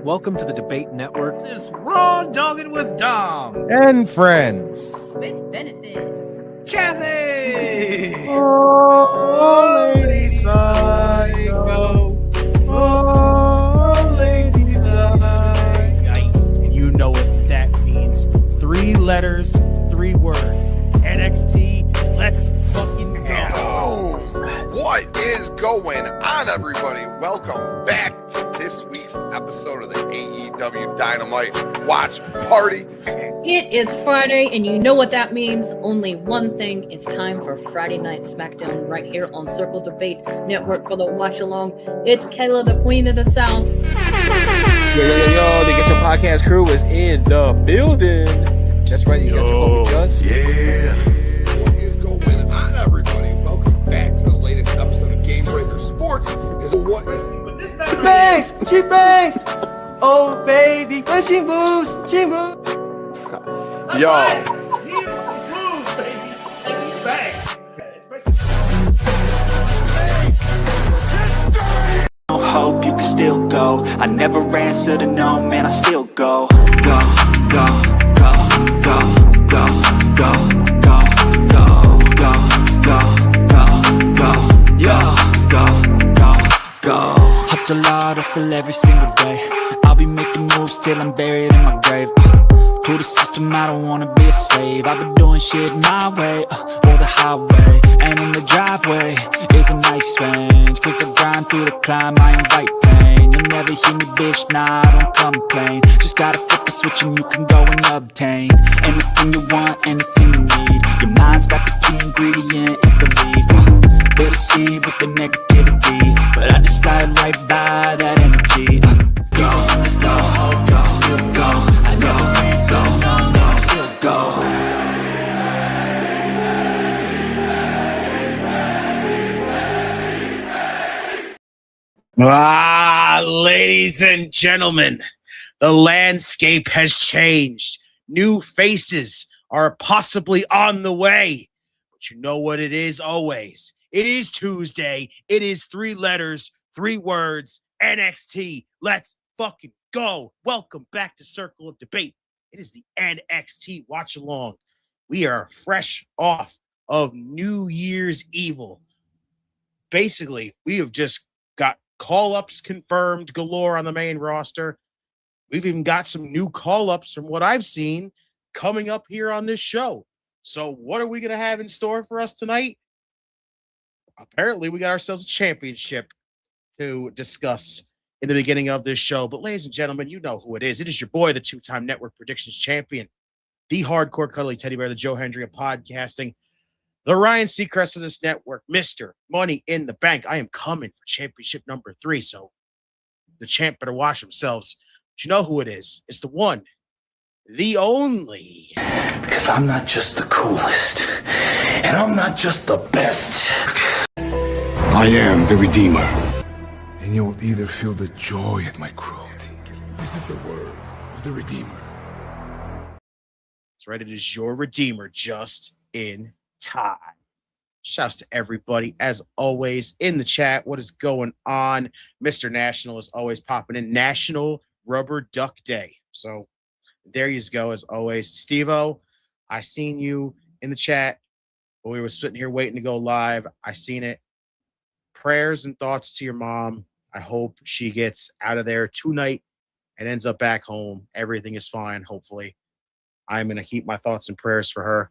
Welcome to the Debate Network. This Raw Dogging with Dom. And friends. With benefits. Kathy! Oh, ladies, I go. Oh, ladies, I go. And you know what that means. 3 letters, 3 words. NXT, let's fucking go. Oh, what is going on, everybody? Welcome back to this week's episode of the AEW Dynamite Watch Party. It is Friday, and you know what that means. Only one thing. It's time for Friday Night SmackDown right here on Circle Debate Network for the Watch Along. It's Kayla, the Queen of the South. Yo, the GETCHO podcast crew is in the building. That's right, you got your homie Just. Yeah. What is going on, everybody? Welcome back to the latest episode of Game Breaker Sports. She bangs. Oh, baby, when she moves, she moves. Yo. Hope you can still go. I never answer to no, man, I still go. Go, go, go, go, go, go, go, go, go, go, go, go. Hustle hard, hustle every single day. I'll be making moves till I'm buried in my grave. To the system, I don't wanna be a slave. I've been doing shit my way, or the highway. And in the driveway is a nice range. Cause I grind through the climb, I invite pain. You'll never hear me, bitch, nah, I don't complain. Just gotta flip the switch and you can go and obtain anything you want, anything you need. Your mind's got the key ingredient, it's belief. They'll deceive with the negativity, but I just slide right by that energy. Go, go, still go. I never win, so no, still go. Ladies and gentlemen, the landscape has changed. New faces are possibly on the way. But you know what it is always. It is Tuesday. It is 3 letters, 3 words. NXT. Let's fucking go. Welcome back to Circle of Debate. It is the NXT Watch Along. We are fresh off of New Year's Evil. Basically, we have just got call-ups confirmed galore on the main roster. We've even got some new call-ups from what I've seen coming up here on this show. So what are we going to have in store for us tonight? Apparently, we got ourselves a championship to discuss in the beginning of this show. But ladies and gentlemen, you know who it is. It is your boy, the 2-time Network Predictions champion, the hardcore cuddly teddy bear, the Joe Hendry of podcasting, the Ryan Seacrest of this network, Mr. Money in the Bank. I am coming for championship number 3, so the champ better watch themselves. But you know who it is. It's the one, the only. Because I'm not just the coolest, and I'm not just the best. I am the Redeemer. And you will either feel the joy at my cruelty. This is the word of the Redeemer. That's right, it is your Redeemer just in time. Shouts to everybody, as always, in the chat. What is going on? Mr. National is always popping in. National Rubber Duck Day. So there you go, as always. Steve-O, I seen you in the chat, but we were sitting here waiting to go live. I seen it. Prayers and thoughts to your mom. I hope she gets out of there tonight and ends up back home. Everything is fine, hopefully. I'm going to keep my thoughts and prayers for her.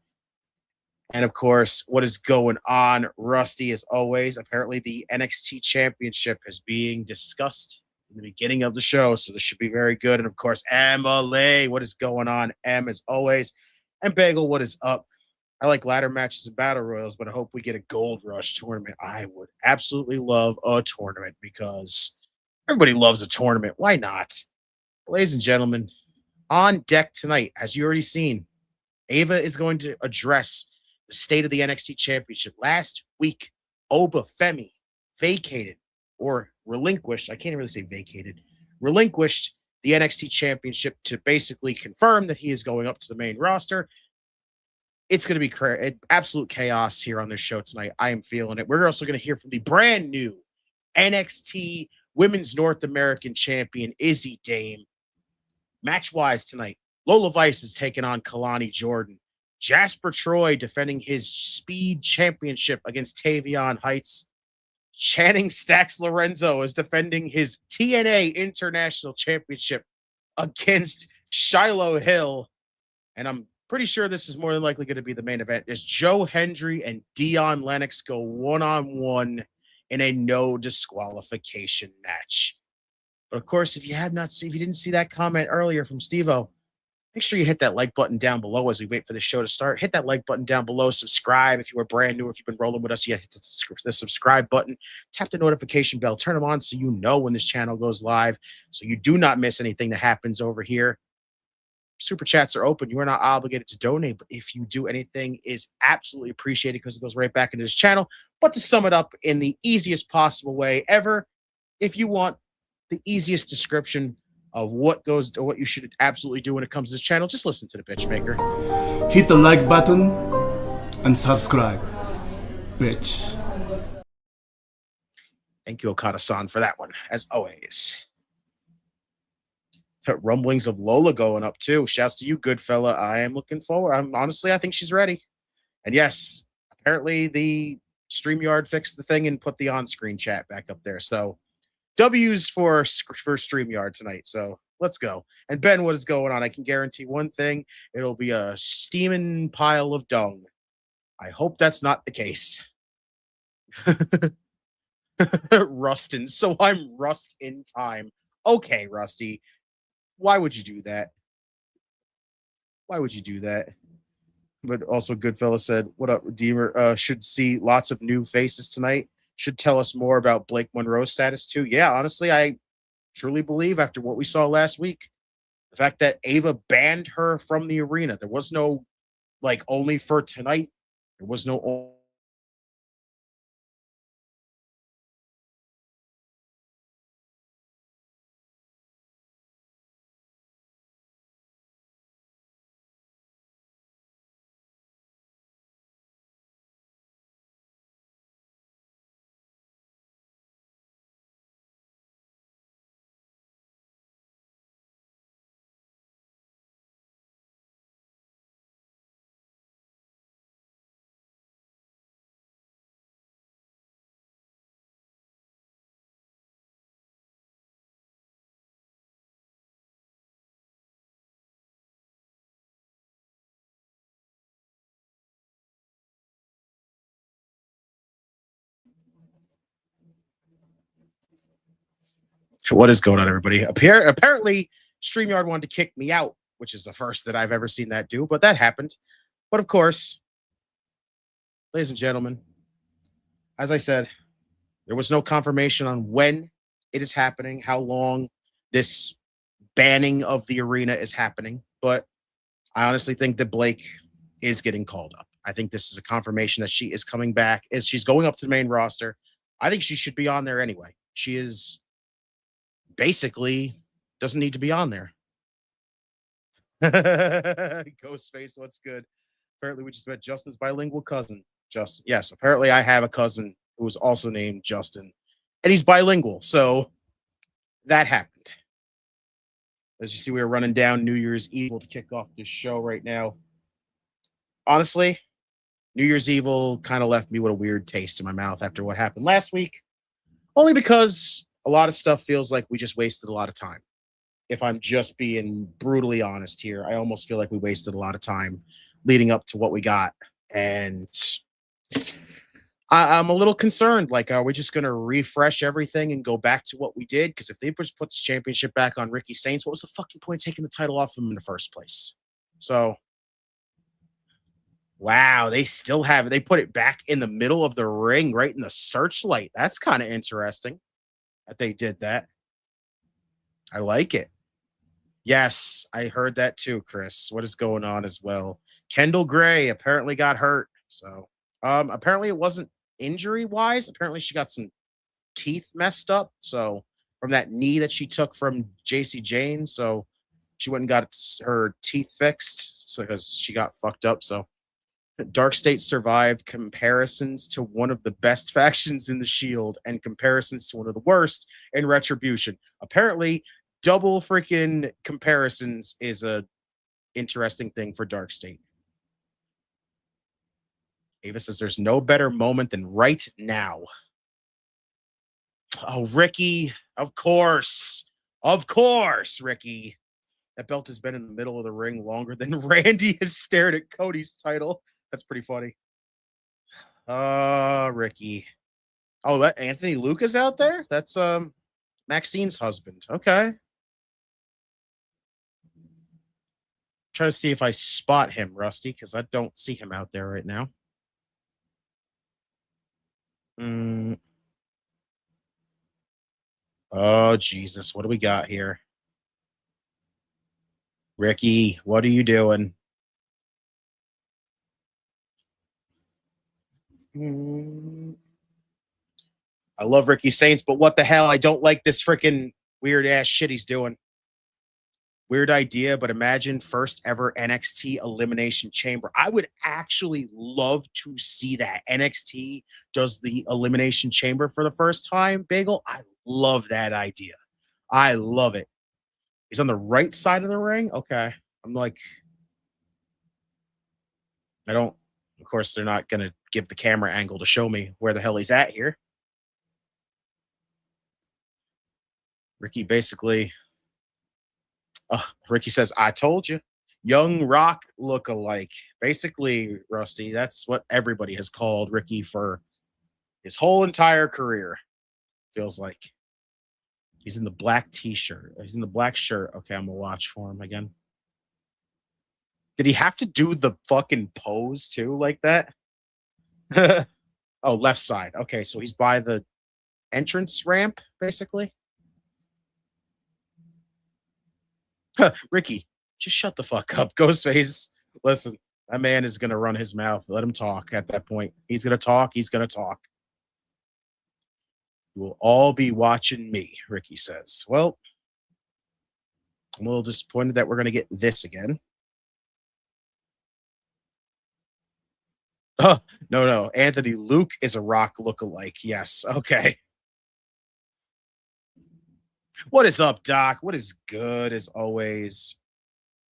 And, of course, what is going on? Rusty, as always. Apparently, the NXT Championship is being discussed in the beginning of the show, so this should be very good. And, of course, Emily, what is going on? Em, as always. And Bagel, what is up? I like ladder matches and battle royals, but I hope we get a Gold Rush tournament. I would absolutely love a tournament because everybody loves a tournament. Why not? Ladies and gentlemen, on deck tonight, as you already seen, Ava is going to address the state of the NXT Championship. Last week, Oba Femi vacated or relinquished. I can't really say vacated. Relinquished the NXT Championship to basically confirm that he is going up to the main roster. It's going to be absolute chaos here on this show tonight. I am feeling it. We're also going to hear from the brand new NXT Women's North American Champion, Izzy Dame. Match-wise tonight, Lola Vice is taking on Kelani Jordan. Jasper Troy defending his speed championship against Tavion Heights. Channing Stacks Lorenzo is defending his TNA International Championship against Shiloh Hill. And I'm pretty sure this is more than likely going to be the main event, as Joe Hendry and Dion Lennox go one-on-one in a no disqualification match. But of course, if you didn't see that comment earlier from Steve-O, make sure you hit that like button down below as we wait for the show to start. Hit that like button down below. Subscribe if you are brand new. If you've been rolling with us, hit the subscribe button. Tap the notification bell. Turn them on so you know when this channel goes live, so you do not miss anything that happens over here. Super chats are open. You are not obligated to donate, but if you do, anything is absolutely appreciated because it goes right back into this channel. But to sum it up in the easiest possible way ever, if you want the easiest description of what you should absolutely do when it comes to this channel, just listen to the bitch maker. Hit the like button and subscribe, bitch. Thank you, Okada-san, for that one, as always. Rumblings of Lola going up too. Shouts to you, good fella. I am looking forward. I think she's ready. And yes, apparently the StreamYard fixed the thing and put the on-screen chat back up there. So W's for StreamYard tonight. So let's go. And Ben, what is going on? I can guarantee one thing. It'll be a steaming pile of dung. I hope that's not the case. Rustin. So I'm Rust in time. Okay, Rusty. Why would you do that? Why would you do that? But also, Goodfella said, what up, Redeemer? Should see lots of new faces tonight. Should tell us more about Blake Monroe's status, too. Yeah, honestly, I truly believe after what we saw last week, the fact that Ava banned her from the arena, there was no, only for tonight. There was no... What is going on, everybody? Apparently, StreamYard wanted to kick me out, which is the first that I've ever seen that do, but that happened. But of course, ladies and gentlemen, as I said, there was no confirmation on when it is happening, how long this banning of the arena is happening. But I honestly think that Blake is getting called up. I think this is a confirmation that she is coming back, as she's going up to the main roster. I think she should be on there anyway. She is basically doesn't need to be on there. Ghostface, what's good? Apparently, we just met Justin's bilingual cousin. Justin, yes, apparently I have a cousin who was also named Justin, and he's bilingual. So that happened. As you see, we are running down New Year's Evil to kick off this show right now. Honestly, New Year's Evil kind of left me with a weird taste in my mouth after what happened last week, only because a lot of stuff feels like we just wasted a lot of time. If I'm just being brutally honest here, I almost feel like we wasted a lot of time leading up to what we got. And I'm a little concerned. Are we just going to refresh everything and go back to what we did? Because if they just put this championship back on Ricky Saints, what was the fucking point of taking the title off him in the first place? So, wow, they still have it. They put it back in the middle of the ring, right in the searchlight. That's kind of interesting that they did that. I like it. Yes, I heard that too, Chris. What is going on as well? Kendall Gray apparently got hurt. So apparently it wasn't injury-wise. Apparently she got some teeth messed up. So from that knee that she took from JC Jane. So she went and got her teeth fixed because she got fucked up. So Darkstate survived comparisons to one of the best factions in the Shield and comparisons to one of the worst in Retribution. Apparently, double freaking comparisons is a interesting thing for Darkstate. Ava says there's no better moment than right now. Oh, Ricky, of course, Ricky. That belt has been in the middle of the ring longer than Randy has stared at Cody's title. That's pretty funny. Ricky. Oh, that Anthony Luke is out there? That's Maxine's husband. Okay. Try to see if I spot him, Rusty, because I don't see him out there right now. Oh, Jesus. What do we got here? Ricky, what are you doing? I love Ricky Saints, but what the hell? I don't like this freaking weird ass shit he's doing. Weird idea, but imagine first ever NXT Elimination Chamber. I would actually love to see that. NXT does the Elimination Chamber for the first time, Bagel. I love that idea. I love it. He's on the right side of the ring? Okay. I'm like, of course, they're not going to give the camera angle to show me where the hell he's at here. Ricky basically... Ricky says, I told you. Young Rock look-alike. Basically, Rusty, that's what everybody has called Ricky for his whole entire career. Feels like. He's in the black t-shirt. He's in the black shirt. Okay, I'm going to watch for him again. Did he have to do the fucking pose, too, like that? Oh, left side. Okay, so he's by the entrance ramp, basically. Ricky, just shut the fuck up. Ghostface, listen, that man is going to run his mouth. Let him talk at that point. He's going to talk. He's going to talk. You will all be watching me, Ricky says. Well, I'm a little disappointed that we're going to get this again. Oh, no. Anthony Luke is a Rock lookalike. Yes. Okay. What is up, Doc? What is good as always?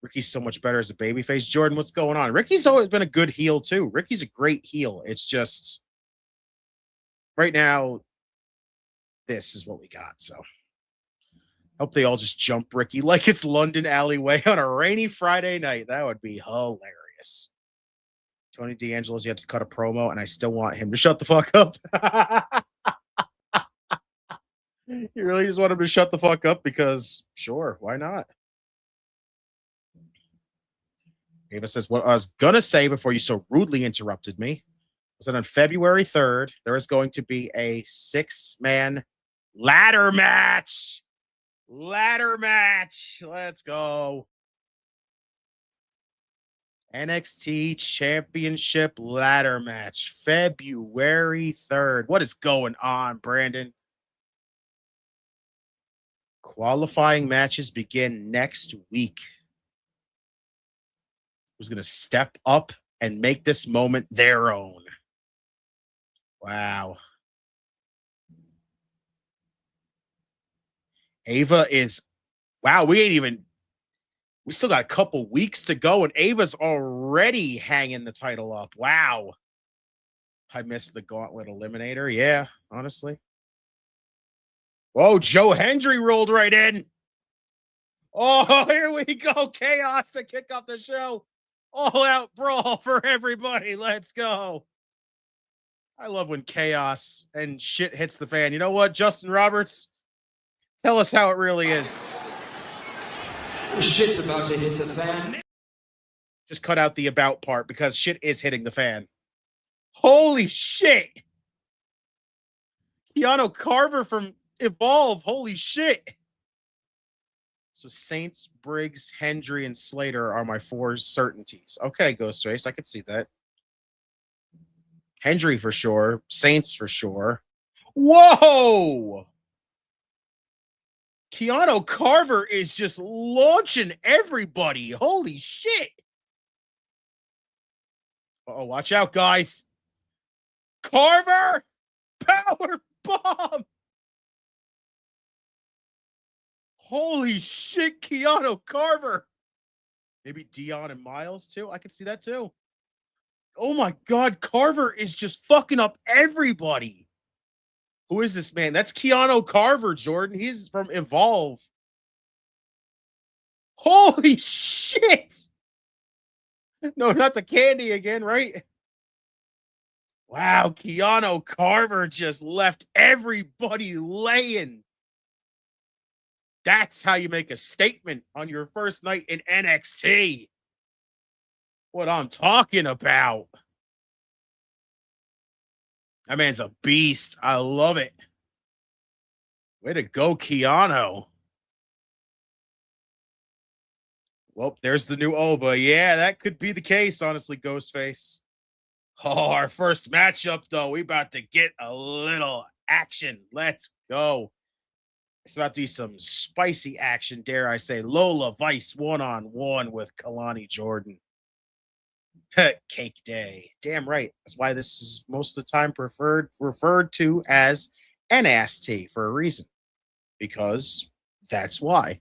Ricky's so much better as a babyface. Jordan, what's going on? Ricky's always been a good heel, too. Ricky's a great heel. It's just right now, this is what we got. So hope they all just jump Ricky like it's London Alleyway on a rainy Friday night. That would be hilarious. Tony D'Angelo's yet to cut a promo, and I still want him to shut the fuck up. You really just want him to shut the fuck up because, sure, why not? Ava says, what I was going to say before you so rudely interrupted me was that on February 3rd, there is going to be a 6-man ladder match. Let's go. NXT Championship ladder match, February 3rd. What is going on, Brandon? Qualifying matches begin next week. Who's going to step up and make this moment their own? Wow. Ava is, wow, we still got a couple weeks to go, and Ava's already hanging the title up. Wow. I missed the Gauntlet Eliminator. Yeah, honestly. Whoa, Joe Hendry rolled right in. Oh, here we go. Chaos to kick off the show. All out brawl for everybody. Let's go. I love when chaos and shit hits the fan. You know what, Justin Roberts? Tell us how it really is. Shit's about to hit the fan. Just cut out the about part because shit is hitting the fan. Holy shit. Keanu Carver from Evolve. Holy shit. So Saints, Briggs, Hendry, and Slater are my 4 certainties. Okay, Ghostface, I could see that. Hendry for sure. Saints for sure. Whoa! Keanu Carver is just launching everybody. Holy shit. Oh, watch out, guys. Carver! Power bomb! Holy shit, Keanu Carver. Maybe Dion and Miles too. I could see that too. Oh my God, Carver is just fucking up everybody. Who is this man? That's Keanu Carver, Jordan. He's from Evolve. Holy shit. No, not the candy again, right? Wow, Keanu Carver just left everybody laying. That's how you make a statement on your first night in NXT. What I'm talking about. That man's a beast. I love it. Way to go, Keanu. Well, there's the new Oba. Yeah, that could be the case, honestly, Ghostface. Oh, our first matchup, though. We about to get a little action. Let's go. It's about to be some spicy action, dare I say. Lola Vice one-on-one with Kelani Jordan. Cake day. Damn right. That's why this is most of the time referred to as NXT for a reason. Because that's why.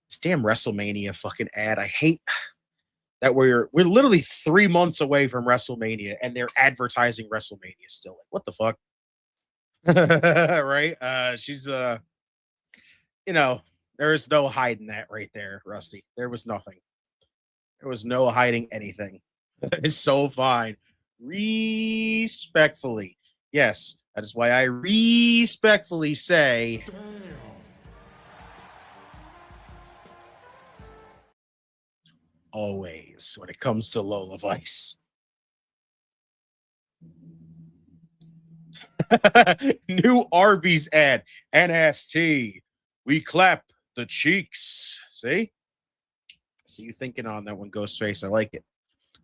This damn WrestleMania fucking ad. I hate that we're literally 3 months away from WrestleMania and they're advertising WrestleMania still. Like, what the fuck? Right? She's you know, there is no hiding that right there, Rusty. There was nothing. There was no hiding anything. It's so fine. Respectfully. Yes, that is why I respectfully say always when it comes to Lola Vice. New Arby's ad. NST. We clap the cheeks. See? See you thinking on that one, Ghostface. I like it.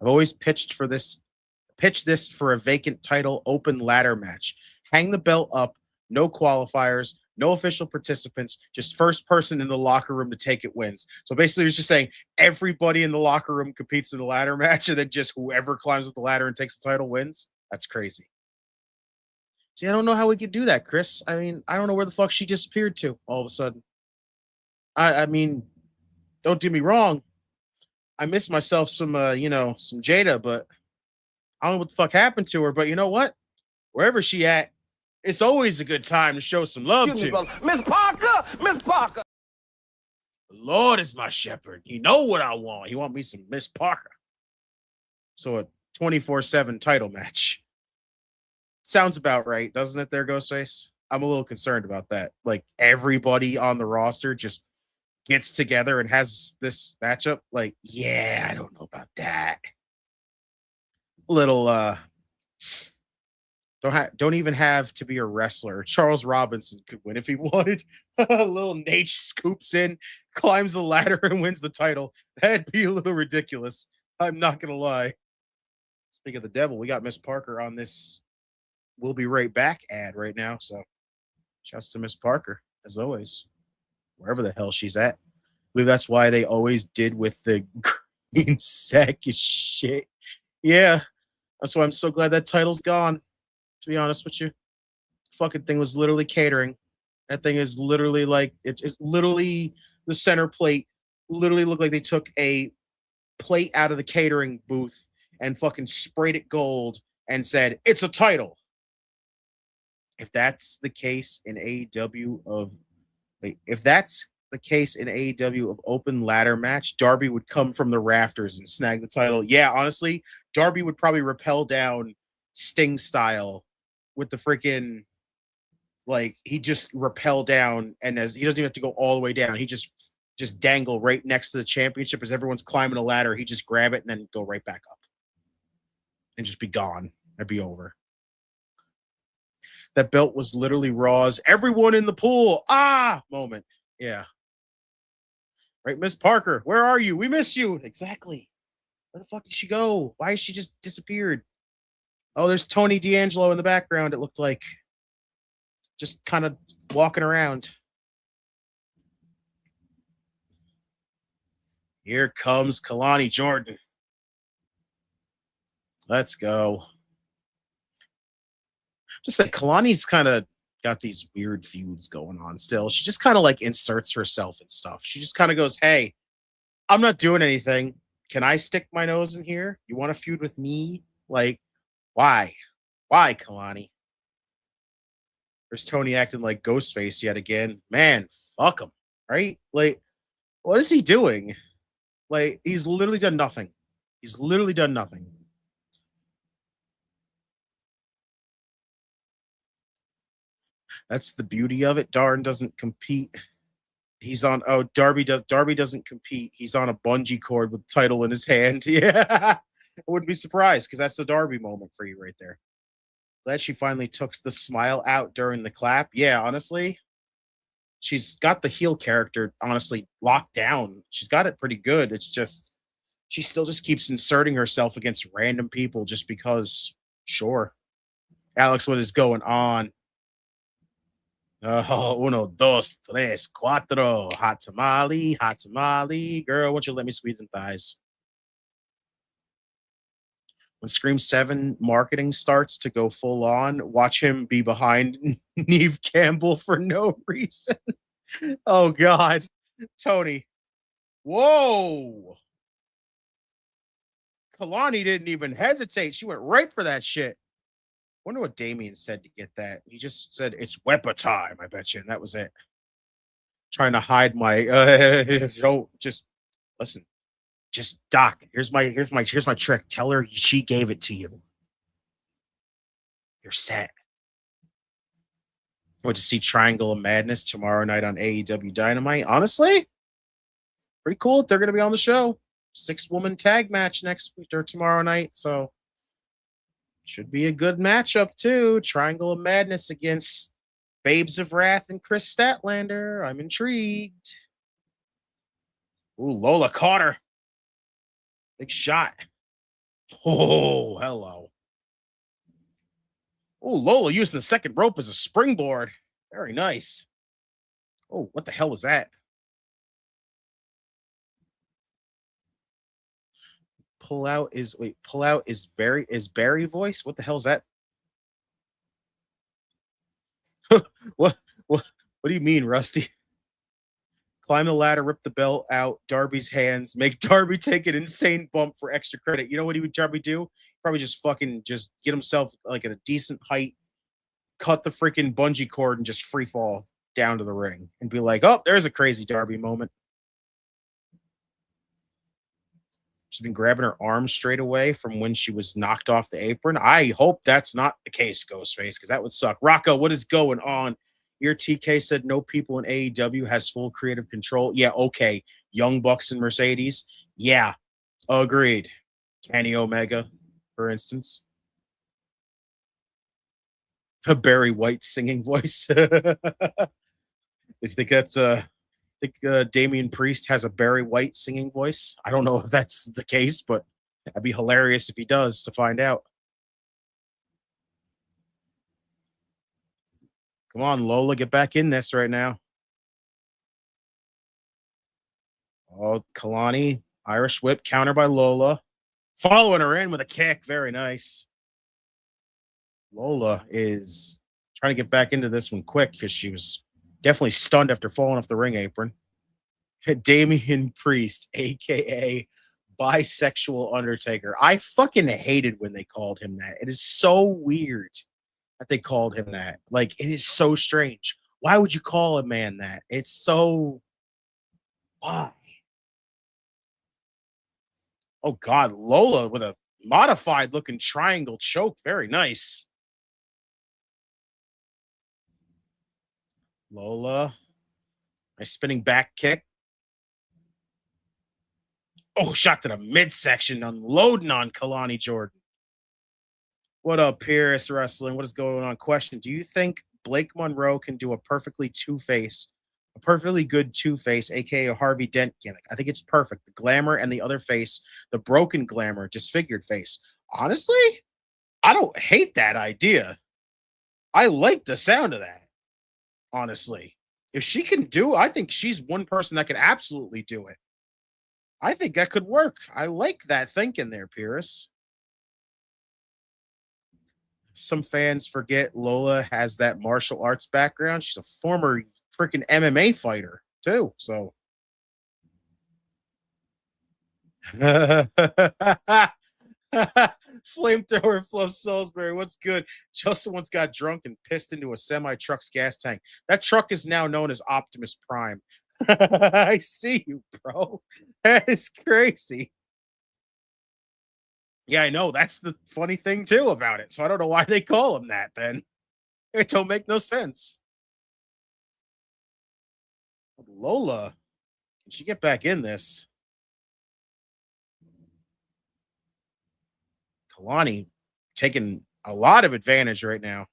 I've always pitched this for a vacant title open ladder match. Hang the belt up, no qualifiers, no official participants, just first person in the locker room to take it wins. So basically, it's just saying everybody in the locker room competes in the ladder match, and then just whoever climbs up the ladder and takes the title wins. That's crazy. See, I don't know how we could do that, Chris. I mean, I don't know where the fuck she disappeared to all of a sudden. I mean, don't do me wrong. I miss myself some some Jada, but I don't know what the fuck happened to her. But you know what? Wherever she at, it's always a good time to show some love to. Miss Parker! Miss Parker! The Lord is my shepherd. He know what I want. He want me some Miss Parker. So a 24/7 title match. Sounds about right, doesn't it there, Ghostface? I'm a little concerned about that. Like, everybody on the roster just gets together and has this matchup. Like, yeah, I don't know about that. Little, don't even have to be a wrestler. Charles Robinson could win if he wanted. Little Nate scoops in, climbs the ladder, and wins the title. That'd be a little ridiculous. I'm not going to lie. Speaking of the devil, we got Miss Parker on this We'll Be Right Back ad right now. So shouts to Miss Parker, as always, wherever the hell she's at. I believe that's why they always did with the green sack of shit. Yeah, that's why I'm so glad that title's gone, to be honest with you. Fucking thing was literally catering. That thing is literally like, it's literally the center plate literally looked like they took a plate out of the catering booth and fucking sprayed it gold and said, it's a title. If that's the case in AEW of open ladder match, Darby would come from the rafters and snag the title. Yeah, honestly, Darby would probably rappel down Sting style with the freaking, like, he just rappel down, and as he doesn't even have to go all the way down, he just dangle right next to the championship as everyone's climbing a ladder. He just grab it and then go right back up and just be gone. That'd be over. That belt was literally Raw's everyone in the pool moment. Yeah. Right, Miss Parker, where are you? We miss you. Exactly. Where the fuck did she go? Why is she just disappeared? Oh, there's Tony D'Angelo in the background, it looked like. Just kind of walking around. Here comes Kelani Jordan. Let's go. Just like Kalani's kind of got these weird feuds going on still. She just kind of like inserts herself and stuff. She just kind of goes, hey, I'm not doing anything. Can I stick my nose in here? You want to feud with me? Like, why? Why, Kelani? There's Tony acting like Ghostface yet again. Man, fuck him, right? Like, what is he doing? Like, he's literally done nothing. He's literally done nothing. That's the beauty of it. Darn doesn't compete. He's on. Oh, Darby doesn't compete. He's on a bungee cord with the title in his hand. Yeah, I wouldn't be surprised because that's the Darby moment for you right there. Glad she finally took the smile out during the clap. Yeah, honestly, she's got the heel character honestly locked down. She's got it pretty good. It's just she still just keeps inserting herself against random people just because. Sure, Alex, what is going on? Uno, dos, tres, cuatro. Hot tamale, hot tamale. Girl, won't you let me squeeze them thighs? When Scream 7 marketing starts to go full on, watch him be behind Neve Campbell for no reason. Oh, God. Tony. Whoa. Kelani didn't even hesitate. She went right for that shit. Wonder what Damien said to get that. He just said it's wepa time, I bet you, and that was it. Trying to hide my so just listen. Just Doc, here's my trick. Tell her she gave it to you. You're set. I went to see Triangle of Madness tomorrow night on AEW Dynamite. Honestly, pretty cool. They're gonna be on the show. 6-woman tag match next week or tomorrow night. So should be a good matchup, too. Triangle of Madness against Babes of Wrath and Chris Statlander. I'm intrigued. Ooh, Lola caught her. Big shot. Oh, hello. Oh, Lola using the second rope as a springboard. Very nice. Oh, what the hell was that? Pull out is Barry voice? What the hell is that? What do you mean, Rusty? Climb the ladder, rip the belt out, Darby's hands, make Darby take an insane bump for extra credit. You know what he would Darby do? Probably just get himself like at a decent height, cut the freaking bungee cord and just free fall down to the ring and be like, oh, there's a crazy Darby moment. She's been grabbing her arm straight away from when she was knocked off the apron. I hope that's not the case, Ghostface, because that would suck. Rocco, what is going on? Your TK said no people in AEW has full creative control. Yeah, okay. Young Bucks and Mercedes. Yeah, agreed. Kenny Omega, for instance. A Barry White singing voice. Do you think that's Damian Priest has a Barry White singing voice? I don't know if that's the case, but that'd be hilarious if he does to find out. Come on, Lola, get back in this right now. Oh, Kelani, Irish whip, counter by Lola. Following her in with a kick. Very nice. Lola is trying to get back into this one quick because she was definitely stunned after falling off the ring apron. Damian Priest, a.k.a. Bisexual Undertaker. I fucking hated when they called him that. It is so weird that they called him that. Like, it is so strange. Why would you call a man that? It's so... Why? Oh, God. Lola with a modified-looking triangle choke. Very nice. Lola. Nice spinning back kick. Oh, shot to the midsection, unloading on Kelani Jordan. What up, Pierce Wrestling? What is going on? Question: do you think Blake Monroe can do a perfectly good two-face, aka a Harvey Dent gimmick? I think it's perfect. The glamour and the other face, the broken glamour, disfigured face. Honestly, I don't hate that idea. I like the sound of that. Honestly, if she can do, I think she's one person that can absolutely do it. I think that could work. I like that thinking there, Pierce. some fans forget Lola has that martial arts background. She's a former freaking MMA fighter too. So flamethrower Flo Salisbury, what's good? Justin once got drunk and pissed into a semi truck's gas tank. That truck is now known as Optimus Prime. I see you, bro. That is crazy. Yeah, I know. That's the funny thing too about it. So I don't know why they call him that then. It don't make no sense. Lola, can she get back in this? Kelani taking a lot of advantage right now.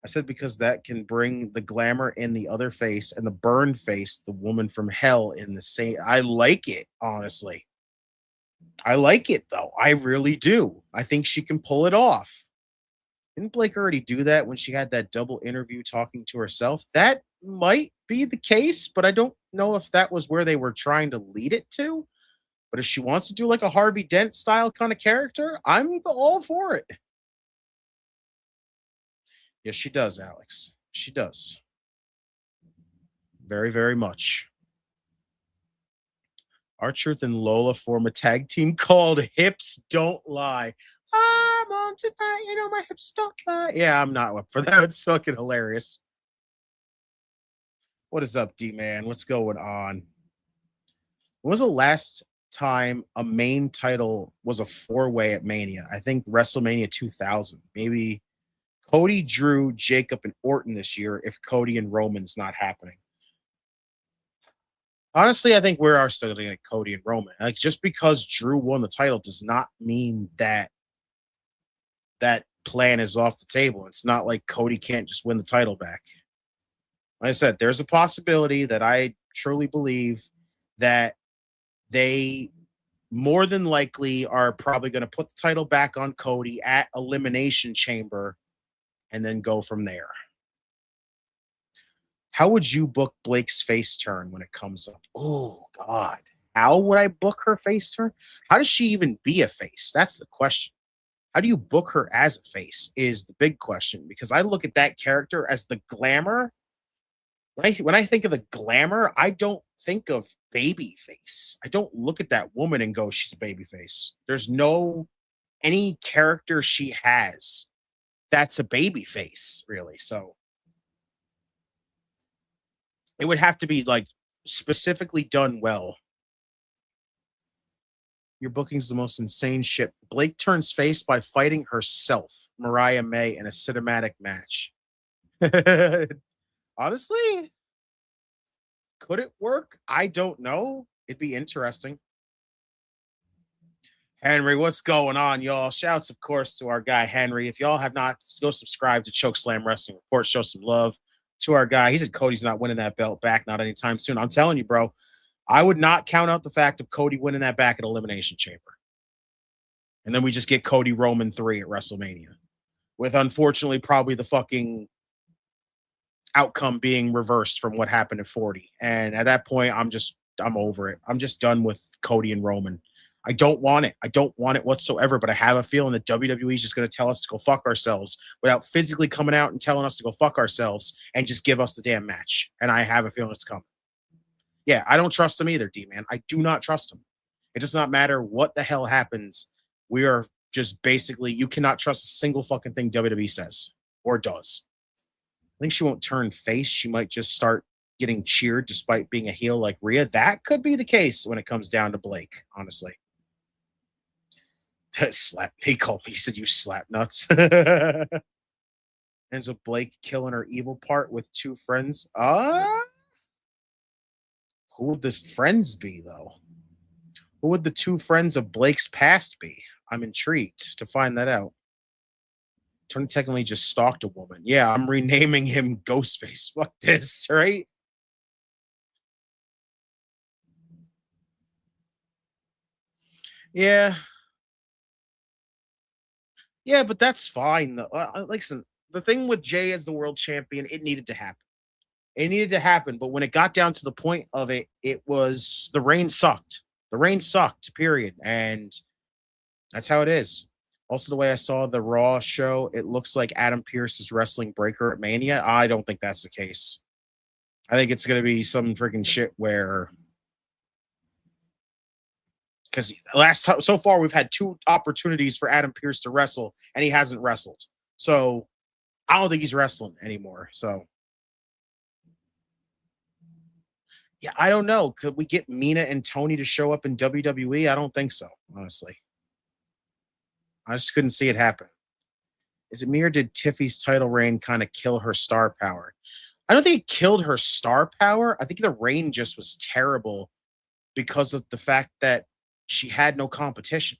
I said because that can bring the glamour in the other face and the burn face, the woman from hell in the same. I like it, honestly. I like it, though. I really do. I think she can pull it off. Didn't Blake already do that when she had that double interview talking to herself? That might be the case, but I don't know if that was where they were trying to lead it to. But if she wants to do like a Harvey Dent style kind of character, I'm all for it. Yes, she does, Alex. She does. Very, very much. R-Truth and Lola form a tag team called Hips Don't Lie. I'm on tonight, you know my hips don't lie. Yeah, I'm not up for that. It's fucking hilarious. What is up, D-Man? What's going on? When was the last time a main title was a four-way at Mania? I think WrestleMania 2000. Maybe Cody, Drew, Jacob, and Orton this year if Cody and Roman's not happening. Honestly, I think we are still looking at Cody and Roman. Like, just because Drew won the title does not mean that that plan is off the table. It's not like Cody can't just win the title back. Like I said, there's a possibility that I truly believe that they more than likely are probably going to put the title back on Cody at Elimination Chamber and then go from there. How would you book Blake's face turn when it comes up? Oh, God. How would I book her face turn? How does she even be a face? That's the question. How do you book her as a face is the big question, because I look at that character as the glamour. When I think of the glamour, I don't think of baby face. I don't look at that woman and go, she's a baby face. There's no any character she has that's a baby face, really. So it would have to be like specifically done well. Your booking's the most insane shit. Blake turns face by fighting herself, Mariah May, in a cinematic match. Honestly, could it work? I don't know. It'd be interesting. Henry, what's going on, y'all? Shouts, of course, to our guy, Henry. If y'all have not, go subscribe to Chokeslam Wrestling Report. Show some love to our guy. He said Cody's not winning that belt back, not anytime soon. I'm telling you, bro, I would not count out the fact of Cody winning that back at Elimination Chamber. And then we just get Cody Roman 3 at WrestleMania. With, unfortunately, probably the fucking outcome being reversed from what happened at 40. And at that point, I'm over it. I'm just done with Cody and Roman. I don't want it. I don't want it whatsoever, but I have a feeling that WWE is just going to tell us to go fuck ourselves without physically coming out and telling us to go fuck ourselves and just give us the damn match. And I have a feeling it's coming. Yeah, I don't trust him either, D-Man. I do not trust him. It does not matter what the hell happens. We are just basically, you cannot trust a single fucking thing WWE says or does. I think she won't turn face. She might just start getting cheered despite being a heel like Rhea. That could be the case when it comes down to Blake, honestly. Slap. He called me. He said, you slap nuts. Ends with Blake killing her evil part with two friends. Who would the friends be, though? Who would the two friends of Blake's past be? I'm intrigued to find that out. Tony technically just stalked a woman. Yeah, I'm renaming him Ghostface. Fuck this, right? Yeah. Yeah, but that's fine. Listen, the thing with Jay as the world champion, it needed to happen. It needed to happen, but when it got down to the point of it, it was the reign sucked. The reign sucked, period. And that's how it is. Also, the way I saw the Raw show, it looks like Adam Pearce is wrestling Breaker at Mania. I don't think that's the case. I think it's going to be some freaking shit where, because so far we've had 2 opportunities for Adam Pearce to wrestle, and he hasn't wrestled. So I don't think he's wrestling anymore. So yeah, I don't know. Could we get Mina and Tony to show up in WWE? I don't think so, honestly. I just couldn't see it happen. Is it me or did Tiffy's title reign kind of kill her star power? I don't think it killed her star power. I think the reign just was terrible because of the fact that she had no competition.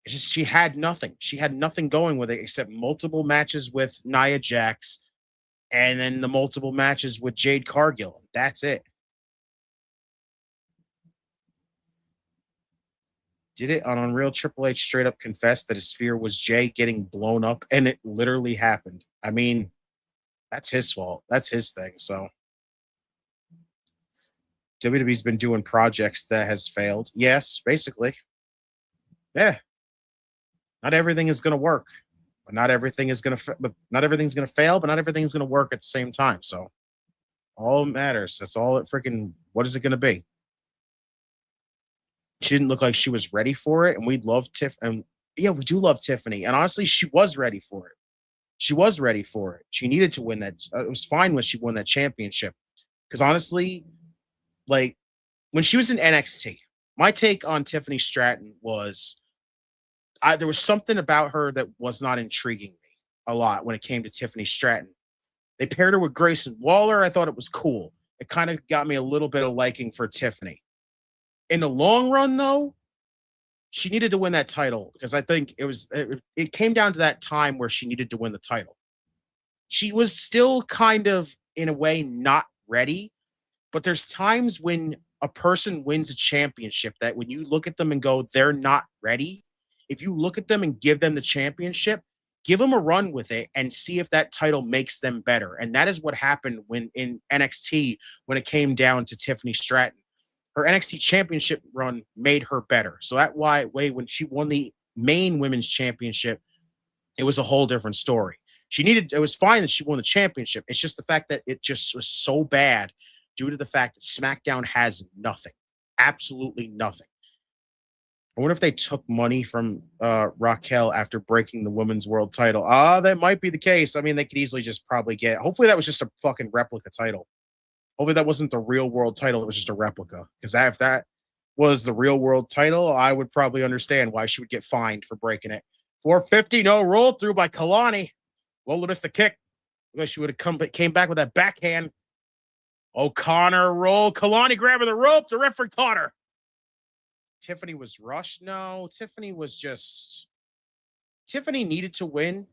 It's just she had nothing. She had nothing going with it except multiple matches with Nia Jax and then the multiple matches with Jade Cargill. That's it. Did it on Unreal Triple H straight up confess that his fear was Jay getting blown up, and it literally happened. I mean, that's his fault. That's his thing. So WWE's been doing projects that has failed. Yes, basically. Yeah. Not everything is going to work. But not everything is going to not everything's going to fail, but not everything's going to work at the same time. So all it matters. That's all it freaking, what is it going to be? She didn't look like she was ready for it, and we'd love Tiff. And yeah, we do love Tiffany. And honestly, she was ready for it. She was ready for it. She needed to win that. It was fine when she won that championship. Because honestly, like when she was in NXT, my take on Tiffany Stratton was there was something about her that was not intriguing me a lot when it came to Tiffany Stratton. They paired her with Grayson Waller. I thought it was cool. It kind of got me a little bit of liking for Tiffany. In the long run, though, she needed to win that title because I think it came down to that time where she needed to win the title. She was still kind of, in a way, not ready, but there's times when a person wins a championship that when you look at them and go, they're not ready. If you look at them and give them the championship, give them a run with it and see if that title makes them better. And that is what happened when in NXT when it came down to Tiffany Stratton. Her NXT championship run made her better. So that way, when she won the main women's championship, it was a whole different story. It was fine that she won the championship. It's just the fact that it just was so bad due to the fact that SmackDown has nothing. Absolutely nothing. I wonder if they took money from Raquel after breaking the women's world title. That might be the case. I mean, they could easily just probably hopefully that was just a fucking replica title. Hopefully that wasn't the real world title. It was just a replica. Because if that was the real world title, I would probably understand why she would get fined for breaking it. 450, no roll through by Kelani. Lola missed the kick. She would have came back with that backhand. O'Connor roll. Kelani grabbing the rope. The referee caught her. Tiffany was rushed. No, Tiffany needed to win.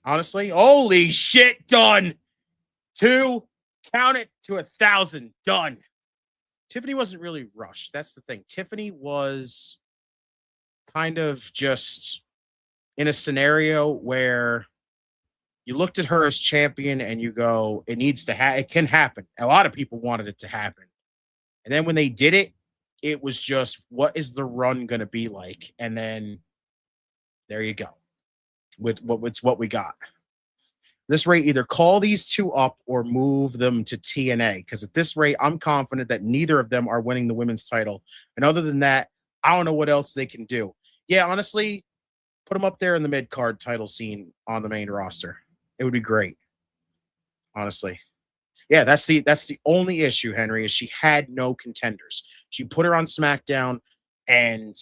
Honestly. Holy shit. Done. 2. Count it to 1,000. Done. Tiffany wasn't really rushed. That's the thing. Tiffany was kind of just in a scenario where you looked at her as champion and you go, it can happen. A lot of people wanted it to happen. And then when they did it, it was just, what is the run going to be like? And then there you go. With what we got. This rate, either call these 2 up or move them to TNA. Because at this rate, I'm confident that neither of them are winning the women's title. And other than that, I don't know what else they can do. Yeah, honestly, put them up there in the mid-card title scene on the main roster. It would be great. Honestly. Yeah, that's the only issue, Henry, is she had no contenders. She put her on SmackDown, and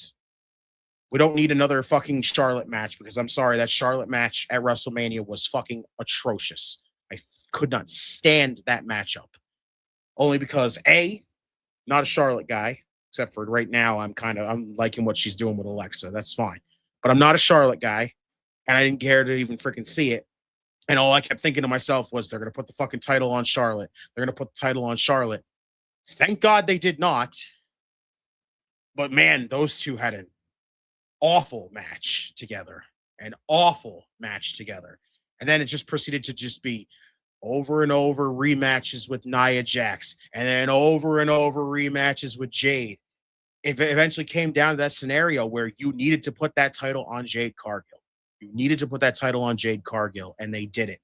we don't need another fucking Charlotte match because I'm sorry, that Charlotte match at WrestleMania was fucking atrocious. I could not stand that matchup. Only because not a Charlotte guy, except for right now I'm liking what she's doing with Alexa. That's fine. But I'm not a Charlotte guy, and I didn't care to even freaking see it. And all I kept thinking to myself was they're going to put the fucking title on Charlotte. They're going to put the title on Charlotte. Thank God they did not. But man, those two had an awful match together. And then it just proceeded to just be over and over rematches with Nia Jax. And then over and over rematches with Jade. it eventually came down to that scenario where you needed to put that title on Jade Cargill. You needed to put that title on Jade Cargill, and they did it.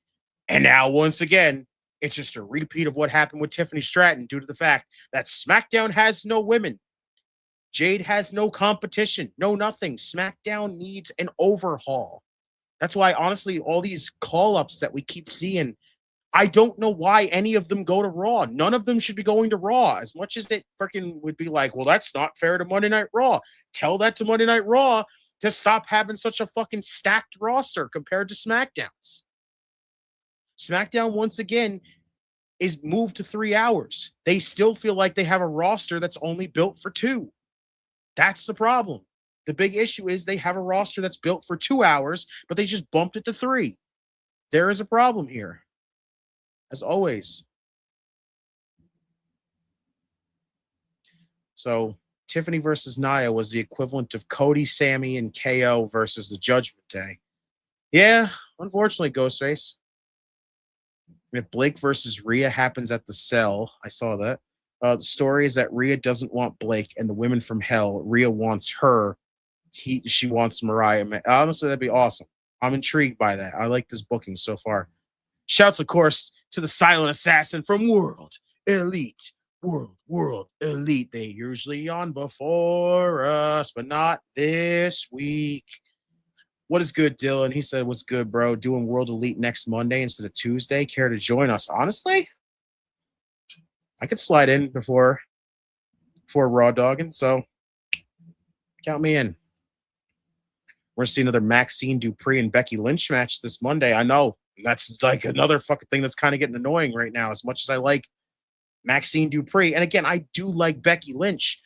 And now, once again, it's just a repeat of what happened with Tiffany Stratton due to the fact that SmackDown has no women. Jade has no competition, no nothing. SmackDown needs an overhaul. That's why, honestly, all these call-ups that we keep seeing, I don't know why any of them go to Raw. None of them should be going to Raw. As much as it freaking would be like, well, that's not fair to Monday Night Raw. Tell that to Monday Night Raw to stop having such a fucking stacked roster compared to SmackDown's. SmackDown, once again, is moved to 3 hours. They still feel like they have a roster that's only built for 2. That's the problem. The big issue is they have a roster that's built for 2 hours, but they just bumped it to 3. There is a problem here. As always. So Tiffany versus Nia was the equivalent of Cody, Sammy, and KO versus the Judgment Day. Yeah, unfortunately, Ghostface. If Blake versus Rhea happens at the Cell, I saw that. The story is that Rhea doesn't want Blake and the women from Hell. Rhea wants her. She wants Mariah. Honestly, that'd be awesome. I'm intrigued by that. I like this booking so far. Shouts, of course, to the Silent Assassin from World Elite. World Elite. They usually on before us, but not this week. What is good, Dylan? He said, what's good, bro? Doing World Elite next Monday instead of Tuesday. Care to join us? Honestly, I could slide in before Raw Dogging, so count me in. We're going to see another Maxine Dupree and Becky Lynch match this Monday. I know. That's like another fucking thing that's kind of getting annoying right now, as much as I like Maxine Dupree. And again, I do like Becky Lynch,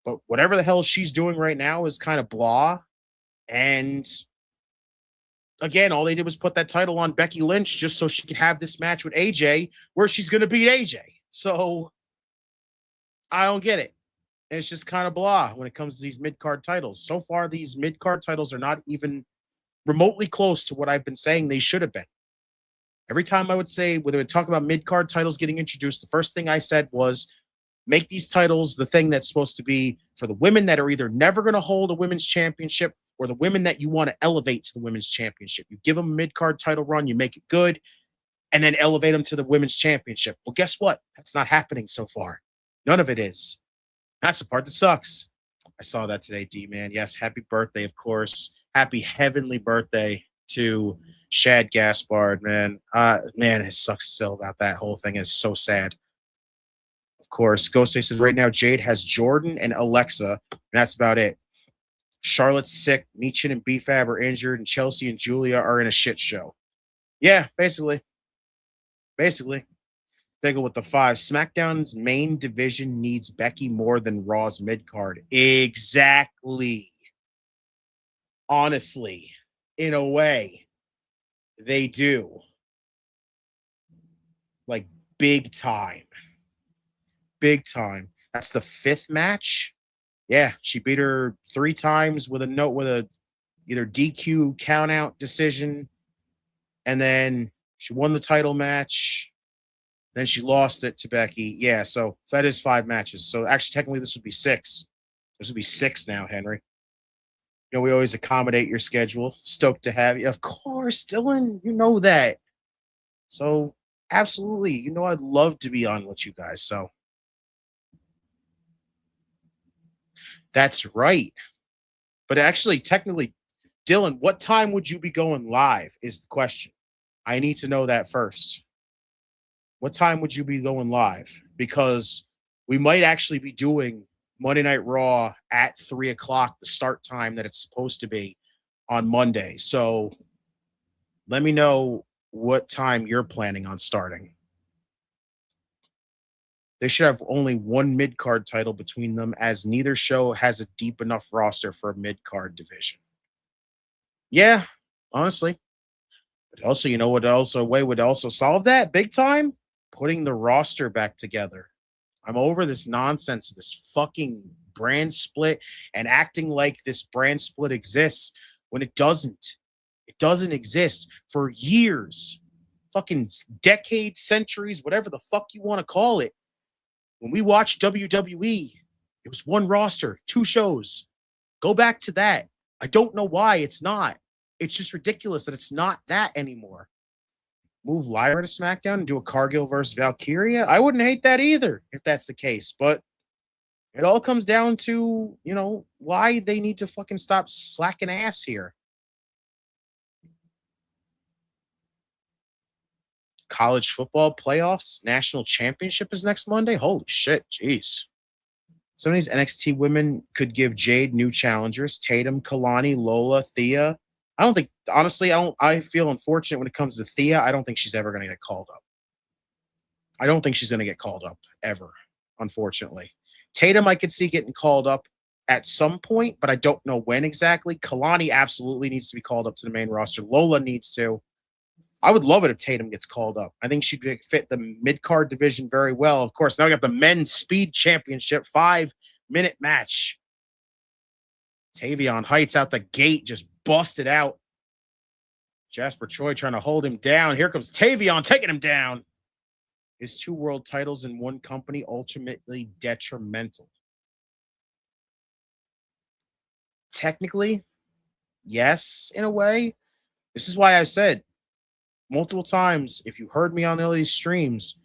but whatever the hell she's doing right now is kind of blah. And again, all they did was put that title on Becky Lynch just so she could have this match with AJ where she's going to beat AJ. So I don't get it. And it's just kind of blah when it comes to these mid-card titles. So far, these mid-card titles are not even remotely close to what I've been saying they should have been. Every time I would say, when they would talk about mid-card titles getting introduced, the first thing I said was, make these titles the thing that's supposed to be for the women that are either never going to hold a women's championship or the women that you want to elevate to the women's championship. You give them a mid-card title run, you make it good, and then elevate them to the women's championship. Well, guess what? That's not happening so far. None of it is. That's the part that sucks. I saw that today, D-Man. Yes, happy birthday, of course. Happy heavenly birthday to Shad Gaspard, man. Man, it sucks still about that whole thing. It's so sad. Of course, Ghostface says right now Jade has Jordan and Alexa, and that's about it. Charlotte's sick, Michin and B-Fab are injured, and Chelsea and Julia are in a shit show. Yeah, basically. Bigger with the 5. SmackDown's main division needs Becky more than Raw's mid-card. Exactly. Honestly, in a way, they do. Like, big time. Big time. That's the 5th match. Yeah, she beat her 3 times with a either DQ count-out decision, and then she won the title match. Then she lost it to Becky. Yeah, so that is 5 matches. So actually, technically, this would be 6. This would be 6 now, Henry. You know, we always accommodate your schedule. Stoked to have you. Of course, Dylan, you know that. So, absolutely. You know I'd love to be on with you guys. So, that's right. But actually, technically, Dylan, what time would you be going live is the question. I need to know that first. What time would you be going live? Because we might actually be doing Monday Night Raw at 3 o'clock, the start time that it's supposed to be on Monday. So let me know what time you're planning on starting. They should have only one mid-card title between them, as neither show has a deep enough roster for a mid-card division. Yeah, honestly. But also, you know what also way would also solve that big time? Putting the roster back together. I'm over this nonsense, this fucking brand split, and acting like this brand split exists when it doesn't. It doesn't exist for years, fucking decades, centuries, whatever the fuck you want to call it. When we watch WWE, It was one roster, 2 shows. Go back to that. I don't know why it's not. It's just ridiculous that it's not that anymore. Move Lyra to SmackDown and do a Cargill versus Valkyria. I wouldn't hate that either if that's the case, but it all comes down to, why they need to fucking stop slacking ass here. College football playoffs, national championship is next Monday. Holy shit, jeez. Some of these NXT women could give Jade new challengers: Tatum, Kelani, Lola, Thea. I feel unfortunate when it comes to Thea. I don't think she's ever going to get called up. I don't think she's going to get called up ever, unfortunately. Tatum, I could see getting called up at some point, but I don't know when exactly. Kelani absolutely needs to be called up to the main roster. Lola needs to. I would love it if Tatum gets called up. I think she'd fit the mid-card division very well. Of course, now we got the men's speed championship, 5-minute match. Tavion Heights out the gate, just busted out. Jasper Troy trying to hold him down. Here comes Tavion taking him down. Is 2 world titles in one company ultimately detrimental? Technically, yes, in a way. This is why I said multiple times, if you heard me on all these streams,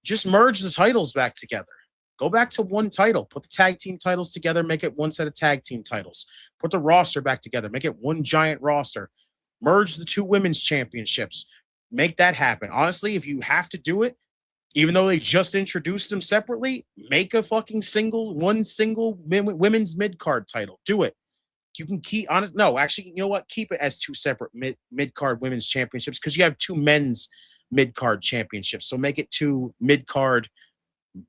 just merge the titles back together. Go back to one title. Put the tag team titles together. Make it one set of tag team titles. Put the roster back together. Make it one giant roster. Merge the 2 women's championships. Make that happen. Honestly, if you have to do it, even though they just introduced them separately, make a fucking one single women's mid-card title. Do it. You can keep you know what? Keep it as 2 separate mid-card women's championships because you have 2 men's mid-card championships. So make it 2 mid-card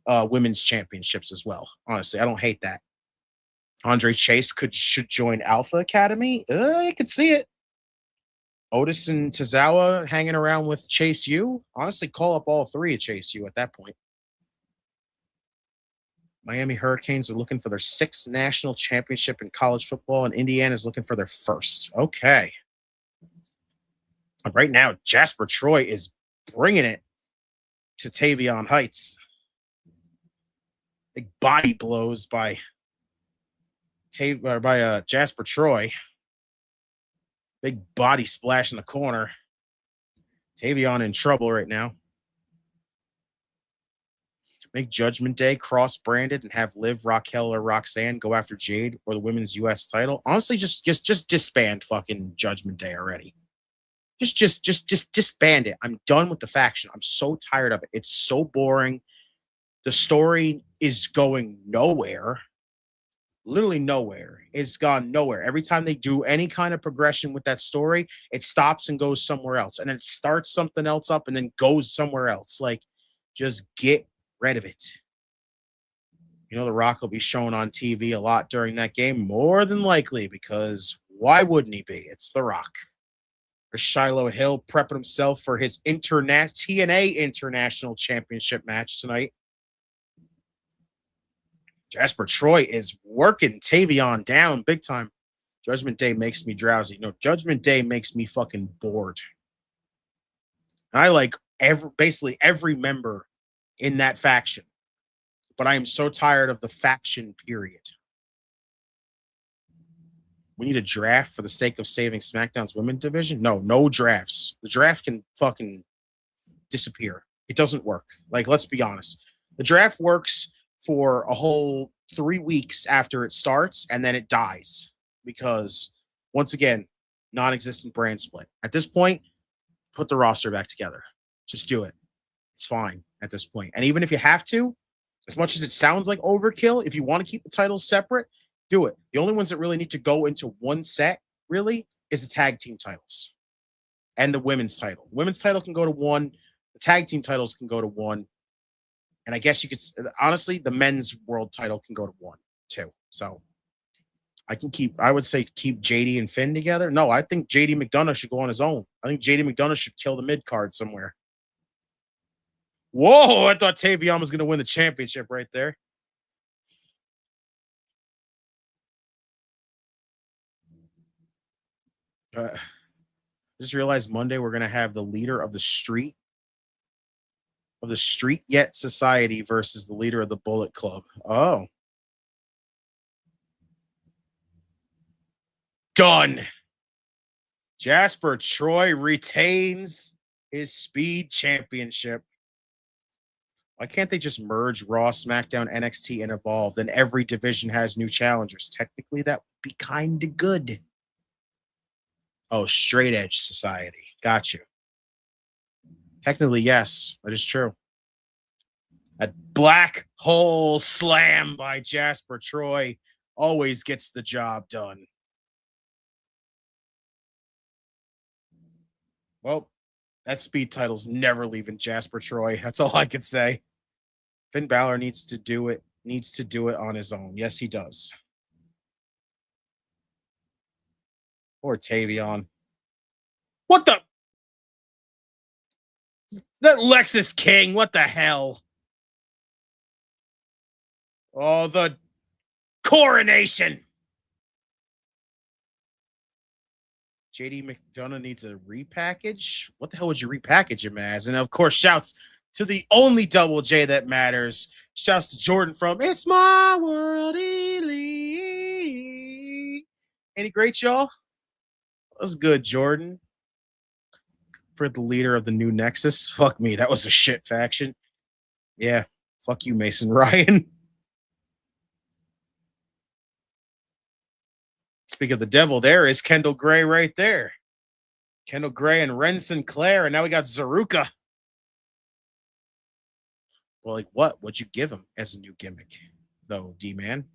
women's championships as well. Honestly, I don't hate that. Andre Chase should join Alpha Academy. I could see it. Otis and Tozawa hanging around with Chase U. Honestly, call up all 3 of Chase U at that point. Miami Hurricanes are looking for their 6th national championship in college football, and Indiana's looking for their 1st. Okay. Right now, Jasper Troy is bringing it to Tavion Heights. Big body blows by Jasper Troy. Big body splash in the corner. Tavion in trouble right now. Make Judgment Day cross-branded and have Liv, Raquel, or Roxanne go after Jade or the women's U.S. title. Honestly, just disband fucking Judgment Day already. Just disband it. I'm done with the faction. I'm so tired of it. It's so boring. The story is going nowhere. Literally nowhere. It's gone nowhere. Every time they do any kind of progression with that story, it stops and goes somewhere else. And then it starts something else up and then goes somewhere else. Like, just get rid of it. The Rock will be shown on TV a lot during that game, more than likely, because why wouldn't he be? It's The Rock. There's Shiloh Hill prepping himself for his TNA International Championship match tonight. Jasper Troy is working Tavion down big time. Judgment Day makes me drowsy. No, Judgment Day makes me fucking bored. And I like basically every member in that faction. But I am so tired of the faction, period. We need a draft for the sake of saving SmackDown's women's division? No drafts. The draft can fucking disappear. It doesn't work. Like, let's be honest. The draft works for a whole 3 weeks after it starts, and then it dies. Because, once again, non-existent brand split. At this point, put the roster back together. Just do it. It's fine at this point. And even if you have to, as much as it sounds like overkill, if you want to keep the titles separate, do it. The only ones that really need to go into one set, really, is the tag team titles and the women's title. The women's title can go to one. The tag team titles can go to one. And I guess you could, honestly, the men's world title can go to one, too. So I would say keep JD and Finn together. No, I think JD McDonough should go on his own. I think JD McDonough should kill the mid card somewhere. Whoa, I thought Tavion was going to win the championship right there. Just realized Monday we're going to have the leader of the Street Yet Society versus the leader of the Bullet Club. Oh. done. Jasper Troy retains his Speed Championship. Why can't they just merge Raw, SmackDown, NXT, and Evolve? Then every division has new challengers. Technically, that would be kind of good. Oh, Straight Edge Society. Got you. Technically, yes, that is true. A black hole slam by Jasper Troy always gets the job done. Well, that Speed title's never leaving Jasper Troy. That's all I can say. Finn Balor needs to do it on his own. Yes, he does. Or Tavion. What the? That Lexus King, what the hell? Oh, the coronation. JD McDonough needs a repackage. What the hell would you repackage him as? And of course, shouts to the only Double J that matters. Shouts to Jordan from It's My World Elite. Any great, y'all? That was good, Jordan. For the leader of the new Nexus. Fuck me, that was a shit faction. Yeah, fuck you, Mason Ryan. Speak of the devil, there is Kendall Gray right there. Kendall Gray and Ren Sinclair, and now we got Zaruka. Well, like what? What'd you give him as a new gimmick, though, D-Man?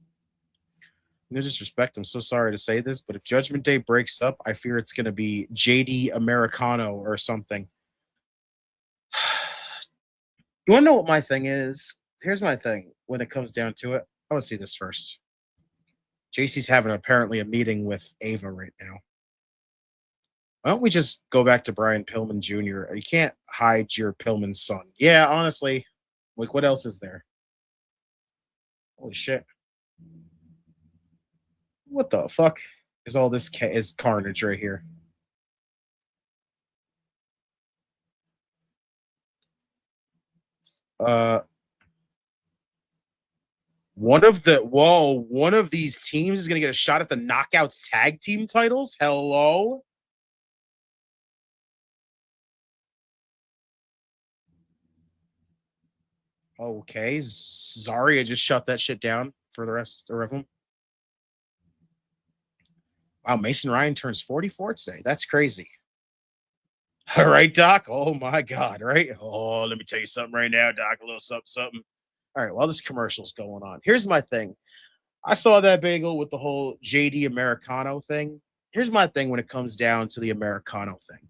No disrespect, I'm so sorry to say this, but if Judgment Day breaks up, I fear it's going to be JD Americano or something. You want to know what my thing is? Here's my thing when it comes down to it. I want to see this first. JC's having apparently a meeting with Ava right now. Why don't we just go back to Brian Pillman Jr.? You can't hide your Pillman son. Yeah, honestly. Like, what else is there? Holy shit. What the fuck is all this is carnage right here? One of these teams is going to get a shot at the Knockouts tag team titles? Hello? Okay, Zarya just shut that shit down for the rest of them. Wow, Mason Ryan turns 44 today. That's crazy. All right, Doc. Oh, my God, right? Oh, let me tell you something right now, Doc. A little something. All right, while this commercial's going on, here's my thing. I saw that bagel with the whole JD Americano thing. Here's my thing when it comes down to the Americano thing.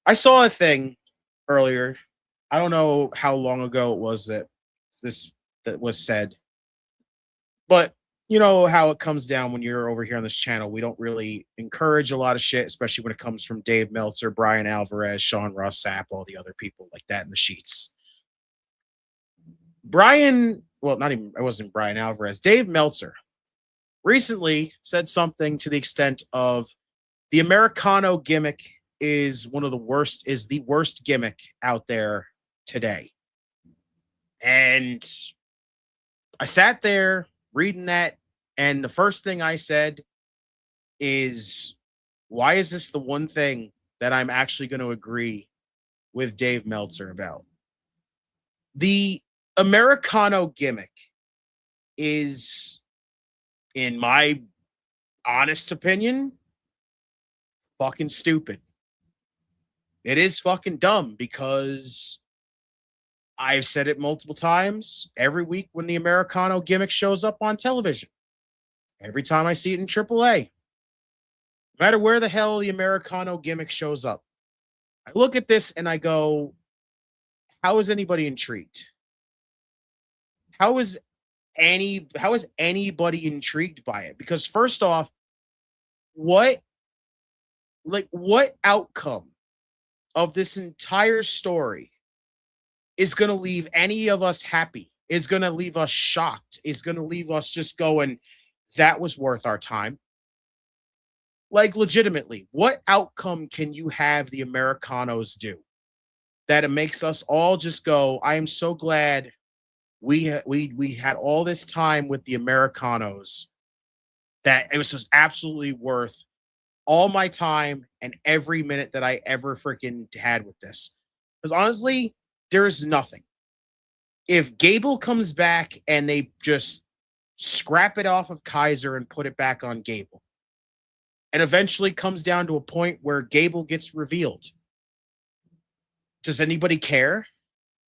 I saw a thing earlier. I don't know how long ago it was that was said, but you know how it comes down when you're over here on this channel. We don't really encourage a lot of shit, especially when it comes from Dave Meltzer, Brian Alvarez, Sean Ross Sapp, all the other people like that in the sheets. It wasn't Brian Alvarez. Dave Meltzer recently said something to the extent of the Americano gimmick is the worst gimmick out there today. And I sat there reading that, and the first thing I said is, why is this the one thing that I'm actually going to agree with Dave Meltzer about? The Americano gimmick is, in my honest opinion, fucking stupid. It is fucking dumb because I've said it multiple times every week when the Americano gimmick shows up on television. Every time I see it in AAA. No matter where the hell the Americano gimmick shows up, I look at this and I go, how is anybody intrigued? How is anybody intrigued by it? Because first off, what outcome of this entire story is going to leave any of us happy, is going to leave us shocked, is going to leave us just going, that was worth our time? Like, legitimately, what outcome can you have the Americanos do that it makes us all just go, I am so glad we had all this time with the Americanos, that it was just absolutely worth all my time and every minute that I ever freaking had with this. Because honestly, there's nothing. If Gable comes back and they just scrap it off of Kaiser and put it back on Gable, and eventually comes down to a point where Gable gets revealed, does anybody care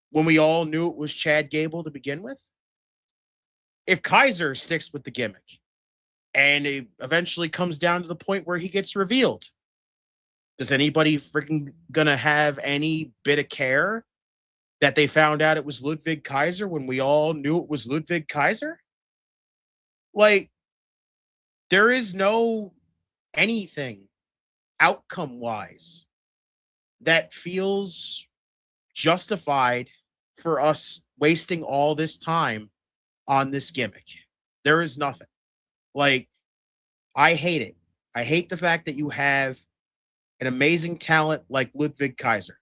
when we all knew it was Chad Gable to begin with? If Kaiser sticks with the gimmick and it eventually comes down to the point where he gets revealed, does anybody freaking gonna have any bit of care that they found out it was Ludwig Kaiser when we all knew it was Ludwig Kaiser? Like, there is no anything outcome wise that feels justified for us wasting all this time on this gimmick. There is nothing. Like, I hate it. I hate the fact that you have an amazing talent like Ludwig Kaiser.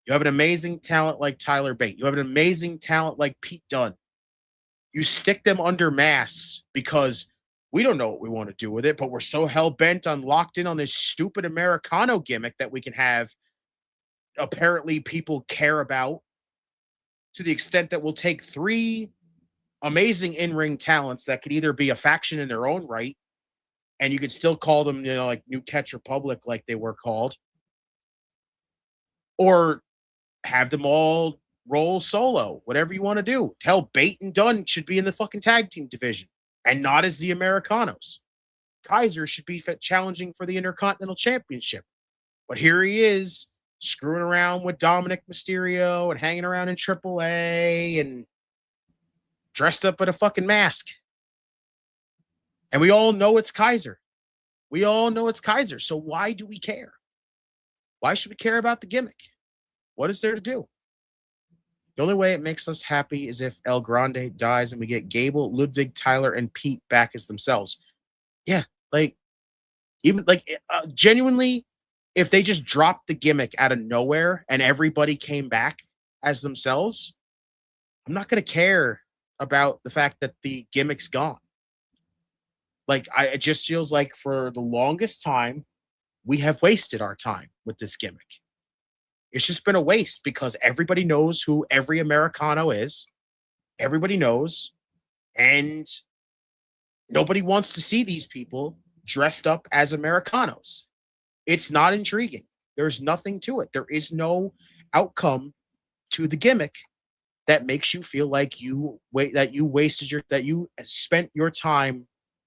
You have an amazing talent like Tyler Bate. You have an amazing talent like Pete Dunne. You stick them under masks because we don't know what we want to do with it, but we're so hell-bent on locked in on this stupid Americano gimmick that we can have apparently people care about, to the extent that we'll take 3 amazing in-ring talents that could either be a faction in their own right, and you could still call them, like New Catch Republic, like they were called, or have them all roll solo, whatever you want to do. Hell, Bate and Dunn should be in the fucking tag team division and not as the Americanos. Kaiser should be challenging for the Intercontinental Championship. But here he is, screwing around with Dominic Mysterio and hanging around in AAA and dressed up in a fucking mask. And we all know it's Kaiser. We all know it's Kaiser. So why do we care? Why should we care about the gimmick? What is there to do? The only way it makes us happy is if El Grande dies and we get Gable, Ludwig, Tyler, and Pete back as themselves. Yeah, genuinely, if they just dropped the gimmick out of nowhere and everybody came back as themselves, I'm not going to care about the fact that the gimmick's gone. It just feels like for the longest time, we have wasted our time with this gimmick. It's just been a waste because everybody knows who every Americano is. Everybody knows. And nobody wants to see these people dressed up as Americanos. It's not intriguing. There's nothing to it. There is no outcome to the gimmick that makes you feel like you spent your time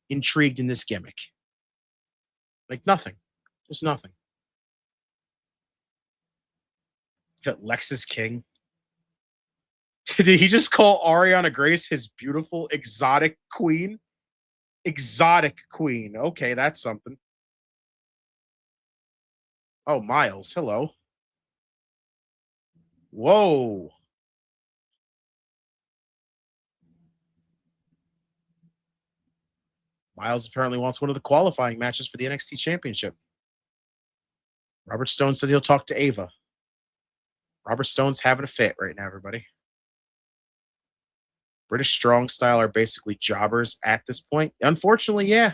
intrigued in this gimmick. Like nothing. Just nothing. Got Lexus King. Did he just call Ariana Grace his beautiful exotic queen? Exotic queen. Okay, that's something. Oh, Miles. Hello. Whoa. Miles apparently wants one of the qualifying matches for the NXT Championship. Robert Stone says he'll talk to Ava. Robert Stone's having a fit right now, everybody. British Strong Style are basically jobbers at this point. Unfortunately, yeah.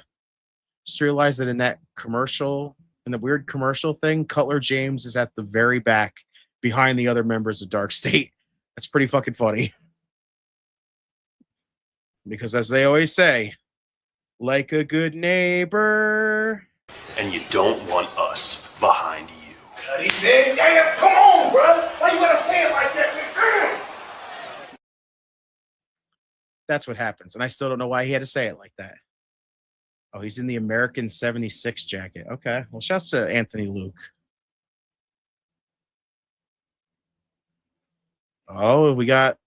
Just realized that in that commercial, in the weird commercial thing, Cutler James is at the very back behind the other members of Darkstate. That's pretty fucking funny. Because as they always say, like a good neighbor. And you don't want us behind you. He said, damn, come on, bro. Why you gotta say it like that? That's what happens. And I still don't know why he had to say it like that. Oh, he's in the American 76 jacket. Okay. Well, shouts to Anthony Luke. Oh, we got...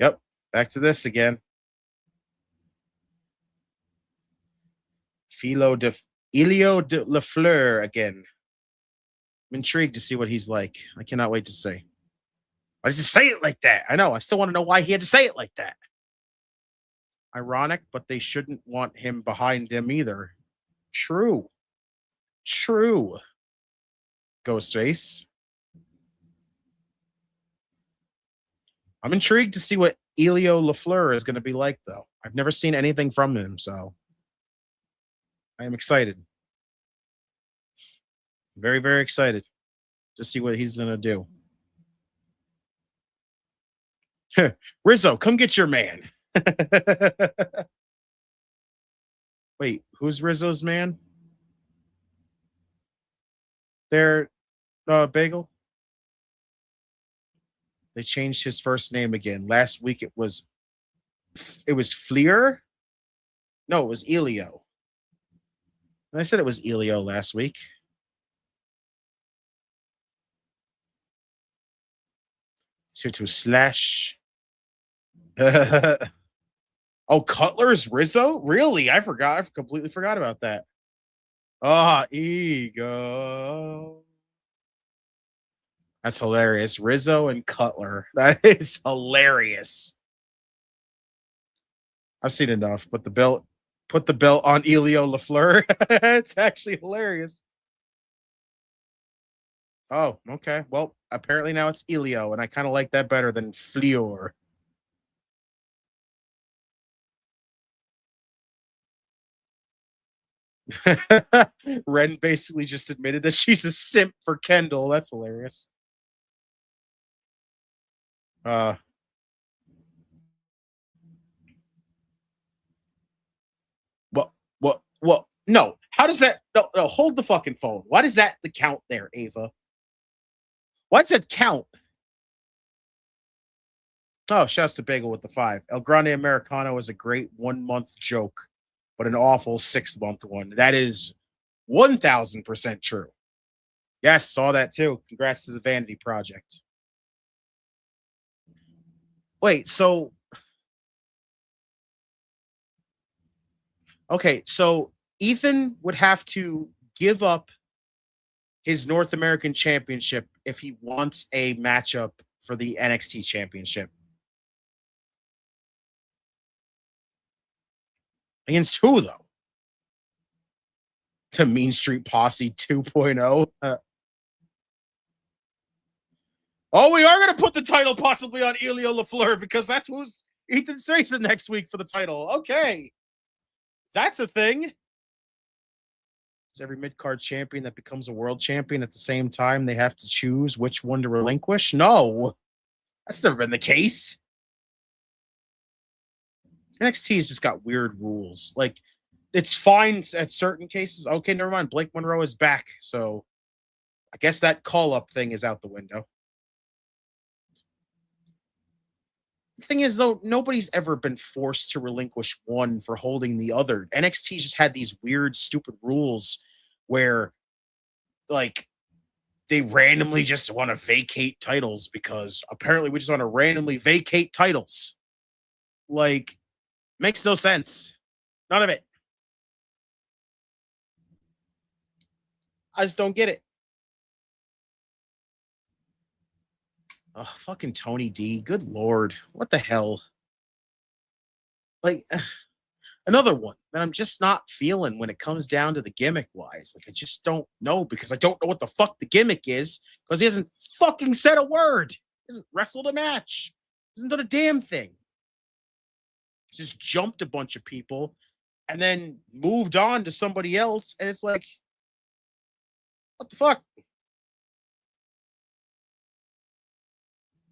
Yep. Back to this again. Ilio de Lafleur again. I'm intrigued to see what he's like. I cannot wait to see. Why did you say it like that? I know. I still want to know why he had to say it like that. Ironic, but they shouldn't want him behind them either. True. True. Ghostface. I'm intrigued to see what Ilio Lafleur is going to be like, though. I've never seen anything from him, so I am excited. Very, very excited to see what he's going to do. Rizzo, come get your man. Wait, who's Rizzo's man? They're Bagel. They changed his first name again. Last week it was Fleer. No, it was Elio. I said it was Elio last week. It's here to slash. Oh, Cutler's Rizzo? Really? I forgot. I completely forgot about that. Ego. That's hilarious. Rizzo and Cutler. That is hilarious. I've seen enough, but put the belt on Elio LaFleur. It's actually hilarious. Oh, okay. Well, apparently now it's Elio, and I kind of like that better than Fleur. Ren basically just admitted that she's a simp for Kendall. That's hilarious. What? No. How does that? No, hold the fucking phone. Why does that the count there, Ava? What's that count? Oh, shouts to Bagel with the 5. El Grande Americano is a great 1 month joke, but an awful 6 month one. That is 1000% true. Yes, saw that too. Congrats to the Vanity Project. Wait, so okay, so Ethan would have to give up his North American Championship if he wants a matchup for the NXT Championship. Against who, though? To Mean Street Posse 2.0? Oh, we are going to put the title possibly on Elio LaFleur because that's who's Ethan's facing next week for the title. Okay. That's a thing. Is every mid-card champion that becomes a world champion at the same time they have to choose which one to relinquish? No. That's never been the case. NXT has just got weird rules. Like, it's fine at certain cases. Okay, never mind. Blake Monroe is back. So I guess that call-up thing is out the window. The thing is, though, nobody's ever been forced to relinquish one for holding the other. NXT just had these weird, stupid rules where, like, they randomly just want to vacate titles because apparently we just want to randomly vacate titles. Like, makes no sense. None of it. I just don't get it. Oh, fucking Tony D. Good Lord. What the hell? Like, another one that I'm just not feeling when it comes down to the gimmick wise. Like, I just don't know because I don't know what the fuck the gimmick is because he hasn't fucking said a word. He hasn't wrestled a match. He hasn't done a damn thing. He just jumped a bunch of people and then moved on to somebody else. And it's like, what the fuck?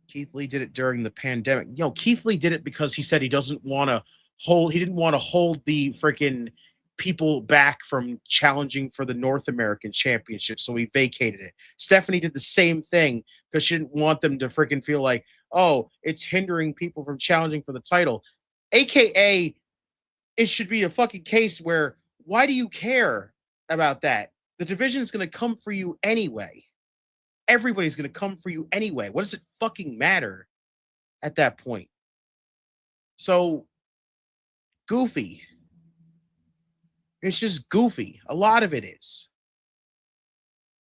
Keith Lee did it during the pandemic. You know, Keith Lee did it because he said he didn't want to hold the freaking people back from challenging for the North American Championship. So he vacated it. Stephanie did the same thing because she didn't want them to freaking feel like, oh, it's hindering people from challenging for the title. AKA, it should be a fucking case where, why do you care about that? The division is going to come for you anyway. Everybody's going to come for you anyway. What does it fucking matter at that point? So, goofy. It's just goofy. A lot of it is.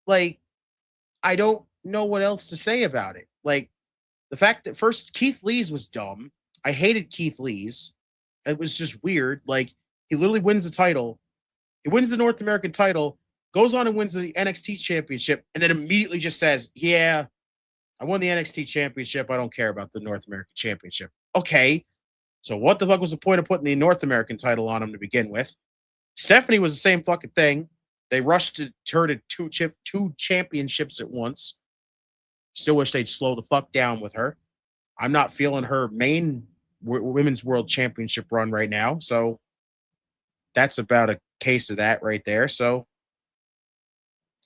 Like, I don't know what else to say about it. Like, the fact that first Keith Lee's was dumb. I hated Keith Lee's. It was just weird. Like, he literally wins the title. He wins the North American title, goes on and wins the NXT championship, and then immediately just says, yeah, I won the NXT championship. I don't care about the North American championship. Okay. So what the fuck was the point of putting the North American title on him to begin with? Stephanie was the same fucking thing. They rushed her to two championships at once. Still wish they'd slow the fuck down with her. I'm not feeling her main women's world championship run right now. So that's about a case of that right there. So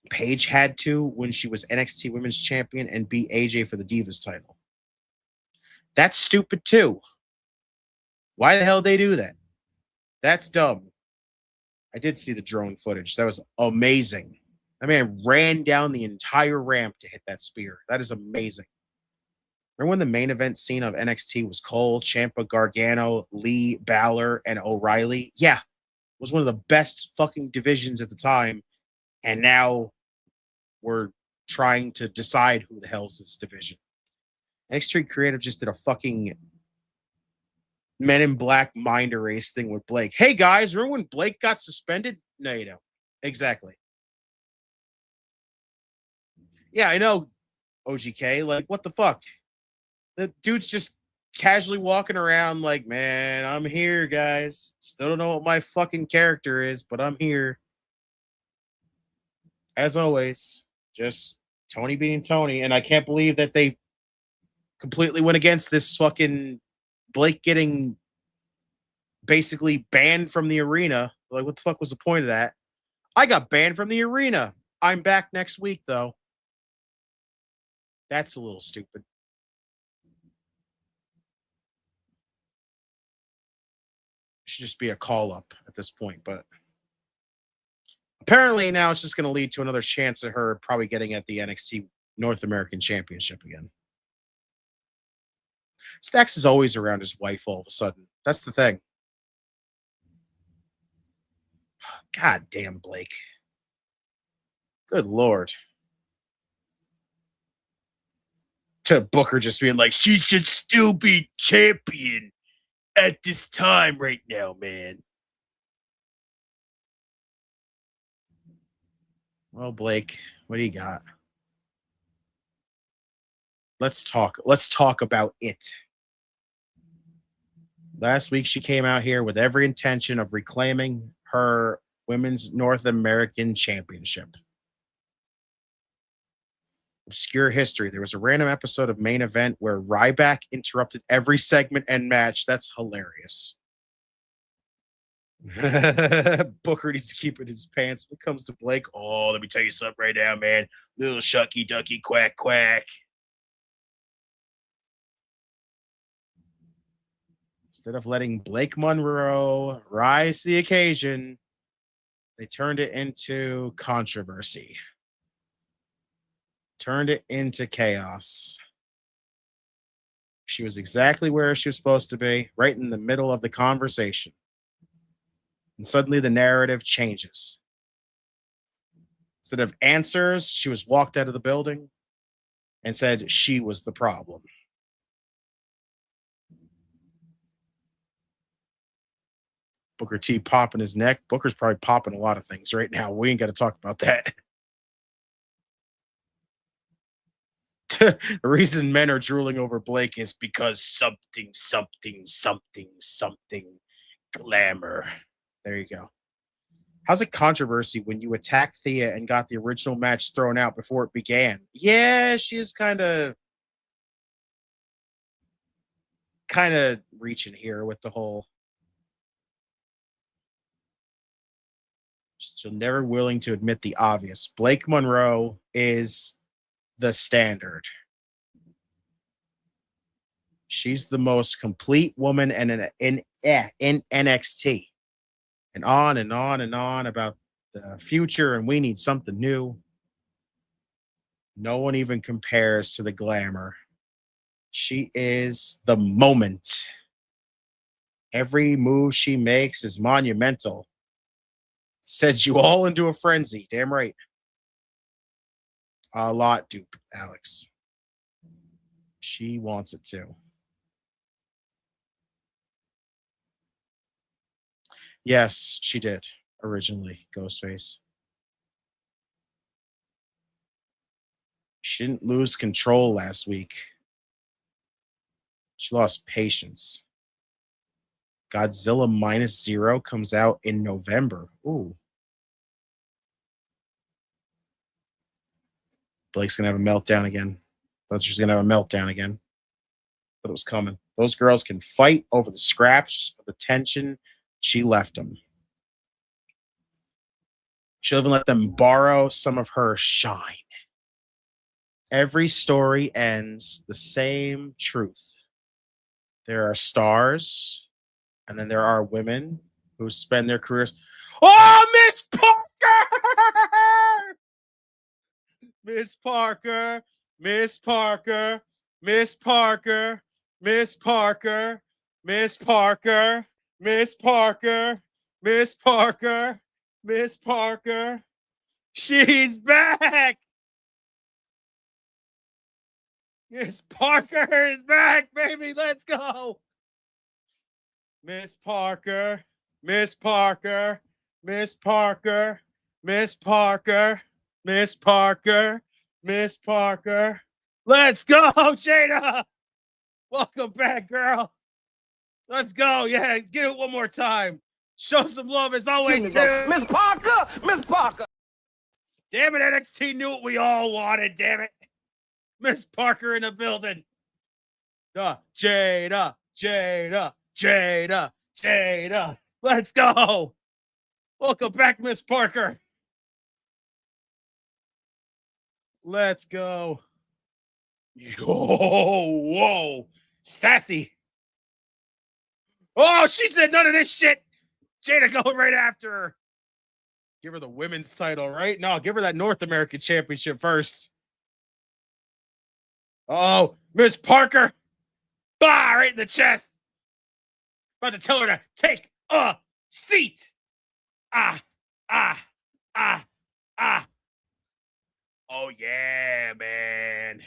Paige had to when she was NXT Women's Champion and beat AJ for the Divas title. That's stupid too. Why the hell they do that? That's dumb. I did see the drone footage. That was amazing. That man ran down the entire ramp to hit that spear. That is amazing. Remember when the main event scene of NXT was Cole, Ciampa, Gargano, Lee, Balor, and O'Reilly? Yeah. It was one of the best fucking divisions at the time. And now we're trying to decide who the hell's this division. NXT Creative just did a fucking Men in Black mind erase thing with Blake. Hey guys, remember when Blake got suspended? No, you don't. Exactly. Yeah, I know, OGK. Like, what the fuck? The dude's just casually walking around like, man, I'm here, guys. Still don't know what my fucking character is, but I'm here. As always, just Tony being Tony. And I can't believe that they completely went against this fucking Blake getting basically banned from the arena. Like, what the fuck was the point of that? I got banned from the arena. I'm back next week, though. That's a little stupid. Should just be a call up at this point, but apparently now it's just going to lead to another chance of her probably getting at the NXT North American Championship again. Stacks is always around his wife all of a sudden. That's the thing. God damn, Blake. Good Lord. To Booker just being like, she should still be champion at this time right now, man. Well, Blake, what do you got? Let's talk about it. Last week, she came out here with every intention of reclaiming her Women's North American Championship. Obscure history. There was a random episode of Main Event where Ryback interrupted every segment and match. That's hilarious. Booker needs to keep in his pants when it comes to Blake. Oh, let me tell you something right now, man. Little shucky ducky quack quack. Instead of letting Blake Monroe rise to the occasion, they turned it into controversy. Turned it into chaos. She was exactly where she was supposed to be, right in the middle of the conversation. And suddenly the narrative changes. Instead of answers, she was walked out of the building and said she was the problem. Booker T popping his neck. Booker's probably popping a lot of things right now. We ain't got to talk about that. The reason men are drooling over Blake is because something glamour. There you go. How's it controversy when you attack Thea and got the original match thrown out before it began? Yeah, she's kind of reaching here with the whole. She's never willing to admit the obvious. Blake Monroe is the standard. She's the most complete woman in NXT. And on and on and on about the future, and we need something new. No one even compares to the glamour. She is the moment. Every move she makes is monumental. Sends you all into a frenzy. Damn right. A lot, dupe, Alex. She wants it too. Yes, she did originally, Ghostface. She didn't lose control last week. She lost patience. Godzilla -0 comes out in November. Ooh. Blake's going to have a meltdown again. Thought she's going to have a meltdown again. But it was coming. Those girls can fight over the scraps of the tension. She left them. She'll even let them borrow some of her shine. Every story ends the same truth. There are stars, and then there are women who spend their careers. Oh, Miss Parker! Miss Parker, Miss Parker, Miss Parker, Miss Parker, Miss Parker, Miss Parker, Miss Parker, Miss Parker. She's back. Miss Parker is back, baby. Let's go. Miss Parker, Miss Parker, Miss Parker, Miss Parker, Miss Parker, Miss Parker. Let's go, Jada. Welcome back, girl. Let's go. Yeah, get it one more time. Show some love as always, too. Miss Parker! Miss Parker! Damn it, NXT knew what we all wanted, damn it. Miss Parker in the building. Jada, Jada, Jada, Jada. Let's go. Welcome back, Miss Parker. Let's go. Yo, whoa. Sassy. Oh, she said none of this shit. Jada going right after her. Give her the women's title, right? No, give her that North American Championship first. Oh, Miss Parker. Bah, right in the chest. About to tell her to take a seat. Ah. Oh, yeah, man.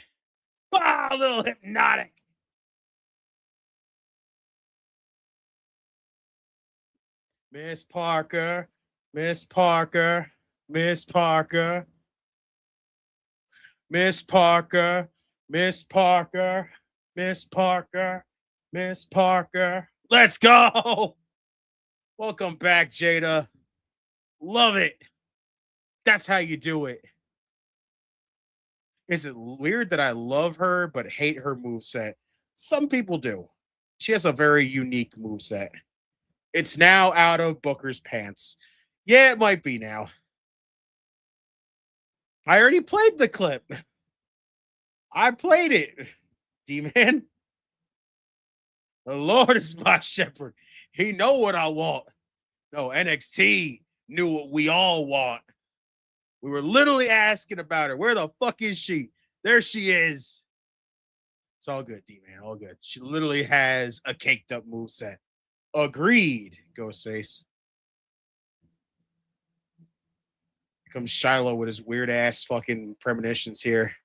Bah, a little hypnotic. Miss Parker, Miss Parker, Miss Parker, Miss Parker, Miss Parker, Miss Parker, Miss Parker. Let's go. Welcome back, Jada. Love it. That's how you do it. Is it weird that I love her but hate her moveset? Some people do. She has a very unique moveset. It's now out of Booker's pants. Yeah, it might be now. I already played the clip. I played it, D-Man. The Lord is my shepherd. He know what I want. No, NXT knew what we all want. We were literally asking about her. Where the fuck is she? There she is. It's all good, D-Man. All good. She literally has a caked up moveset. Agreed, Ghostface. Here comes Shiloh with his weird ass fucking premonitions here.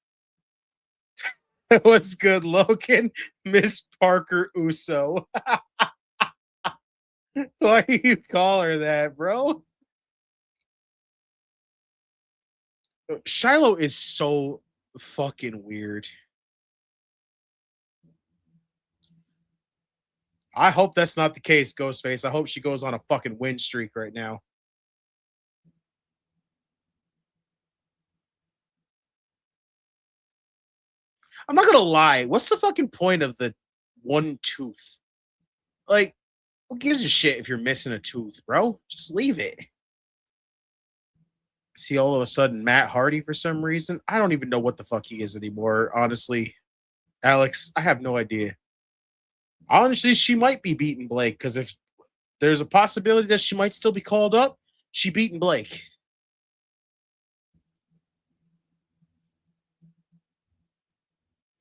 What's good, Logan? Miss Parker Uso. Why do you call her that, bro? Shiloh is so fucking weird. I hope that's not the case, Ghostface. I hope she goes on a fucking win streak right now. I'm not gonna lie. What's the fucking point of the one tooth? Like, who gives a shit if you're missing a tooth, bro? Just leave it. See, all of a sudden, Matt Hardy for some reason. I don't even know what the fuck he is anymore, honestly. Alex, I have no idea. Honestly, she might be beating Blake because if there's a possibility that she might still be called up, she beating Blake.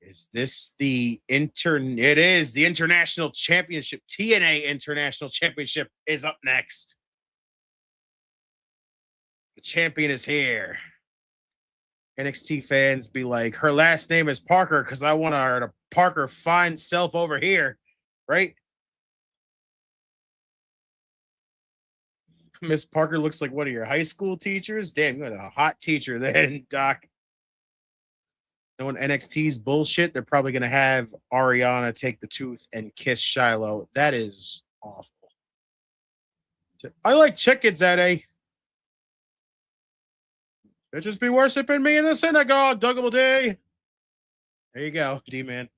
Is this the It is the International Championship. TNA International Championship is up next. The champion is here. NXT fans be like, her last name is Parker because I want her to Parker fine self over here, right? Miss Parker looks like one of your high school teachers. Damn, you got a hot teacher then, Doc. Knowing NXT's bullshit, they're probably going to have Ariana take the tooth and kiss Shiloh. That is awful. I like chickens, Eddie. Bitches be worshiping me in the synagogue, Double D. There you go, D-Man.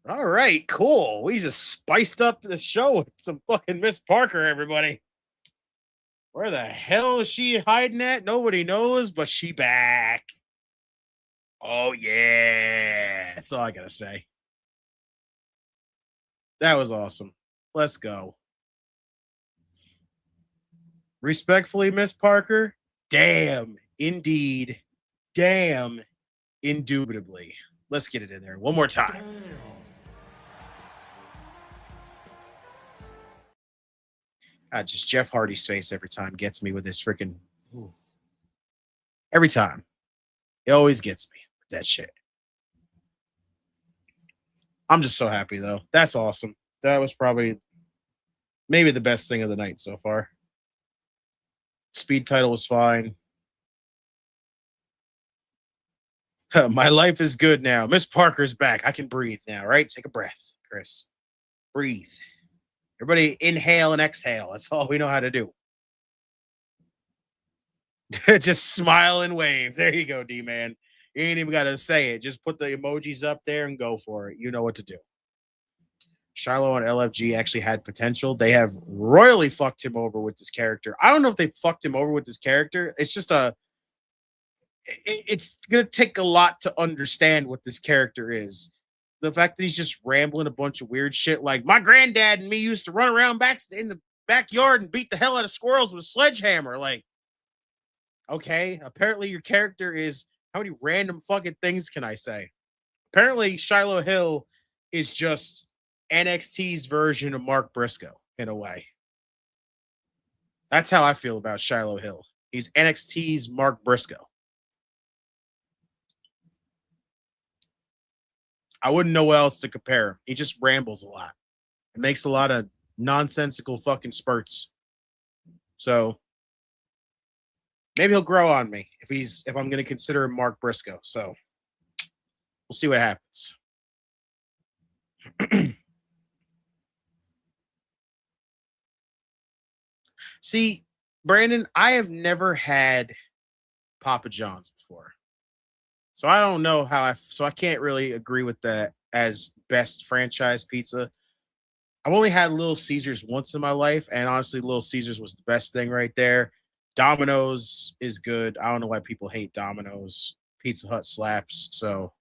All right, cool. We just spiced up the show with some fucking Miss Parker, everybody. Where the hell is she hiding at? Nobody knows, but she back. Oh, yeah. That's all I got to say. That was awesome. Let's go. Respectfully, Miss Parker, damn, indeed, damn, indubitably. Let's get it in there one more time. Just Jeff Hardy's face every time gets me with this freaking. Every time. It always gets me with that shit. I'm just so happy, though. That's awesome. That was probably maybe the best thing of the night so far. Speed title was fine. My life is good now. Miss Parker's back. I can breathe now, right? Take a breath, Chris. Breathe. Everybody inhale and exhale. That's all we know how to do. Just smile and wave. There you go, D-Man. You ain't even got to say it. Just put the emojis up there and go for it. You know what to do. Shiloh and LFG actually had potential. They have royally fucked him over with this character. I don't know if they fucked him over with this character. It's just it's going to take a lot to understand what this character is. The fact that he's just rambling a bunch of weird shit like, my granddad and me used to run around back in the backyard and beat the hell out of squirrels with a sledgehammer. Like, okay, apparently your character is, how many random fucking things can I say? Apparently Shiloh Hill is just NXT's version of Mark Briscoe in a way. That's how I feel about Shiloh Hill. He's NXT's Mark Briscoe. I wouldn't know what else to compare him. He just rambles a lot. It makes a lot of nonsensical fucking spurts. So maybe he'll grow on me if I'm going to consider him Mark Briscoe. So we'll see what happens. See, Brandon, I have never had Papa John's before. So I don't know so I can't really agree with that as best franchise pizza. I've only had Little Caesars once in my life, and honestly, Little Caesars was the best thing right there. Domino's is good. I don't know why people hate Domino's. Pizza Hut slaps. So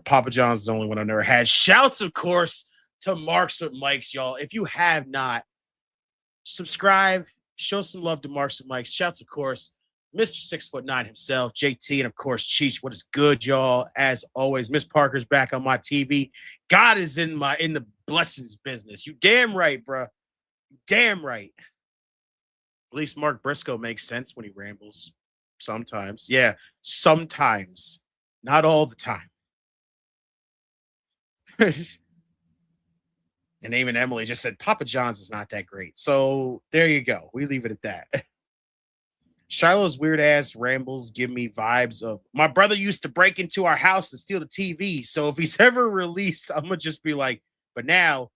Papa John's is the only one I've never had. Shouts, of course, to Marks with Mikes, y'all. If you have not, subscribe, show some love to Marks with Mikes. Shouts, of course, Mr. 6'9" himself, JT, and of course, Cheech. What is good, y'all? As always, Miss Parker's back on my TV. God is in the blessings business. You damn right, bro. Damn right. At least Mark Briscoe makes sense when he rambles. Sometimes. Yeah, sometimes. Not all the time. And even Emily just said Papa John's is not that great. So there you go. We leave it at that. Shiloh's weird ass rambles give me vibes of my brother used to break into our house and steal the TV. So if he's ever released, I'm gonna just be like, but now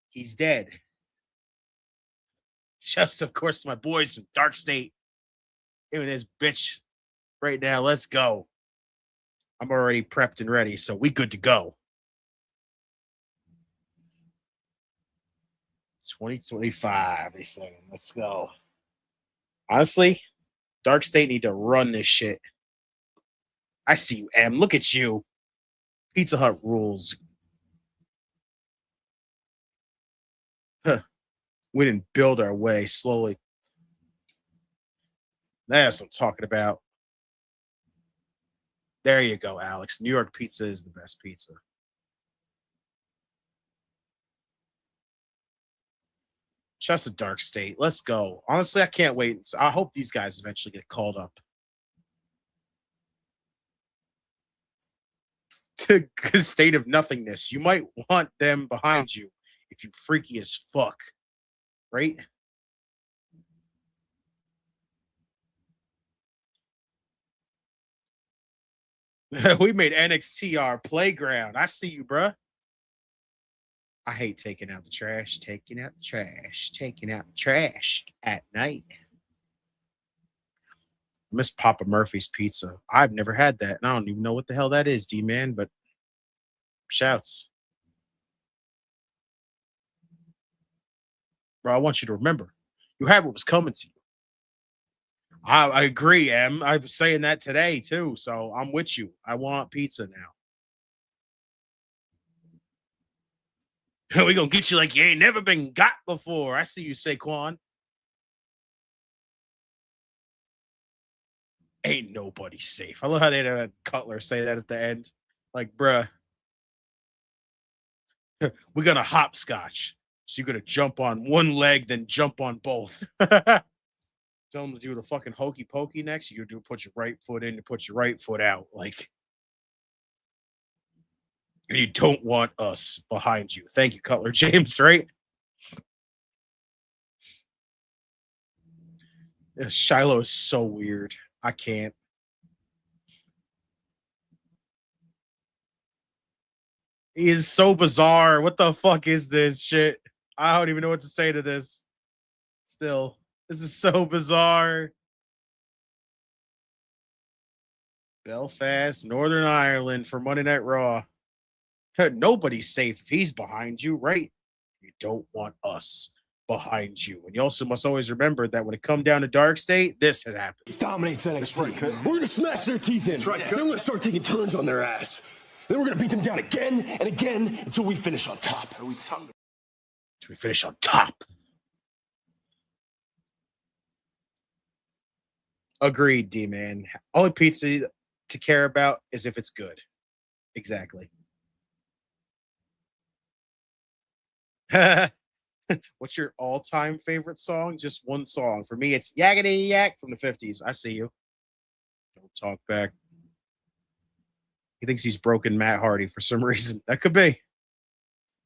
he's dead. Just of course my boys from Darkstate. Even this bitch right now. Let's go. I'm already prepped and ready, so we good to go. 2025, they say. Let's go. Honestly, Darkstate need to run this shit. I see you, Em. Look at you. Pizza Hut rules. Huh. We didn't build our way slowly. That's what I'm talking about. There you go, Alex. New York pizza is the best pizza. Just a Darkstate. Let's go. Honestly, I can't wait. I hope these guys eventually get called up to the state of nothingness. You might want them behind you if you freaky as fuck, right? We made NXT our playground. I see you, bruh. I hate taking out the trash, taking out the trash, taking out the trash at night. Miss Papa Murphy's Pizza. I've never had that, and I don't even know what the hell that is, D-Man, but shouts. Bro, I want you to remember, you had what was coming to you. I agree, Em. I was saying that today, too, so I'm with you. I want pizza now. We're going to get you like you ain't never been got before. I see you, Saquon. Ain't nobody safe. I love how they had Cutler say that at the end. Like, bruh, we're going to hopscotch. So you're going to jump on one leg, then jump on both. Tell them to do the fucking hokey pokey next. You do put your right foot in to put your right foot out. Like, and you don't want us behind you. Thank you, Cutler James, right? Shiloh is so weird. I can't. He is so bizarre. What the fuck is this shit? I don't even know what to say to this. Still, this is so bizarre. Belfast, Northern Ireland for Monday Night Raw. Nobody's safe if he's behind you, right? You don't want us behind you. And you also must always remember that when it comes down to Darkstate, this has happened. Dominates NXT. We're going to smash their teeth in. That's right. Then we're going to start taking turns on their ass. Then we're going to beat them down again and again until we finish on top. Until we finish on top. Agreed, D-Man. Only pizza to care about is if it's good. Exactly. What's your all-time favorite song? Just one song. For me, it's Yakety Yak from the 50s. I see you. Don't talk back. He thinks he's broken Matt Hardy for some reason. That could be.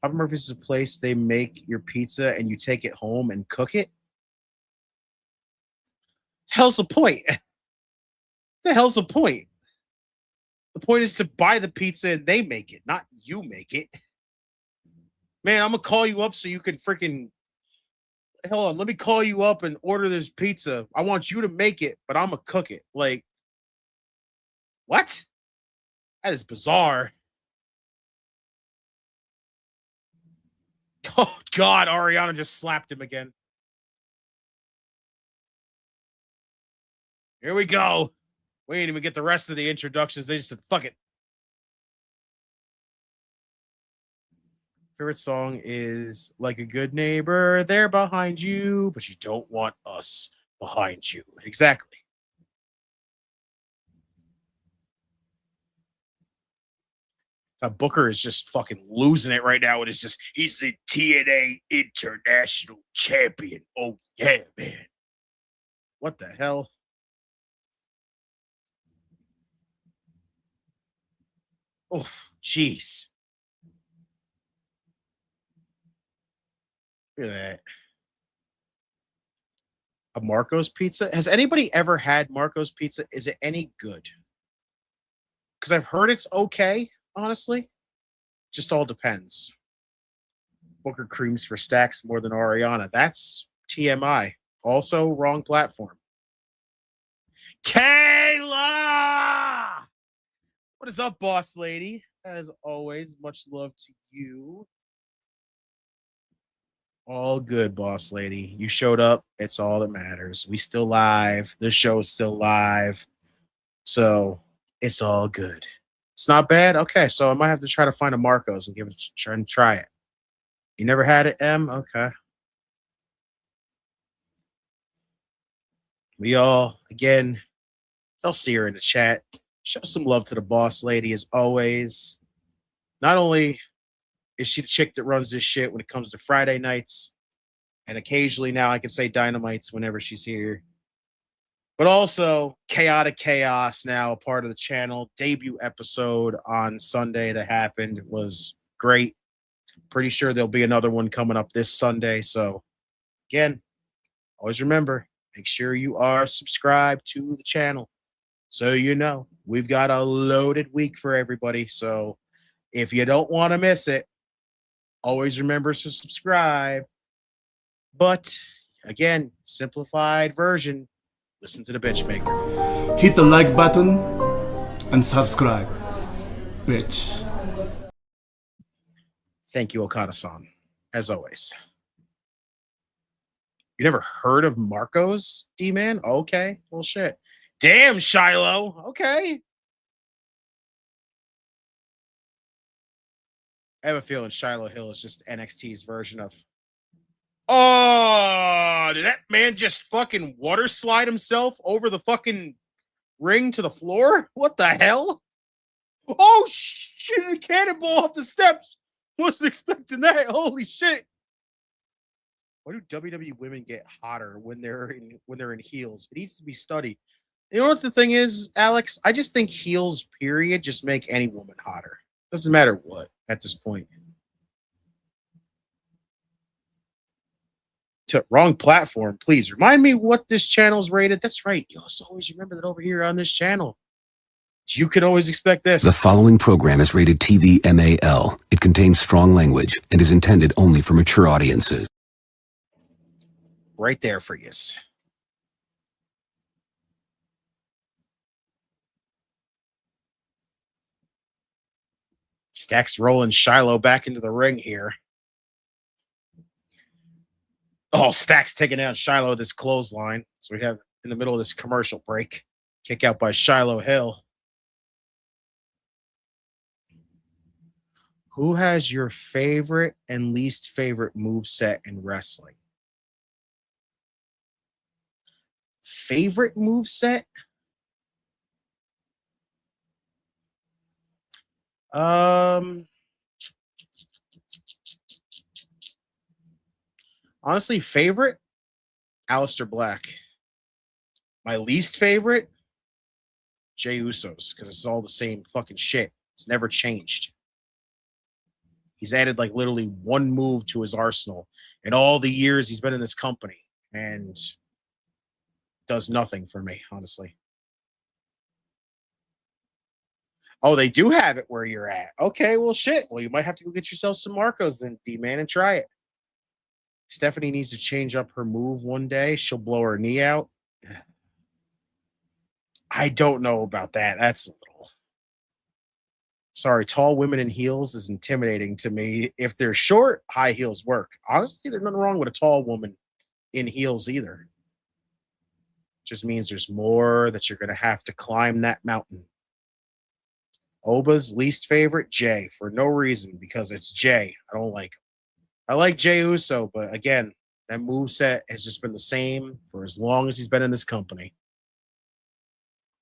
Papa Murphy's is a place they make your pizza and you take it home and cook it. Hell's the point? The hell's the point? The point is to buy the pizza and they make it, not you make it. Man, I'm going to call you up so you can freaking... Hold on, let me call you up and order this pizza. I want you to make it, but I'm going to cook it. Like, what? That is bizarre. Oh, God, Ariana just slapped him again. Here we go. We didn't even get the rest of the introductions. They just said, fuck it. Favorite song is Like a Good Neighbor, they're behind you, but you don't want us behind you. Exactly. Booker is just fucking losing it right now. He's the TNA International Champion. Oh, yeah, man. What the hell? Oh, jeez. Look at that. A Marco's pizza? Has anybody ever had Marco's pizza? Is it any good? Because I've heard it's okay, honestly. Just all depends. Booker creams for stacks more than Ariana. That's TMI. Also, wrong platform. Kayla! What is up, boss lady? As always, much love to you. All good, boss lady. You showed up. It's all that matters. We still live. The show's still live. So it's all good. It's not bad. Okay, so I might have to try to find a Marco's and give it and try it. You never had it, M? Okay. We all, again, I'll see her in the chat. Show some love to the boss lady as always. Not only is she the chick that runs this shit when it comes to Friday nights, and occasionally now I can say Dynamites whenever she's here, but also Chaotic Chaos, now a part of the channel. Debut episode on Sunday that happened was great. Pretty sure there'll be another one coming up this Sunday. So again, always remember, make sure you are subscribed to the channel so you know we've got a loaded week for everybody. So if you don't want to miss it, Always remember to subscribe. But again, simplified version. Listen to the bitch maker. Hit the like button and subscribe, bitch. Thank you, Okada-san, as always. You never heard of Marcos, D-Man? Okay, well, shit. Damn, Shiloh. Okay. I have a feeling Shiloh Hill is just NXT's version of. Oh, did that man just fucking water slide himself over the fucking ring to the floor? What the hell? Oh, shit, a cannonball off the steps. Wasn't expecting that. Holy shit. Why do WWE women get hotter when they're in heels? It needs to be studied. You know what the thing is, Alex? I just think heels, period, just make any woman hotter. Doesn't matter what at this point. Wrong platform, please. Remind me what this channel's rated. That's right. You also always remember that over here on this channel. You can always expect this. The following program is rated TV MAL. It contains strong language and is intended only for mature audiences. Right there for you. Stacks rolling Shiloh back into the ring here. Oh, Stacks taking out Shiloh with this clothesline. So we have in the middle of this commercial break. Kick out by Shiloh Hill. Who has your favorite and least favorite moveset in wrestling? Favorite moveset? Honestly, favorite, Aleister Black. My least favorite, Jey Usos, because it's all the same fucking shit. It's never changed. He's added like literally one move to his arsenal in all the years he's been in this company and does nothing for me, honestly. Oh, they do have it where you're at. Okay, well, shit. Well, you might have to go get yourself some Marcos then, D-Man, and try it. Stephanie needs to change up her move one day. She'll blow her knee out. I don't know about that. That's a little... Sorry, tall women in heels is intimidating to me. If they're short, high heels work. Honestly, there's nothing wrong with a tall woman in heels either. Just means there's more that you're going to have to climb that mountain. Oba's least favorite, Jay, for no reason, because it's Jay. I don't like him. I like Jey Uso, but again, that moveset has just been the same for as long as he's been in this company.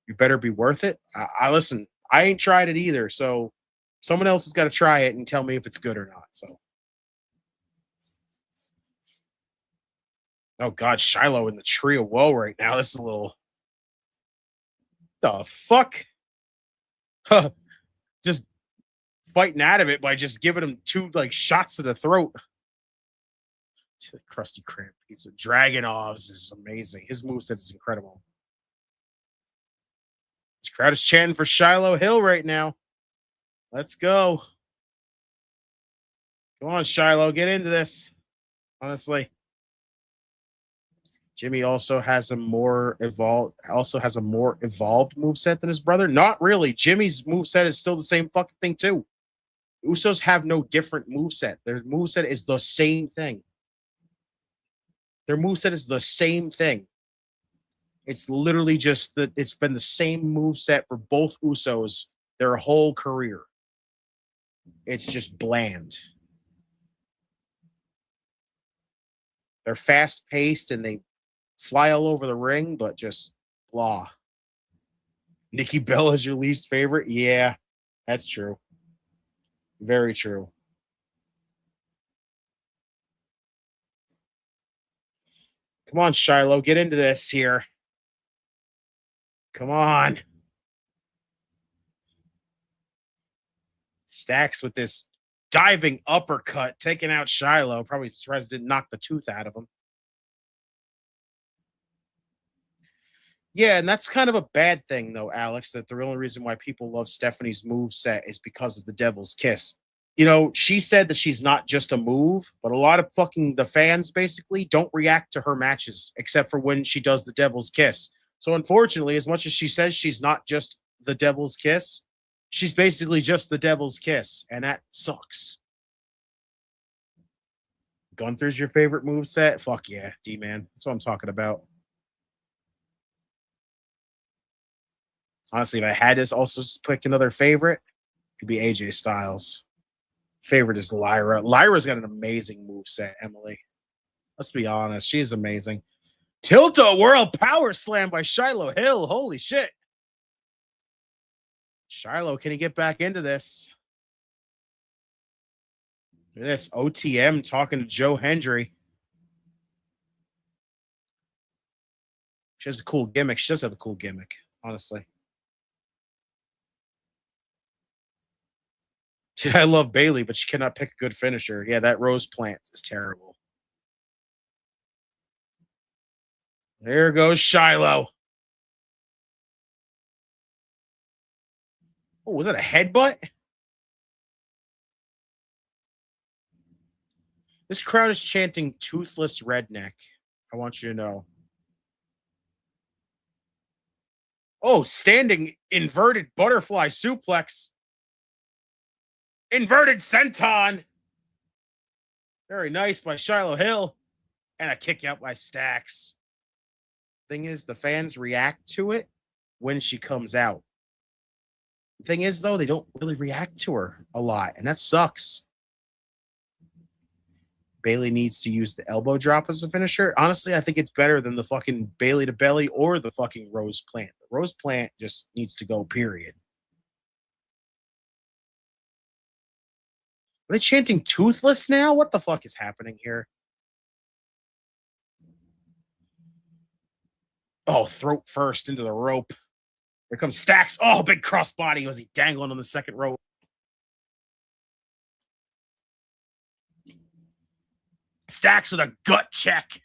You better be worth it. I listen, I ain't tried it either, so someone else has got to try it and tell me if it's good or not. So, oh God, Shiloh in the tree of woe right now. This is a little. The fuck? Huh. Just fighting out of it by just giving him two like shots to the throat. Krusty Krab. He's a Dragunov's is amazing. His moveset is incredible. This crowd is chanting for Shiloh Hill right now. Let's go. Come on, Shiloh, get into this. Honestly. Jimmy also has a more evolved moveset than his brother. Not really. Jimmy's moveset is still the same fucking thing, too. Usos have no different moveset. Their moveset is the same thing. Their moveset is the same thing. It's literally just that it's been the same moveset for both Usos their whole career. It's just bland. They're fast-paced and they fly all over the ring, but just blah. Nikki Bella is your least favorite? Yeah, that's true. Very true. Come on, Shiloh, get into this here. Come on. Stacks with this diving uppercut, taking out Shiloh. Probably surprised didn't knock the tooth out of him. Yeah, and that's kind of a bad thing, though, Alex, that the only reason why people love Stephanie's moveset is because of the Devil's Kiss. you know, she said that she's not just a move, but a lot of fucking the fans basically don't react to her matches except for when she does the Devil's Kiss. So unfortunately, as much as she says she's not just the Devil's Kiss, she's basically just the Devil's Kiss, and that sucks. Gunther's your favorite moveset? Fuck yeah, D-Man. That's what I'm talking about. Honestly, if I had to also pick another favorite, it'd be AJ Styles. Favorite is Lyra. Lyra's got an amazing moveset, Emily. Let's be honest. She's amazing. Tilt-A World Power Slam by Shiloh Hill. Holy shit. Shiloh, can he get back into this? Look at this. OTM talking to Joe Hendry. She has a cool gimmick. She does have a cool gimmick, honestly. I love Bailey, but she cannot pick a good finisher. Yeah, that rose plant is terrible. There goes Shiloh. Oh, was that a headbutt? This crowd is chanting toothless redneck. I want you to know. Oh, standing inverted butterfly suplex. Inverted senton. Very nice by Shiloh Hill. And a kick out by Stacks. Thing is, the fans react to it when she comes out. The thing is, though, they don't really react to her a lot, and that sucks. Bailey needs to use the elbow drop as a finisher. Honestly, I think it's better than the fucking Bailey to belly or the fucking rose plant. The rose plant just needs to go, period. Are they chanting toothless now? What the fuck is happening here? Oh, throat first into the rope. Here comes Stacks. Oh, big crossbody. Was he dangling on the second rope? Stacks with a gut check.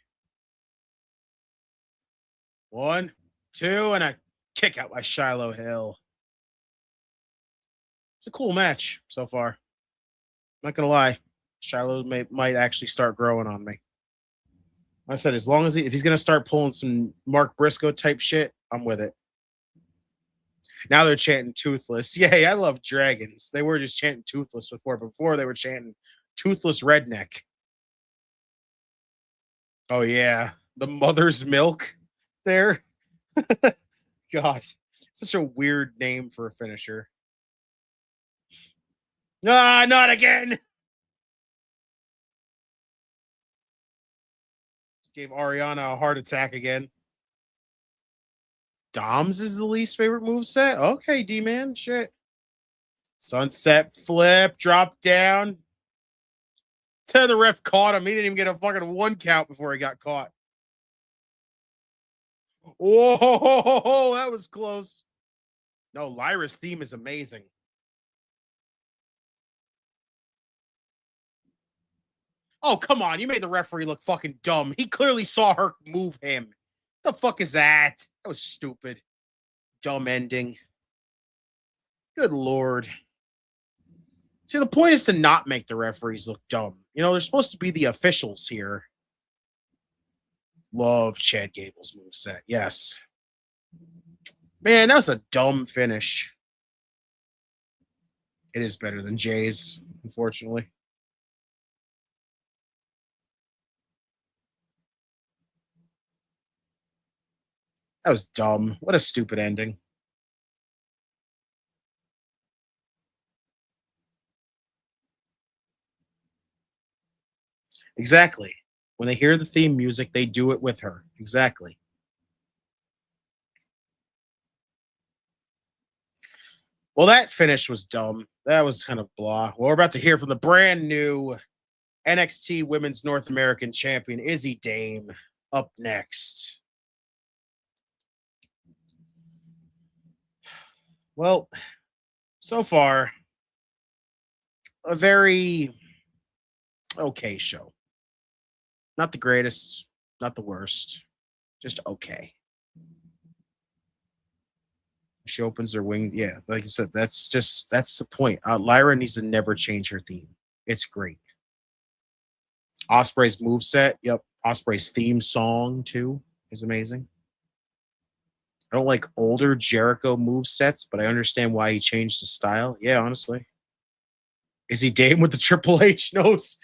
1, 2, and a kick out by Shiloh Hill. It's a cool match so far. Not gonna lie, Shiloh might actually start growing on me. Like I said, as long as if he's gonna start pulling some Mark Briscoe type shit, I'm with it. Now they're chanting toothless. Yay, I love dragons. They were just chanting toothless before. Before they were chanting toothless redneck. Oh yeah, the mother's milk there. God, such a weird name for a finisher. Ah, not again. Just gave Ariana a heart attack again. Dom's is the least favorite moveset? Okay, D-Man. Shit. Sunset flip, drop down. The ref caught him. He didn't even get a fucking 1 count before he got caught. Whoa, that was close. No, Lyra's theme is amazing. Oh, come on. You made the referee look fucking dumb. He clearly saw her move him. The fuck is that? That was stupid. Dumb ending. Good Lord. See, the point is to not make the referees look dumb. You know, they're supposed to be the officials here. Love Chad Gable's moveset. Yes. Man, that was a dumb finish. It is better than Jay's, unfortunately. That was dumb. What a stupid ending. Exactly. When they hear the theme music, they do it with her. Exactly. Well, that finish was dumb. That was kind of blah. Well, we're about to hear from the brand new NXT Women's North American Champion, Izzy Dame, up next. Well, so far, a very okay show. Not the greatest, not the worst, just okay. She opens her wings. Yeah, like I said, that's the point. Lyra needs to never change her theme. It's great. Osprey's moveset. Yep. Osprey's theme song too is amazing. I don't like older Jericho movesets, but I understand why he changed the style. Yeah, honestly. Is he Dame with the Triple H nose?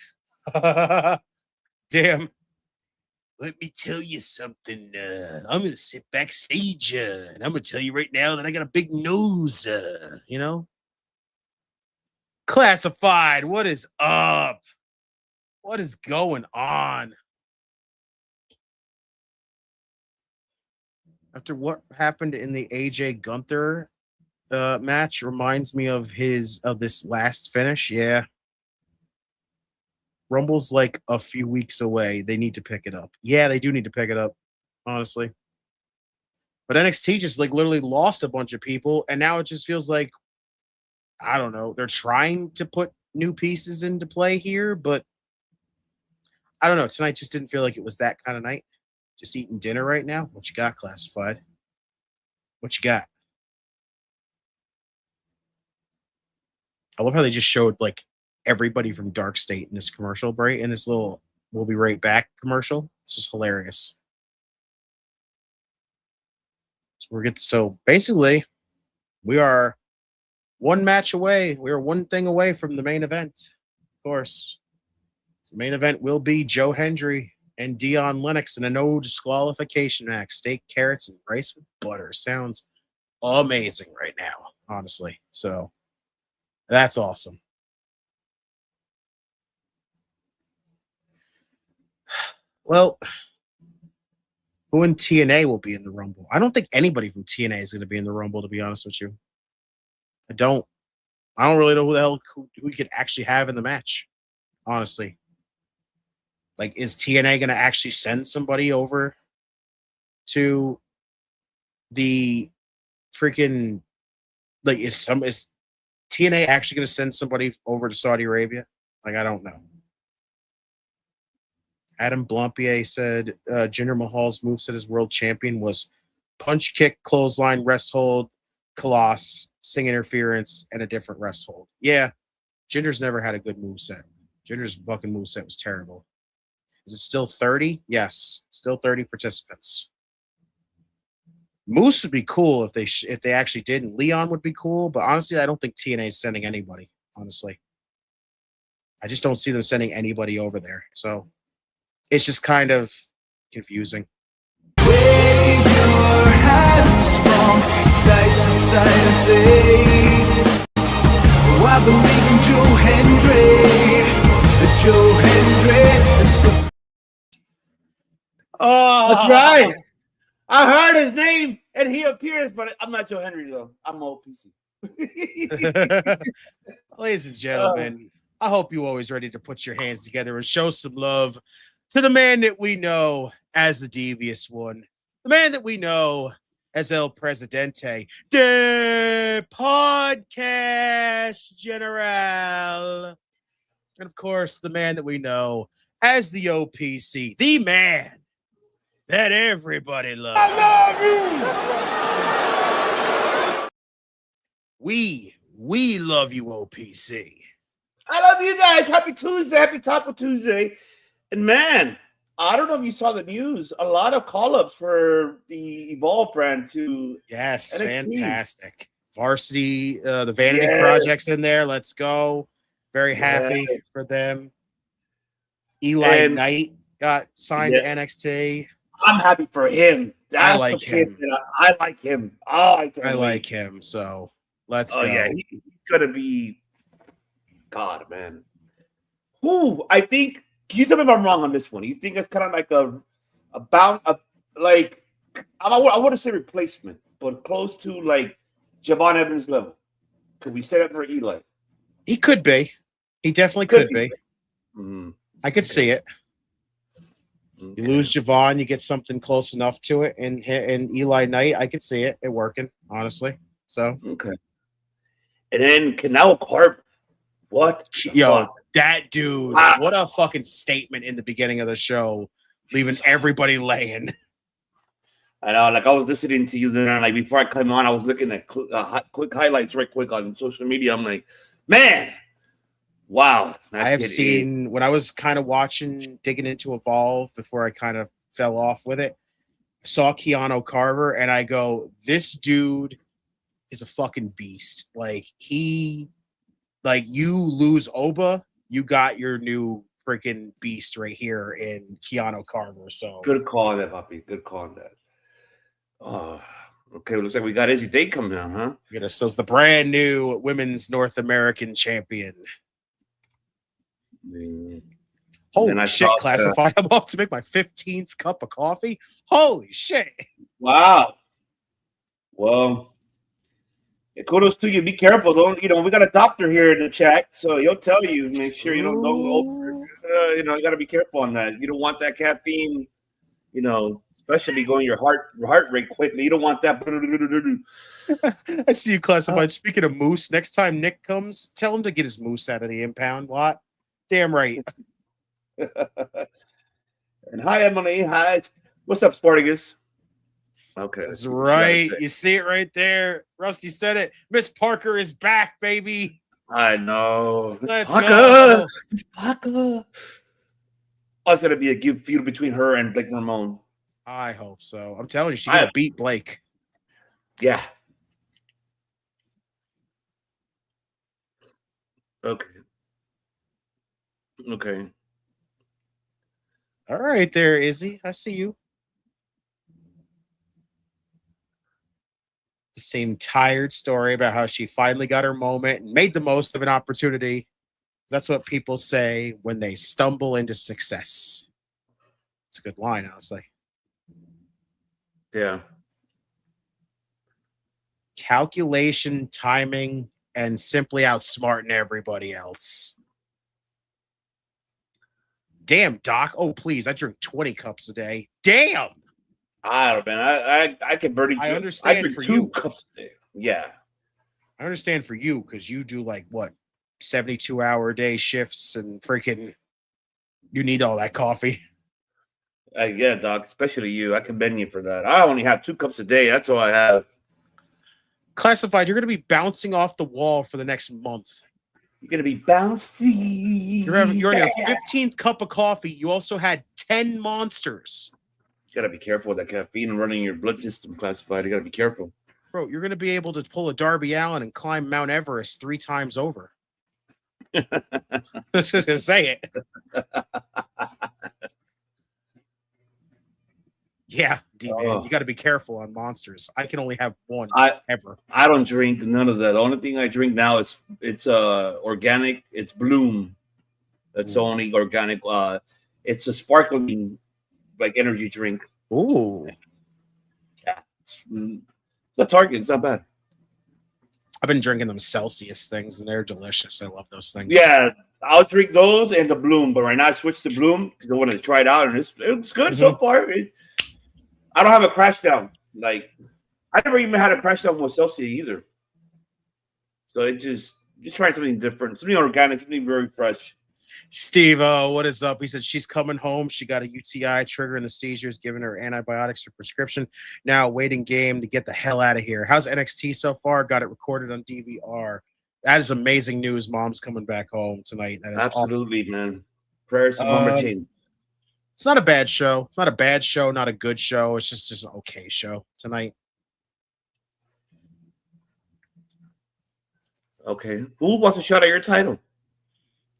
Damn. Let me tell you something. I'm going to sit backstage and I'm going to tell you right now that I got a big nose, you know? Classified, what is up? What is going on? After what happened in the AJ Gunther match reminds me of this last finish. Yeah. Rumble's like a few weeks away. They need to pick it up. Yeah, they do need to pick it up, honestly. But NXT just like literally lost a bunch of people, and now it just feels like, I don't know, they're trying to put new pieces into play here, but I don't know. Tonight just didn't feel like it was that kind of night. Just eating dinner right now. What you got, Classified? What you got? I love how they just showed like everybody from Darkstate in this commercial break, in this little "we'll be right back" commercial. This is hilarious. So basically, we are one match away. We are one thing away from the main event. Of course, the main event will be Joe Hendry and Dion Lennox in a no disqualification match. Steak, carrots, and rice with butter. Sounds amazing right now, honestly. So that's awesome. Well, who in TNA will be in the Rumble? I don't think anybody from TNA is going to be in the Rumble, to be honest with you. I don't really know who we could actually have in the match, honestly. Like, is TNA going to actually send somebody over to the freaking, like, is TNA actually going to send somebody over to Saudi Arabia? Like, I don't know. Adam Blampier said Jinder Mahal's moveset as world champion was punch, kick, clothesline, rest hold, Colossus, sing interference, and a different rest hold. Yeah, Jinder's never had a good moveset. Jinder's fucking moveset was terrible. Is it still 30? Yes, still 30 participants. Moose would be cool if they actually did, and Leon would be cool, but honestly, I don't think TNA is sending anybody, honestly. I just don't see them sending anybody over there, so it's just kind of confusing. Wave your hands from side to side and say, oh, I believe in Joe Hendry. Joe Hendry is so... Oh, that's right. I heard his name and he appears, but I'm not Joe Hendry though. I'm OPC. Ladies and gentlemen, I hope you always ready to put your hands together and show some love to the man that we know as the Devious One, the man that we know as El Presidente, the Podcast General, and of course, the man that we know as the OPC, the man that everybody loves. I love you. We love you, OPC. I love you guys. Happy Tuesday. Happy Taco Tuesday. And man, I don't know if you saw the news. A lot of call-ups for the Evolve brand to NXT. Fantastic. Varsity, the Vanity Project's in there. Let's go. Very happy for them. Eli Knight got signed to NXT. I'm happy for him. I like him. I like him. Oh, I like him. So let's go. Yeah, he's gonna be God, man. Who I think. Can you tell me if I'm wrong on this one? You think it's kind of like I want to say replacement, but close to like Javon Evans level. Could we say that for Eli? He could be. He definitely could be. Mm-hmm. I could see it. Okay. You lose Javon, you get something close enough to it, and Eli Knight, I could see it working, honestly. So okay. And then Canal Carp, what? Yo, that dude! What a fucking statement in the beginning of the show, leaving everybody laying. I know, like I was listening to you then, like before I came on, I was looking at quick highlights right quick on social media. I'm like, man, wow. I have seen when I was kind of digging into Evolve before I kind of fell off with it. I saw Keanu Carver and I go, this dude is a fucking beast. Like you lose Oba, you got your new freaking beast right here in Keanu Carver. So good call on that, Poppy. Good call on that. Oh, okay. Looks like we got Izzy Day coming down, huh? So it's the brand new women's North American champion. Holy shit, Classified. I'm off to make my 15th cup of coffee. Holy shit. Wow. Well, kudos to you. Be careful. We got a doctor here in the chat, so he'll tell you, make sure you don't you got to be careful on that. You don't want that caffeine, especially going your heart rate quickly. You don't want that. I see you, Classified. Speaking of moose, next time Nick comes, tell him to get his moose out of the impound lot. Damn right. And hi, Emily. Hi. What's up, Spartacus? Okay. That's right. You see it right there. Rusty said it. Miss Parker is back, baby. I know. Let's go. Miss Parker. Oh, it's going to be a good feud between her and Blake Ramone. I hope so. I'm telling you, she's going to beat Blake. Yeah. Okay. All right there, Izzy. I see you. The same tired story about how she finally got her moment and made the most of an opportunity. That's what people say when they stumble into success. It's a good line, honestly. Yeah. Calculation, timing, and simply outsmarting everybody else. Damn, Doc. Oh, please. I drink 20 cups a day. Damn. I don't know, man. I can barely. I understand. I drink for 2 you. cups a day. Yeah. I understand for you because you do 72-hour day shifts and freaking you need all that coffee. Yeah, Doc. Especially you. I commend you for that. I only have 2 cups a day. That's all I have. Classified, you're going to be bouncing off the wall for the next month. You're going to be bouncy. You're on your 15th cup of coffee. You also had 10 monsters. You got to be careful with that caffeine running your blood system, Classified. You got to be careful. Bro, you're going to be able to pull a Darby Allin and climb Mount Everest 3 times over. Let's just say it. Yeah, D-Man, you got to be careful on monsters. I can only have one ever. I don't drink none of that. The only thing I drink now is it's organic. It's Bloom. That's the only organic. It's a sparkling energy drink. Ooh, yeah, it's a Target. It's not bad. I've been drinking them Celsius things, and they're delicious. I love those things. Yeah, I'll drink those and the Bloom, but right now I switched to Bloom because I wanted to try it out, and it's good so far. I don't have a crash down. I never even had a crash down with Celsius either. So it just trying something different, something organic, something very fresh. Steve, what is up? He said she's coming home. She got a UTI, triggering the seizures, giving her antibiotics for prescription. Now waiting game to get the hell out of here. How's NXT so far? Got it recorded on DVR. That is amazing news. Mom's coming back home tonight. That is absolutely awesome. Man. Prayers to Mama Jane. It's not a bad show. Not a bad show. Not a good show. It's just an okay show tonight. Okay. Who wants a shot at your title?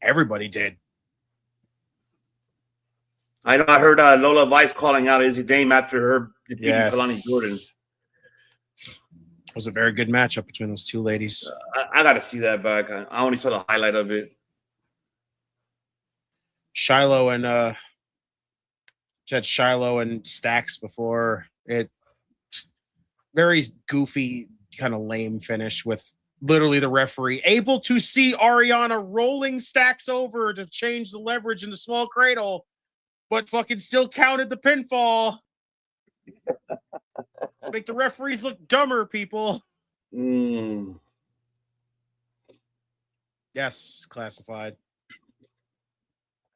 Everybody did. I know. I heard Lola Vice calling out Izzy Dame after her defeating Kelani Jordan. It was a very good matchup between those two ladies. I got to see that back. I only saw the highlight of it. Shiloh and Shiloh and Stacks before it. Very goofy, kind of lame finish with literally the referee able to see Ariana rolling Stacks over to change the leverage in the small cradle, but fucking still counted the pinfall. To make the referees look dumber, people. Yes, Classified.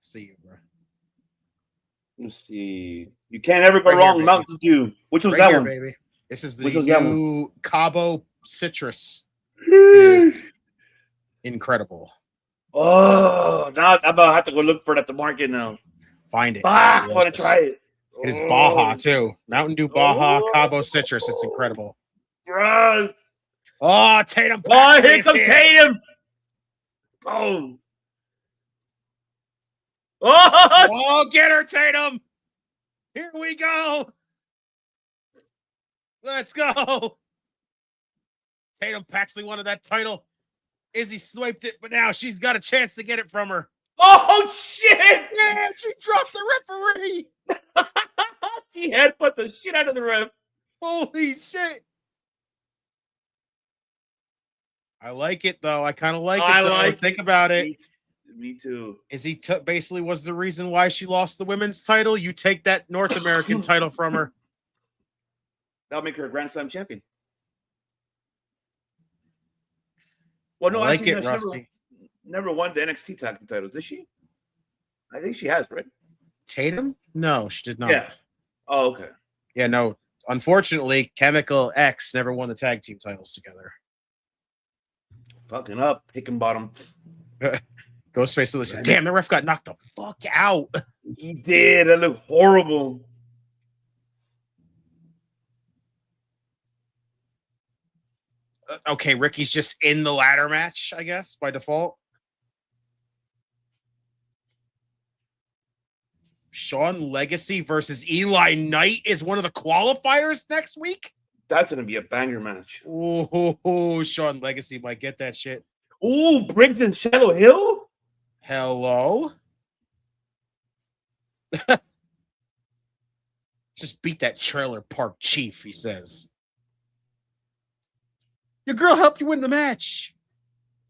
See you, bro. Let's see. You can't ever go Right wrong. here, Mountain Dew. Which was Right that here, one? baby. This is the Which was that one? new Cabo Citrus. It is incredible. Oh, now I'm about to have to go look for it at the market now. Find it. I want to try it. It is Baja too. Mountain Dew Baja Cabo Citrus. It's incredible. Yes. Oh, Tatum. Oh, here comes Tatum. Oh. Oh, get her, Tatum. Here we go. Let's go. Tatum Paxley wanted that title. Izzy swiped it, but now she's got a chance to get it from her. Oh, shit. Yeah, she dropped the referee. She headbutt the shit out of the ref. Holy shit. I like it, though. I kind of like it. Think about it. Me too. Izzy basically was the reason why she lost the women's title. You take that North American title from her. That'll make her a Grand Slam champion. Well, no, I like actually, it, Rusty. Never won the NXT tag team titles, did she? I think she has, right? Tatum? No, she did not. Yeah. Oh, okay. Yeah, no. Unfortunately, Chemical X never won the tag team titles together. Fucking up, Hickenbottom. Ghostface Lily said, damn, the ref got knocked the fuck out. He did. That looked horrible. Okay, Ricky's just in the ladder match, I guess, by default. Sean Legacy versus Eli Knight is one of the qualifiers next week. That's going to be a banger match. Oh, Sean Legacy might get that shit. Ooh, Briggs and Shadow Hill? Hello? Just beat that trailer park chief, he says. Your girl helped you win the match.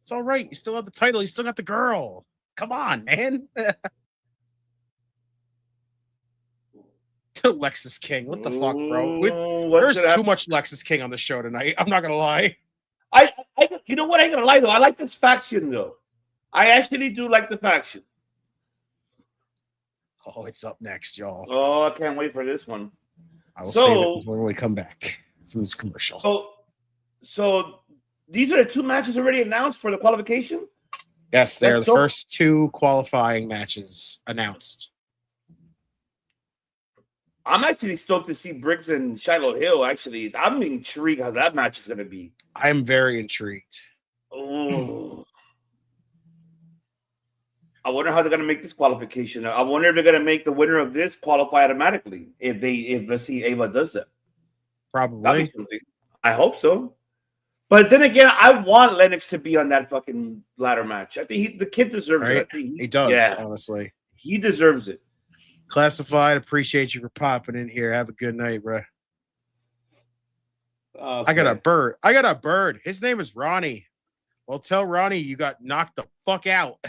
It's all right. You still have the title. You still got the girl. Come on, man. Lexus King. What the fuck, bro? There's too much Lexus King on the show tonight. I'm not going to lie. You know what? I ain't going to lie, though. I like this faction, though. I actually do like the faction. Oh, it's up next, y'all. Oh, I can't wait for this one. I will save it when we come back from this commercial. So these are the two matches already announced for the qualification? Yes, they're the first two qualifying matches announced. I'm actually stoked to see Briggs and Shiloh Hill. Actually, I'm intrigued how that match is going to be. I'm very intrigued. Oh, I wonder how they're going to make this qualification. I wonder if they're going to make the winner of this qualify automatically. If let's see Ava does that. Probably. I hope so. But then again, I want Lennox to be on that fucking ladder match. I think the kid deserves it. I think he does, honestly. He deserves it. Classified, appreciate you for popping in here. Have a good night, bro. Okay. I got a bird. His name is Ronnie. Well, tell Ronnie you got knocked the fuck out.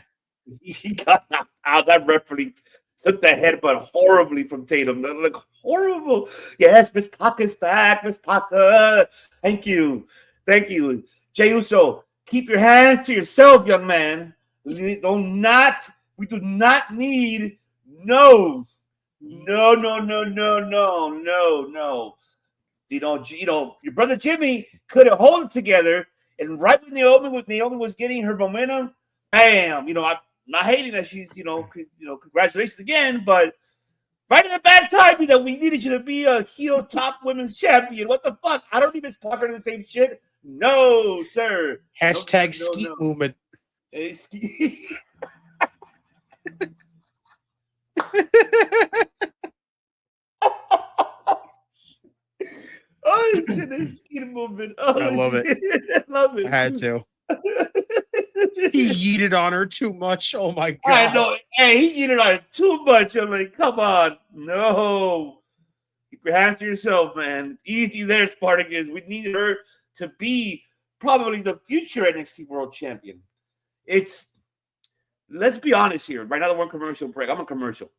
He got knocked out. That referee took the headbutt horribly from Tatum. That looked horrible. Yes, Miss Paca's back. Miss Paca. Thank you. Jey Uso, keep your hands to yourself, young man. We do not need no. Your brother Jimmy couldn't hold it together, and right when Naomi was getting her momentum, bam! I'm not hating that she's congratulations again, but right at the bad time that we needed you to be a heel top women's champion. What the fuck? I don't need Miss Parker in the same shit. No, sir. Hashtag skeet movement. Hey, skeet. Oh, shit, skeet movement. Oh, I love it. I love it. I had to. He yeeted on her too much. Oh my god. I know. Hey, he yeeted on her too much. I'm like, come on. No. Keep your hands to yourself, man. Easy there, Spartacus. We need her to be probably the future NXT World Champion. Let's be honest here. Right now, the one commercial break. I'm a commercial.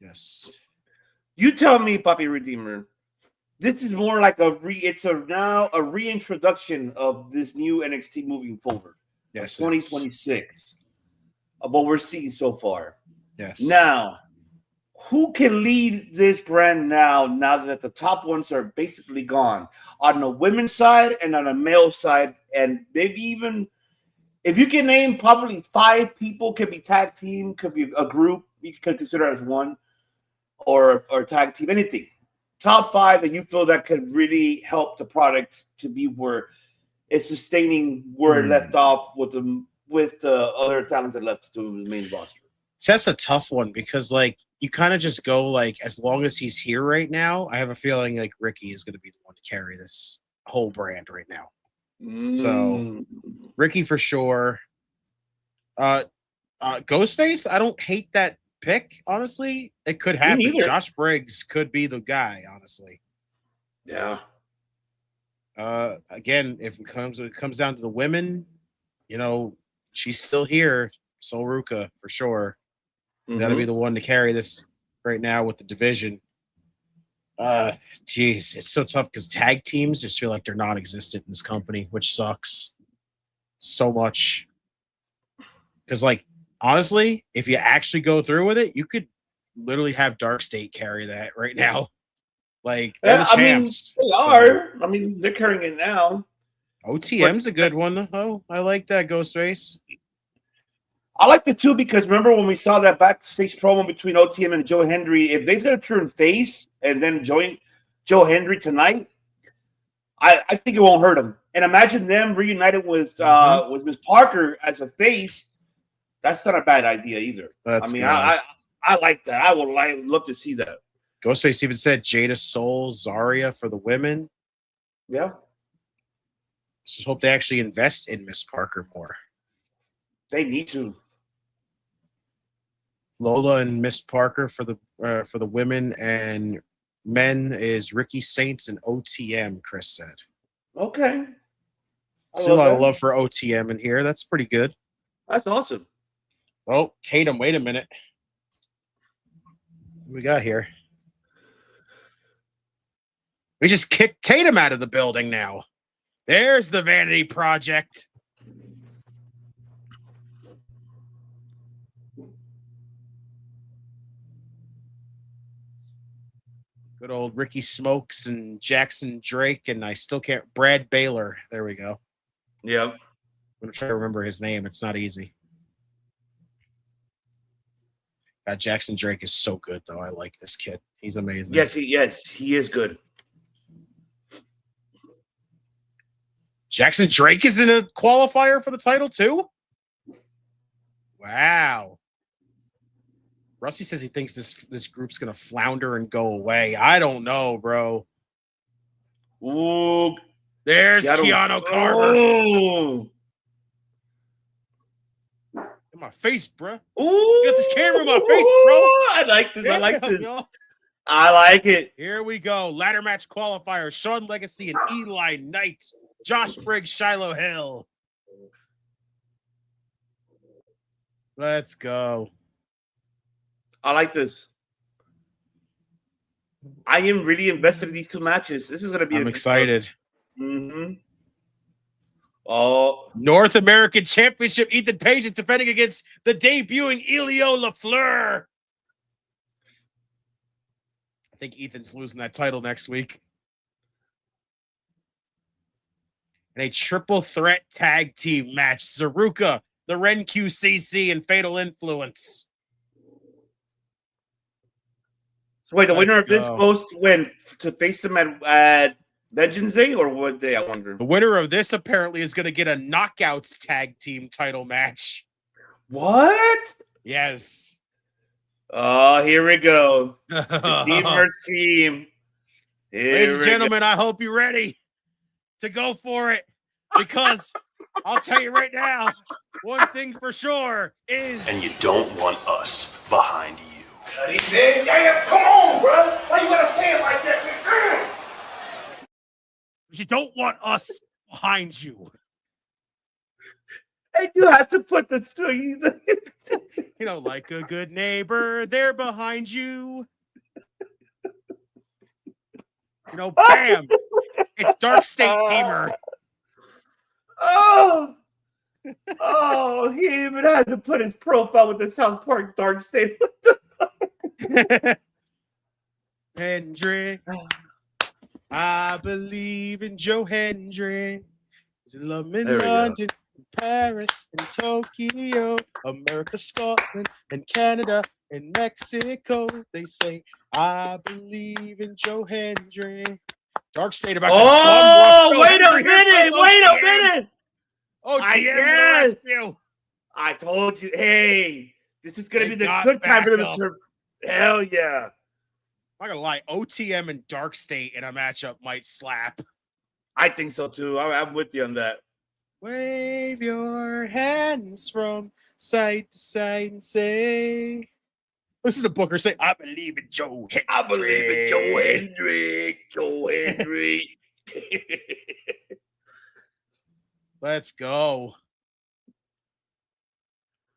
Yes. You tell me, Papi Redeemer. This is more like it's now a reintroduction of this new NXT moving forward. Yes. 2026 of what we're seeing so far. Yes. Now, who can lead this brand now that the top ones are basically gone on the women's side and on the male side, and maybe even if you can name probably 5 people, could be tag team, could be a group you could consider as one or tag team, anything. Top 5 that you feel that could really help the product to be where it's sustaining where it left off with the other talents that left to the main roster. So that's a tough one because, like, you kind of just go, like, as long as he's here right now, I have a feeling, like, Ricky is going to be the one to carry this whole brand right now. So, Ricky for sure. Ghostface, I don't hate that pick, honestly. It could happen. Josh Briggs could be the guy, honestly. Yeah. Again, if it comes down to the women, you know, she's still here. Solruka for sure. Got to be the one to carry this right now with the division. Geez, it's so tough because tag teams just feel like they're non-existent in this company, which sucks so much. Because, like, honestly, if you actually go through with it, you could literally have Darkstate carry that right now. Like, they're the champs. They are. I mean, they're carrying it now. OTM's a good one. Oh, I like that, Ghostface. I like the 2 because remember when we saw that backstage promo between OTM and Joe Hendry, if they're going to turn face and then join Joe Hendry tonight, I think it won't hurt them. And imagine them reunited with Miss Parker as a face. That's not a bad idea either. I like that. I would love to see that. Ghostface even said Jada Soul, Zarya for the women. Yeah. Just hope they actually invest in Miss Parker more. They need to. Lola and Miss Parker for the women, and men is Ricky Saints and OTM, Chris said. Okay. See a lot of love for OTM in here. That's pretty good. That's awesome. Oh, Tatum, wait a minute. What we got here? We just kicked Tatum out of the building now. There's the Vanity Project. Good old Ricky Smokes and Jackson Drake, and I still can't. Brad Baylor. There we go. Yep. I'm going to try to remember his name. It's not easy. God, Jackson Drake is so good, though. I like this kid. He's amazing. Yes, he is good. Jackson Drake is in a qualifier for the title, too? Wow. Rusty says he thinks this group's going to flounder and go away. I don't know, bro. Ooh. There's Keanu Carver. Oh. In my face, bro. Ooh. You got this camera in my face, bro. I like this. I like this. I like it. Here we go. Ladder match qualifier. Shawn Legacy and Eli Knight. Josh Briggs, Shiloh Hill. Let's go. I like this. I am really invested in these 2 matches. This is going to be. I'm excited. Oh, North American Championship. Ethan Page is defending against the debuting Elio LaFleur. I think Ethan's losing that title next week. And a triple threat tag team match. Zaruka, the Ren QCC, and Fatal Influence. So wait, the winner of this goes to win to face them at Legends Day, or what day? I wonder. The winner of this apparently is going to get a Knockouts tag team title match. What? Yes. Oh, here we go. The team versus team. Ladies and gentlemen, I hope you're ready to go for it, because I'll tell you right now, one thing for sure is... And you don't want us behind you. Damn, come on, bro. Why you gotta say it like that? Damn. You don't want us behind you. And you have to put the string. You know, like a good neighbor, they're behind you. You know, bam. It's Darkstate Deemer. Oh, he even had to put his profile with the South Park Darkstate. Hendry. I believe in Joe Hendry. He's in London, Paris, and Tokyo, America, Scotland, and Canada, and Mexico. They say, I believe in Joe Hendry. Darkstate about to wait a minute. Oh, yes. I told you, hey, this is going to be the good time for them to turn. Hell yeah. I'm not going to lie, OTM and Darkstate in a matchup might slap. I think so, too. I'm with you on that. Wave your hands from side to side and say, listen to Booker say, I believe in Joe Hendry. I believe in Joe Hendry. Joe Hendry. Let's go.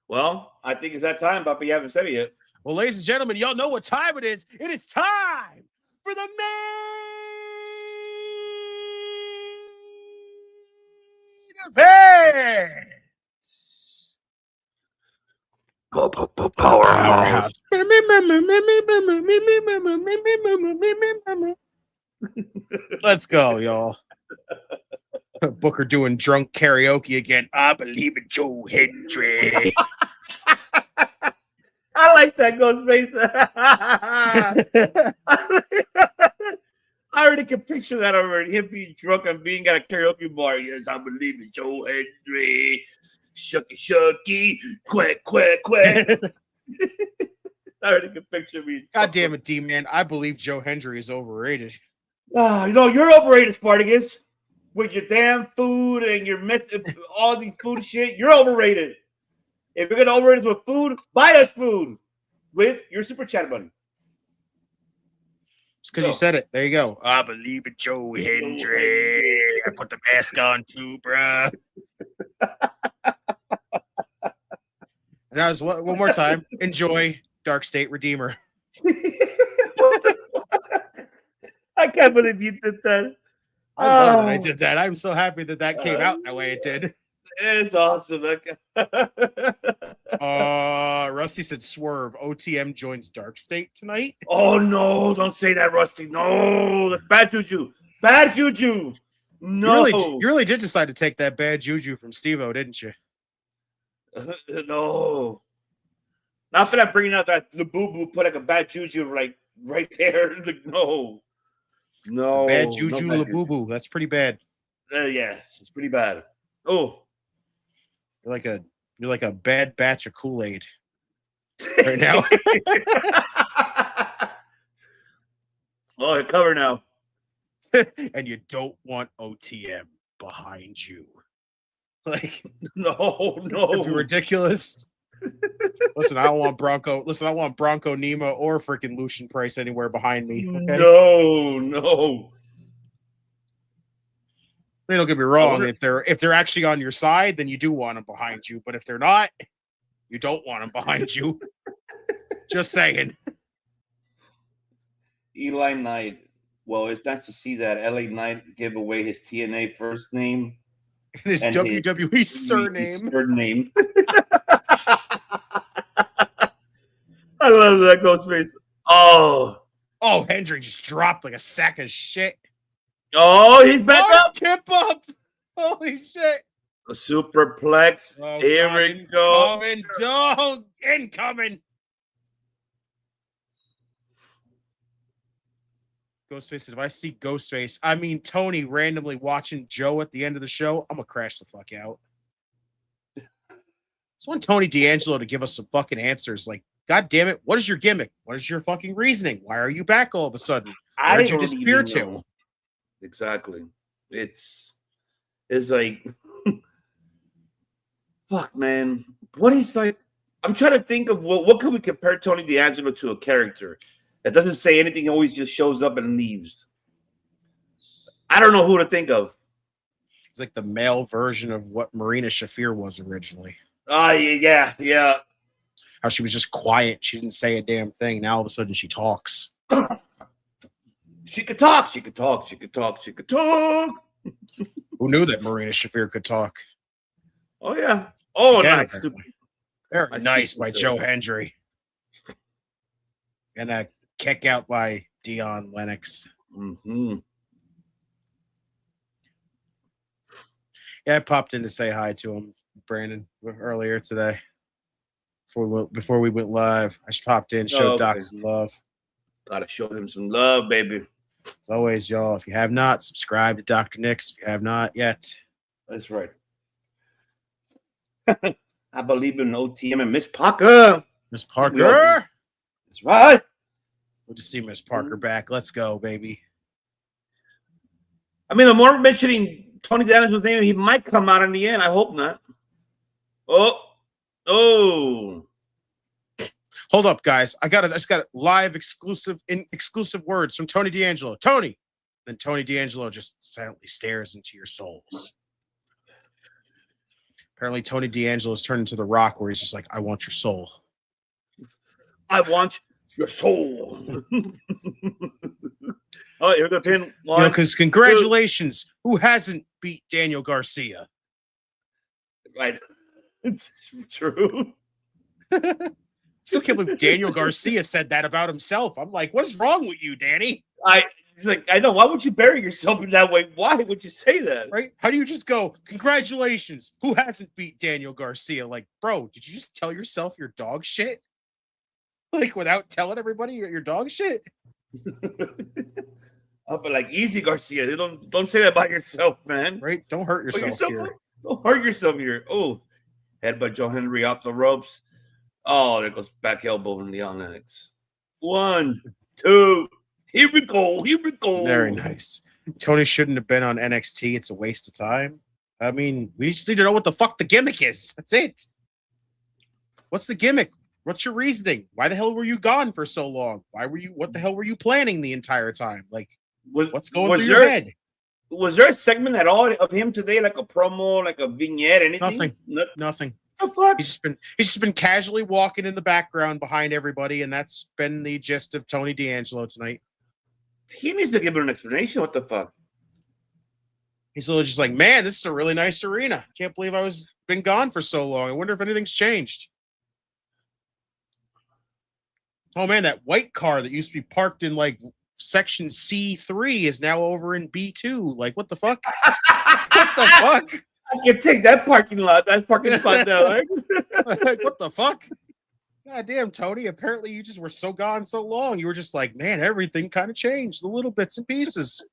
Well, I think it's that time, Bumpy. You haven't said it yet. Well, ladies and gentlemen, y'all know what time it is. It is time for the main event. Powerhouse. Let's go, y'all. Booker doing drunk karaoke again. I believe in Joe Hendry. I like that Ghostface. I already can picture that already. Him being drunk and being at a karaoke bar. Yes, I believe in Joe Hendry. Shucky, quack, quack, quack. I already can picture me. God damn it, D-Man. I believe Joe Hendry is overrated. You're overrated, Spartacus. With your damn food and your all the food shit, you're overrated. If you're going to overrate us with food, buy us food with your super chat money. It's because you said it. There you go. I believe in Joe Hendry. I put the mask on too, bruh. And that was one more time. Enjoy Darkstate Redeemer. I can't believe you did that. I love that I did that. I'm so happy that came out that way it did. It's awesome. Rusty said swerve. OTM joins Darkstate tonight. Oh no, don't say that, Rusty. No, that's bad juju. Bad juju. No. You really did decide to take that bad juju from Steve-O, didn't you? No. Not for that bringing out that the boo-boo put like a bad juju right there. No. No. Bad juju no boo-boo. That's pretty bad. Yes, it's pretty bad. Oh. You're like a bad batch of Kool-Aid right now. Oh, you're covered now. And you don't want OTM behind you. Like, no. It'd be ridiculous. Listen, I don't want Bronco. Listen, I want Bronco Nima or freaking Lucian Price anywhere behind me. Okay? No. Don't get me wrong. If they're actually on your side, then you do want them behind you. But if they're not, you don't want them behind you. Just saying. Eli Knight. Well, it's nice to see that LA Knight give away his TNA first name and his WWE surname. I love that Ghostface. Oh, Hendry just dropped like a sack of shit. Oh, he's back up. Kip up. Holy shit. A superplex. Here we go. Incoming. Ghostface, if I see Ghostface, I mean Tony randomly watching Joe at the end of the show, I'm going to crash the fuck out. Just want Tony D'Angelo to give us some fucking answers. Like, God damn it, what is your gimmick? What is your fucking reasoning? Why are you back all of a sudden? Where did you disappear to? Exactly. It's like, fuck, man. What is like? I'm trying to think of what could we compare Tony D'Angelo to a character that doesn't say anything, always just shows up and leaves. I don't know who to think of. It's like the male version of what Marina Shafir was originally. Oh, yeah. How she was just quiet. She didn't say a damn thing. Now all of a sudden she talks. She could talk. Who knew that Marina Shafir could talk? Oh, yeah. Oh, nice. Very nice by Joe Hendry. And a kick out by Dion Lennox. Mm-hmm. Yeah, I popped in to say hi to him, Brandon, earlier today. Before we went live, I just popped in, showed Doc some love. Gotta show him some love, baby. As always, y'all, if you have not, subscribe to Dr. Nix. If you have not yet. That's right. I believe in OTM and Miss Parker. Miss Parker. That's right. We'll just see Miss Parker back. Let's go, baby. I mean, the more mentioning Tony Daniels' name, he might come out in the end. I hope not. Oh. Hold up, guys. I just got live exclusive words from Tony D'Angelo. Tony. Then Tony D'Angelo just silently stares into your souls. Apparently, Tony D'Angelo has turned into The Rock, where he's just like, I want your soul. I want your soul. Oh, you're going to pin one. Because congratulations. Who hasn't beat Daniel Garcia? Right. It's true. Still can't believe Daniel Garcia said that about himself. I'm like, what is wrong with you, Danny? He's like, I know. Why would you bury yourself in that way? Why would you say that? Right? How do you just go, congratulations? Who hasn't beat Daniel Garcia? Like, bro, did you just tell yourself your dog shit? Like, without telling everybody your dog shit? But like, easy, Garcia. Don't say that about yourself, man. Right? Don't hurt yourself here. Don't hurt yourself here. Oh, headbutt Joe Hendry off the ropes. Oh, there goes back elbow in the Lennox. 1, 2. Here we go. Here we go. Very nice. Tony shouldn't have been on NXT. It's a waste of time. I mean, we just need to know what the fuck the gimmick is. That's it. What's the gimmick? What's your reasoning? Why the hell were you gone for so long? What the hell were you planning the entire time? Like, what's going through your head? Was there a segment at all of him today, like a promo, like a vignette, anything? Nothing. The fuck? He's just been casually walking in the background behind everybody, and that's been the gist of Tony D'Angelo tonight. He needs to give it an explanation. What the fuck? He's literally just like, man, this is a really nice arena. Can't believe I was been gone for so long. I wonder if anything's changed. Oh man, that white car that used to be parked in like section C3 is now over in B2. Like, what the fuck? What the fuck? I can take that parking lot. That's parking spot now. Right? Like, what the fuck? God damn, Tony. Apparently you just were so gone so long. You were just like, man, everything kind of changed. The little bits and pieces.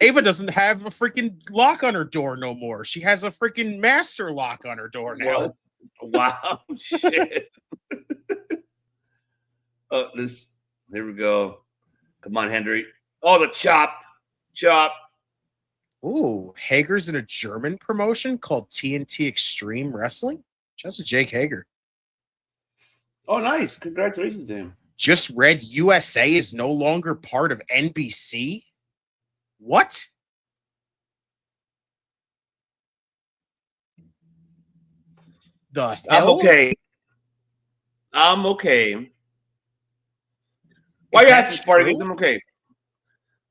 Ava doesn't have a freaking lock on her door no more. She has a freaking master lock on her door now. Wow. Shit. Here we go. Come on, Hendry. Oh, the chop. Ooh, Hager's in a German promotion called TNT Extreme Wrestling. Shouts to Jake Hager. Oh, nice. Congratulations to him. Just read USA is no longer part of NBC. What? The hell? I'm okay. Why are you asking, Spartacus? I'm okay.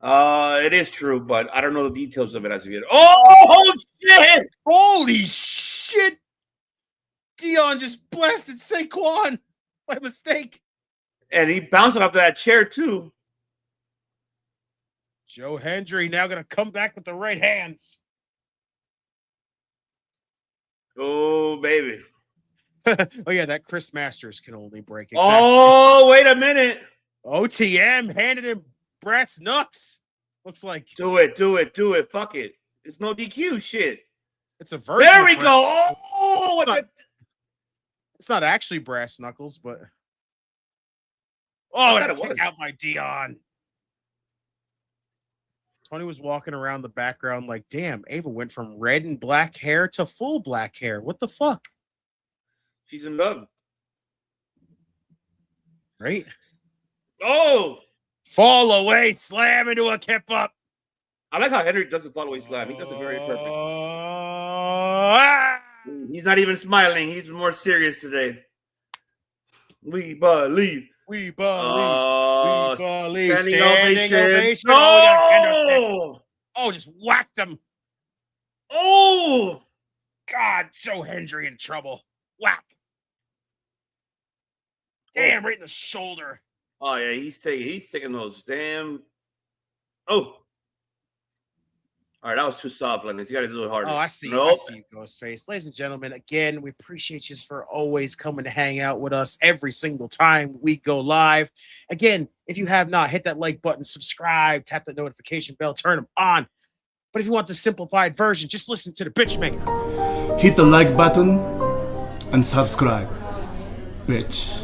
It is true, but I don't know the details of it as of yet. Oh, shit! Holy shit! Dion just blasted Saquon by mistake. And he bounced off that chair, too. Joe Hendry now going to come back with the right hands. Oh, baby. Oh, yeah, that Chris Masters can only break. Exactly. Oh, wait a minute. OTM handed him brass knucks. Looks like. Do it. Fuck it. It's no DQ shit. It's a version. There we go. Oh, it's not actually brass knuckles, but. Oh, and kick out by Dion. Tony was walking around the background like, damn, Ava went from red and black hair to full black hair. What the fuck? She's in love. Right? Oh! Fall away, slam into a kip up. I like how Henry does the fall away slam. He does it very perfect. He's not even smiling. He's more serious today. We believe. We believe. Standing ovation. Oh! Oh, just whacked him. Oh! God, Joe Hendry in trouble. Whack. Damn, right in the shoulder. Oh yeah, he's taking those damn. Oh. All right, that was too soft, Lennox. You got to do it harder. Oh, I see. Nope. I see you, Ghostface. Ladies and gentlemen, again, we appreciate you for always coming to hang out with us every single time we go live. Again, if you have not, hit that like button, subscribe, tap the notification bell, turn them on. But if you want the simplified version, just listen to the bitch maker. Hit the like button and subscribe, bitch.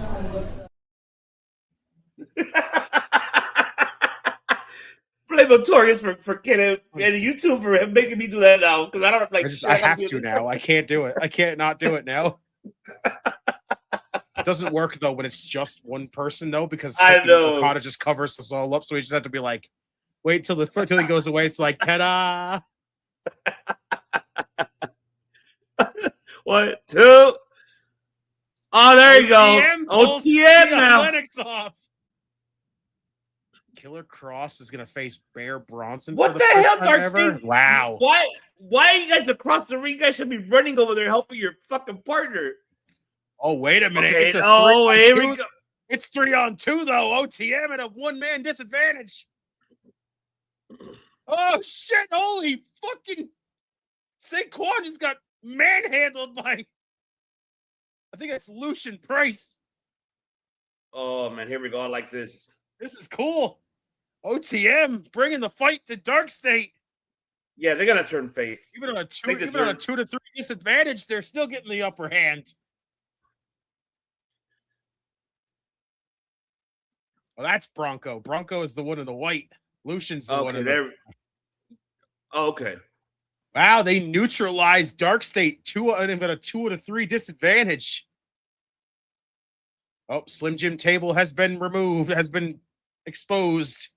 Blame Notorious for getting and YouTube for him making me do that now because I don't like. I have to now. I can't do it. I can't not do it now. It doesn't work though when it's just one person though because I know Okada just covers us all up, so we just have to be like, wait till he goes away. It's like ta-da. 1, 2. Oh, there you go. OTM now. Lennox off. Killer Cross is gonna face Bear Bronson. What for the hell, Darkstate? Wow. Why are you guys across the ring? You guys should be running over there helping your fucking partner. Oh, wait a minute. Okay. Here we go. It's 3-on-2 though. OTM at a one-man disadvantage. Oh shit! Holy fucking Saquon just got manhandled by. I think it's Lucian Price. Oh man, here we go. I like this. This is cool. OTM bringing the fight to Darkstate. Yeah, they're gonna turn face. Even on a 2-3 disadvantage, they're still getting the upper hand. Well, that's Bronco. Bronco is the one in the white. Lucian's the one in the. Okay. Wow, they neutralized Darkstate 2-3 disadvantage. Oh, Slim Jim table has been removed, has been exposed.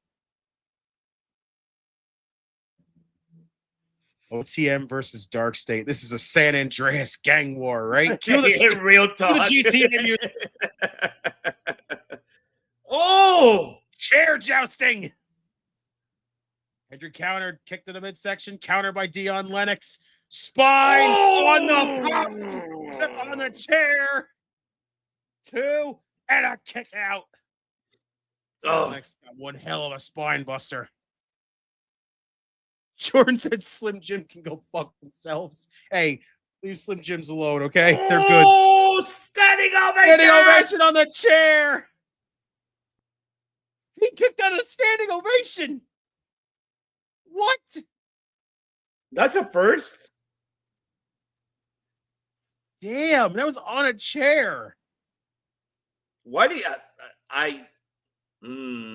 OTM versus Darkstate. This is a San Andreas gang war, right? Real talk. The GT music. Oh! Chair jousting. Hendry countered, kicked to the midsection, countered by Dion Lennox. Spine on the pop, except on the chair. 2, and a kick out. Oh, Lennox got one hell of a spine buster. Jordan said Slim Jim can go fuck themselves. Hey, leave Slim Jims alone, okay? They're good. Oh, standing ovation! Standing ovation on the chair. He kicked out a standing ovation. What? That's a first. Damn, that was on a chair. Why do you?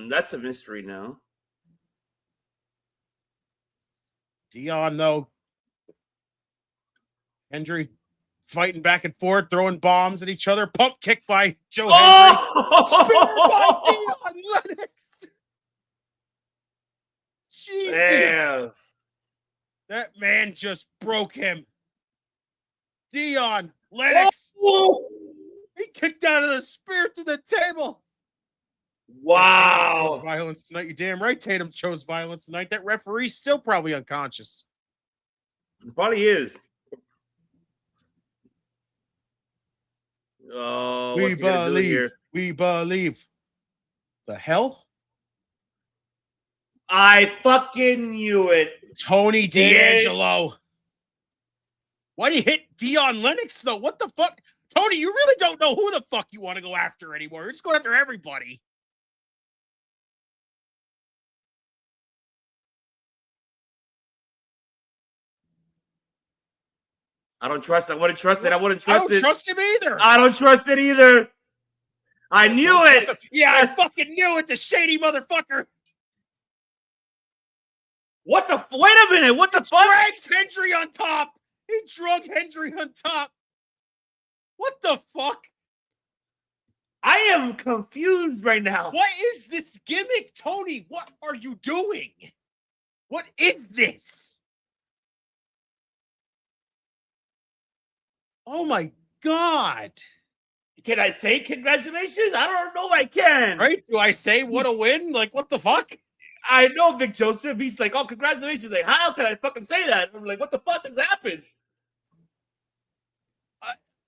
That's a mystery now. Dion, though. Hendry fighting back and forth, throwing bombs at each other. Pump kick by Joe Hendry. Spear by Dion Lennox. Jesus. Damn. That man just broke him. Dion Lennox. He kicked out of the spear through the table. Wow. Chose violence tonight. You damn right Tatum chose violence tonight. That referee's still probably unconscious. Probably is. Oh, we believe. We believe. The hell? I fucking knew it. Tony D'Angelo. Why do you hit Dion Lennox, though? What the fuck? Tony, you really don't know who the fuck you want to go after anymore. You're just going after everybody. I don't trust it. I wouldn't trust it. I wouldn't trust it. I don't trust him either. I don't trust it either. I knew it. Yeah, I fucking knew it. The shady motherfucker. What the? Wait a minute. What the fuck? Drags Hendry on top. He drug Hendry on top. What the fuck? I am confused right now. What is this gimmick, Tony? What are you doing? What is this? Oh my God. Can I say congratulations? I don't know if I can. Right? Do I say what a win? Like, what the fuck? I know Vic Joseph. He's like, oh, congratulations. Like, how can I fucking say that? I'm like, what the fuck has happened?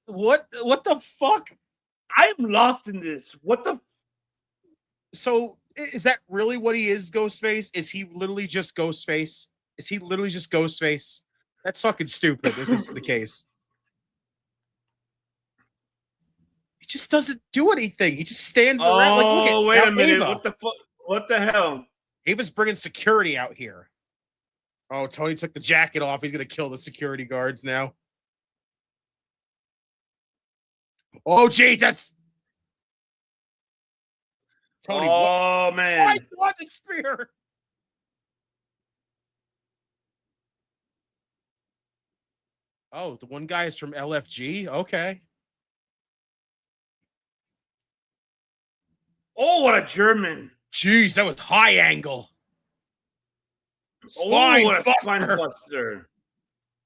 What the fuck? I'm lost in this. What the? So is that really what he is, Ghostface? Is he literally just Ghostface? Is he literally just Ghostface? That's fucking stupid if this is the case. He just doesn't do anything. He just stands around. Like, look at, wait a now minute. Ava. What the fuck? What the hell? Ava's bringing security out here. Oh, Tony took the jacket off. He's going to kill the security guards now. Oh, Jesus. Tony, oh, man. Why want the spear? Oh, the one guy is from LFG? Okay. Oh, what a German. Jeez, that was high angle. Spine what a buster. spine buster.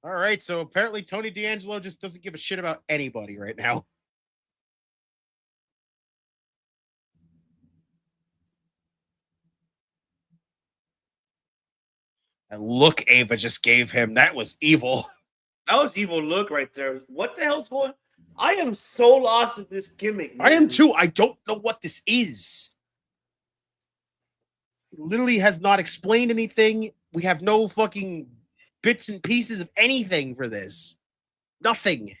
All right, so apparently Tony D'Angelo just doesn't give a shit about anybody right now. And look, Ava just gave him. That was evil. That was evil look right there. What the hell's going on? I am so lost in this gimmick, man. I am too. I don't know what this is. Literally has not explained anything. We have no fucking bits and pieces of anything for this. Nothing.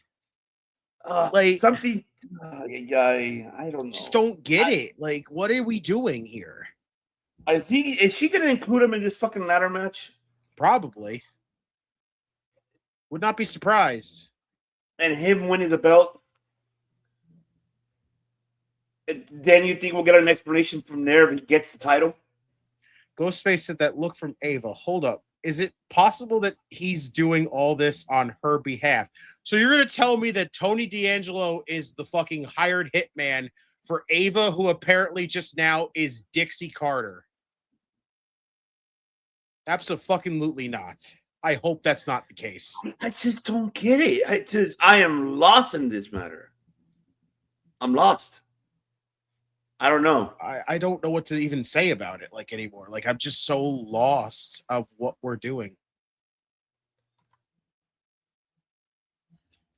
Like something. I don't know. Just don't get it. Like, what are we doing here? Is she gonna include him in this fucking ladder match? Probably. Would not be surprised. And him winning the belt. And then you think we'll get an explanation from there if he gets the title? Ghostface said that look from Ava. Hold up. Is it possible that he's doing all this on her behalf? So you're going to tell me that Tony D'Angelo is the fucking hired hitman for Ava, who apparently just now is Dixie Carter? Absolutely not. I hope that's not the case. I just don't get it. I am lost in this matter. I'm lost. I don't know. I don't know what to even say about it like anymore. Like, I'm just so lost of what we're doing.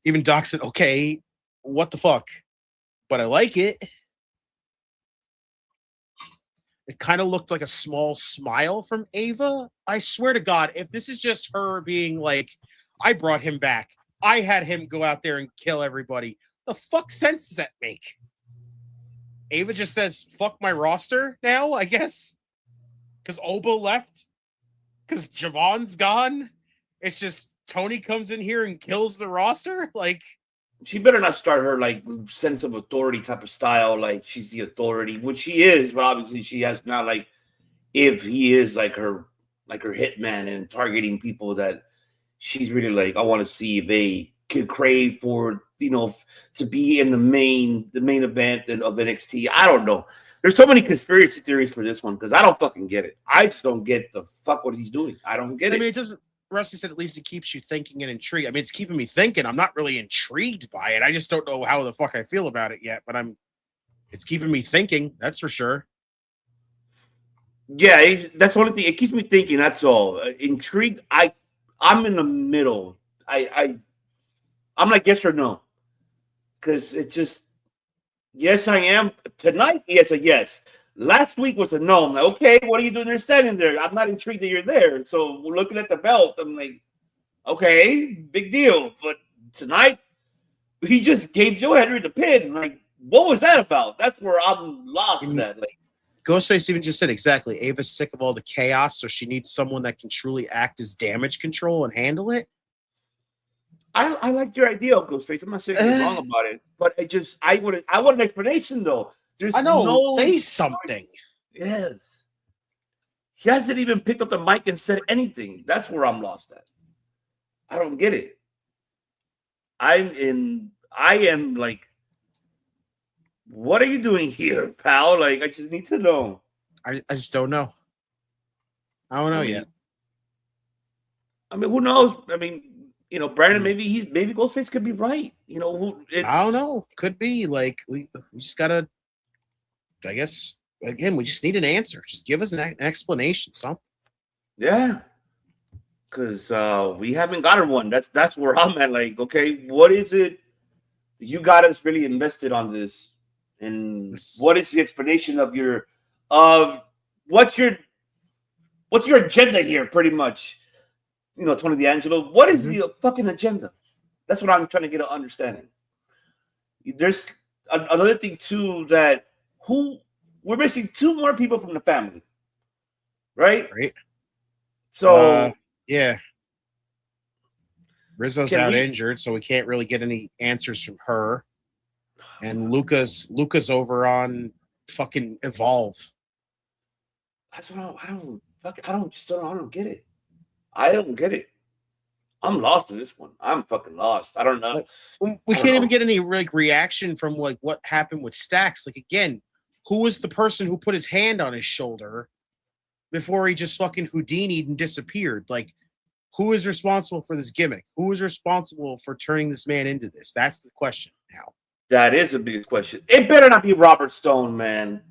Even Doc said, okay, what the fuck? But I like it. It kind of looked like a small smile from Ava. I swear to God, if this is just her being like, I brought him back. I had him go out there and kill everybody. The fuck sense does that make? Ava just says, fuck my roster now, I guess. Because Oba left. Because Javon's gone. It's just Tony comes in here and kills the roster. Like, she better not start her like sense of authority type of style, like she's the authority, which she is, but obviously she has not, like, if he is like her hitman and targeting people that she's really like, I want to see if they could crave for, you know, to be in the main event of NXT. I don't know. There's so many conspiracy theories for this one because I don't fucking get it. I just don't get the fuck what he's doing. I don't get it. I mean, it doesn't. Rusty said at least it keeps you thinking and intrigued. I mean, it's keeping me thinking. I'm not really intrigued by it. I just don't know how the fuck I feel about it yet, but it's keeping me thinking. That's for sure. Yeah, that's the only thing. It keeps me thinking. That's all. Intrigued. I'm in the middle. I'm like yes or no, because it's just yes. I am tonight. Yes, a yes. Last week was a no. I'm like, okay, what are you doing there standing there? I'm not intrigued that you're there. So looking at the belt, I'm like, okay, big deal. But tonight, he just gave Joe Hendry the pin. Like, what was that about? That's where I'm lost in that. Like, Ghostface even just said exactly. Ava's sick of all the chaos, so she needs someone that can truly act as damage control and handle it. I like your idea of Ghostface. I'm not saying you're wrong about it, but I want an explanation though. There's say something. Yes. He hasn't even picked up the mic and said anything. That's where I'm lost at. I don't get it. I am like, what are you doing here, pal? Like, I just need to know. I just don't know. I don't know yet. I mean, who knows? I mean, you know, Brandon, maybe Ghostface could be right. You know, I don't know. Could be. Like, we just gotta, I guess, again, we just need an answer. Just give us an explanation, something. Yeah. Because we haven't gotten one. That's where I'm at. Like, okay, what is it you got us really invested on this? And what is the explanation of your What's your agenda here? Pretty much, Tony D'Angelo. What is the fucking agenda? That's what I'm trying to get an understanding. There's another thing too that we're missing 2 more people from the family, right? Right. So yeah, Rizzo's out injured, so we can't really get any answers from her. And Luca's over on fucking Evolve. That's what I don't get it. I don't get it. I'm lost in this one. I'm fucking lost. I don't know. We can't even get any reaction from what happened with Stacks. Again, who was the person who put his hand on his shoulder before he just fucking Houdini'd and disappeared? Who is responsible for this gimmick? Who is responsible for turning this man into this? That's the question now. That is a big question. It better not be Robert Stone, man.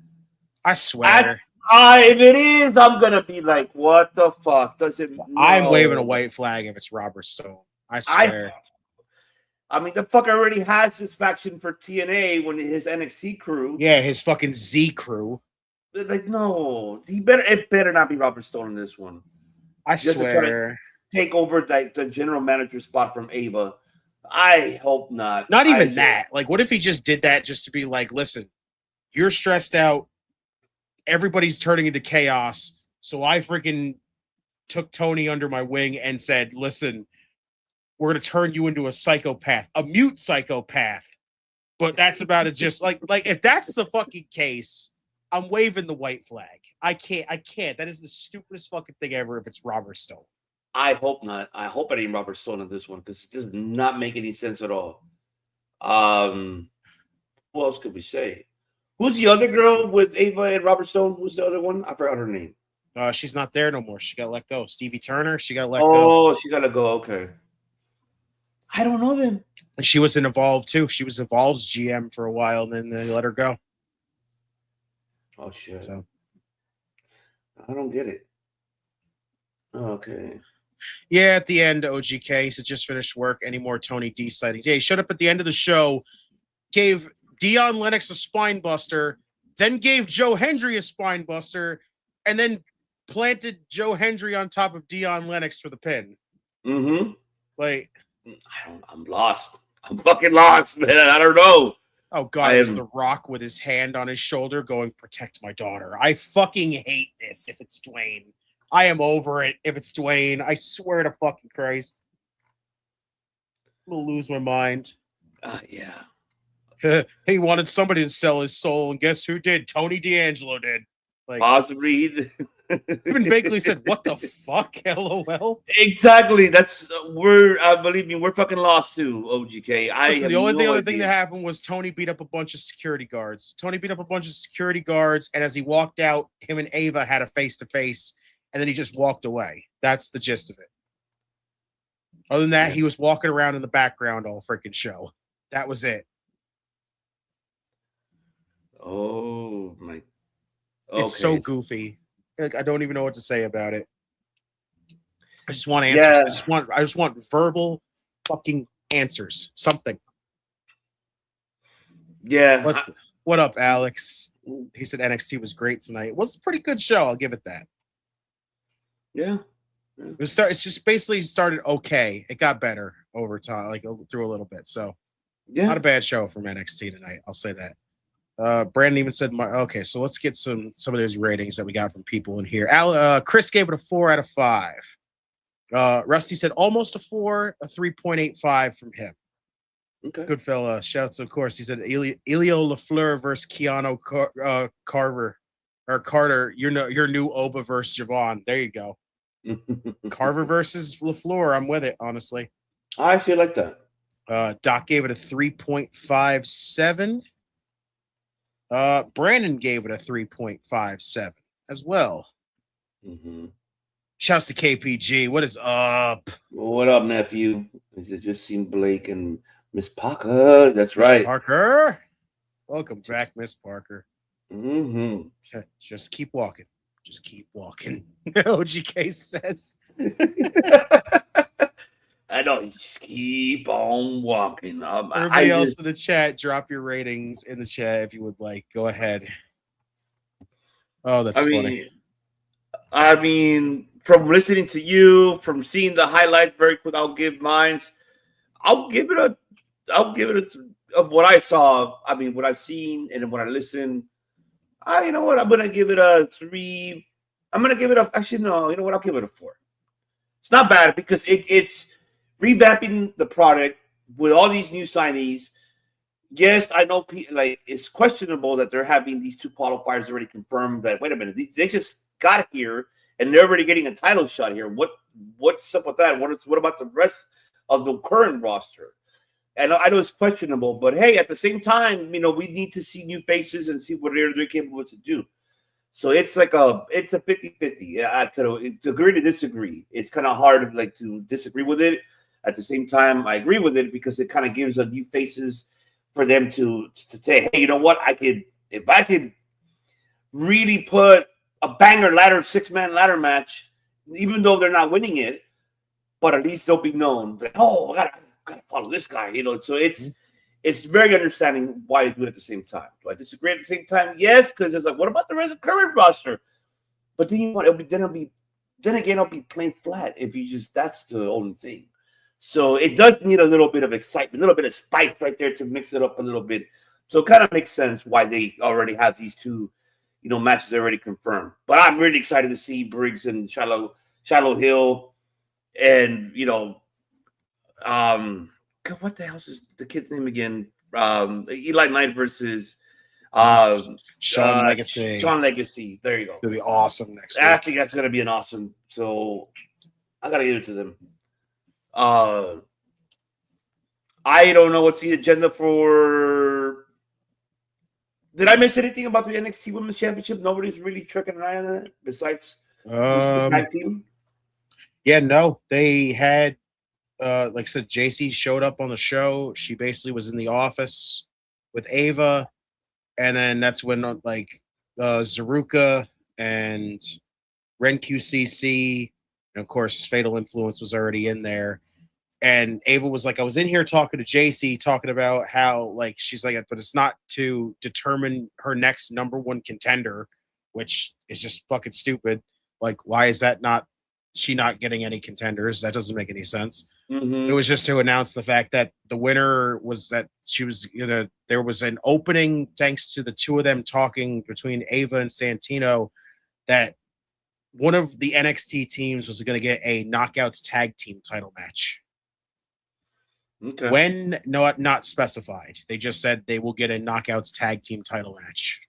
I swear. If it is, I'm gonna be like, what the fuck? I'm waving a white flag if it's Robert Stone. I swear. I mean, the fucker already has his faction for TNA when his NXT crew. Yeah, his fucking Z crew. No, it better not be Robert Stone in this one. I swear. Take over the general manager spot from Ava. I hope not. Not even that. What if he just did that just to be like, listen, you're stressed out. Everybody's turning into chaos. So I freaking took Tony under my wing and said, listen, we're going to turn you into a psychopath, a mute psychopath. But that's about it. Just like if that's the fucking case, I'm waving the white flag. I can't. That is the stupidest fucking thing ever if it's Robert Stone. I hope not. I hope it ain't Robert Stone on this one because it does not make any sense at all. What else could we say? Who's the other girl with Ava and Robert Stone? Who's the other one? I forgot her name. She's not there no more. She got let go. Stevie Turner. She got let go. Oh, she got to go. Okay. I don't know then. And she was in Evolve too. She was Evolve's GM for a while, and then they let her go. Oh shit! So I don't get it. Okay. Yeah, at the end, OGK, he said just finished work. Any more Tony D sightings? Yeah, he showed up at the end of the show, gave Dion Lennox a spine buster, then gave Joe Hendry a spine buster, and then planted Joe Hendry on top of Dion Lennox for the pin. Mm-hmm. I'm lost. I'm fucking lost, man. I don't know. Oh, God, it's The Rock with his hand on his shoulder going, protect my daughter. I fucking hate this if it's Dwayne. I am over it if it's Dwayne. I swear to fucking Christ. I'm going to lose my mind. Yeah. He wanted somebody to sell his soul, and guess who did? Tony D'Angelo did. Possibly. Even Bakley said, what the fuck? LOL. Exactly. Believe me, we're fucking lost too, OGK. The only thing that happened was Tony beat up a bunch of security guards. And as he walked out, him and Ava had a face-to-face, and then he just walked away. That's the gist of it. Other than that, he was walking around in the background all freaking show. That was it. Oh, my. It's so goofy. I don't even know what to say about it. I just want answers. Yeah. I just want verbal fucking answers. Something. Yeah. What up, Alex? He said NXT was great tonight. It was a pretty good show. I'll give it that. Yeah. It's just basically started okay. It got better over time, through a little bit. So, not a bad show from NXT tonight. I'll say that. Brandon even said, okay, so let's get some of those ratings that we got from people in here. Chris gave it a 4 out of 5. Rusty said almost a 4, a 3.85 from him. Okay. Good fella. Shouts, of course. He said Elio LaFleur versus Keanu Carter. Your new Oba versus Javon. There you go. Carver versus LaFleur. I'm with it, honestly. I actually like that. Doc gave it a 3.57. Brandon gave it a 3.57 as well. Mm-hmm. Shouts to KPG. What is up? What up, nephew? It just seen Blake and Miss Parker. That's right. Parker. Welcome back, Miss Parker. Mm-hmm. Just keep walking. Just keep walking. OGK says. I don't just keep on walking. Everybody else in the chat, drop your ratings in the chat if you would like. Go ahead. Oh, that's funny. I mean, from listening to you, from seeing the highlights very quick, I'll give it of what I saw. I mean, what I've seen and what I listened. You know what? I'm gonna give it a 3. I'm gonna give it a. Actually, no. You know what? I'll give it a 4. It's not bad because it's revamping the product with all these new signees. Yes, I know. Like, it's questionable that they're having these 2 qualifiers already confirmed. That wait a minute, they just got here and they're already getting a title shot here. What's up with that? What about the rest of the current roster? And I know it's questionable, but hey, at the same time, you know, we need to see new faces and see what they're capable to do. So it's like it's a 50-50. I could agree to disagree. It's kind of hard to disagree with it. At the same time, I agree with it because it kind of gives a new faces for them to say, hey, you know what? If I could really put a banger 6-man ladder match, even though they're not winning it, but at least they'll be known. Like, oh, I gotta follow this guy, you know. So it's very understanding why they do it at the same time. Do I disagree at the same time? Yes, because it's like, what about the rest of the current roster? But then it'll be plain flat if you just that's the only thing. So it does need a little bit of excitement, a little bit of spice right there to mix it up a little bit. So it kind of makes sense why they already have these 2, you know, matches already confirmed. But I'm really excited to see Briggs and Shiloh Hill, and you know, God, what the hell is the kid's name again? Eli Knight versus Sean Legacy. Sean Legacy. There you go. It's gonna be awesome next week. I think that's gonna be an awesome. So I gotta give it to them. I don't know what's the agenda for. Did I miss anything about the NXT Women's Championship? Nobody's really tricking an eye on it besides the tag team. Yeah, no, they had. Like I said, JC showed up on the show. She basically was in the office with Ava, and then that's when Zaruka and Ren QCC, and of course Fatal Influence was already in there. And Ava was like, I was in here talking to JC, talking about how she's like, but it's not to determine her next number 1 contender, which is just fucking stupid. Like, why is that she not getting any contenders? That doesn't make any sense. Mm-hmm. It was just to announce the fact that the winner was that she was there was an opening thanks to the 2 of them talking between Ava and Santino that one of the NXT teams was going to get a Knockouts tag team title match. Okay. When not specified. They just said they will get a Knockouts tag team title match.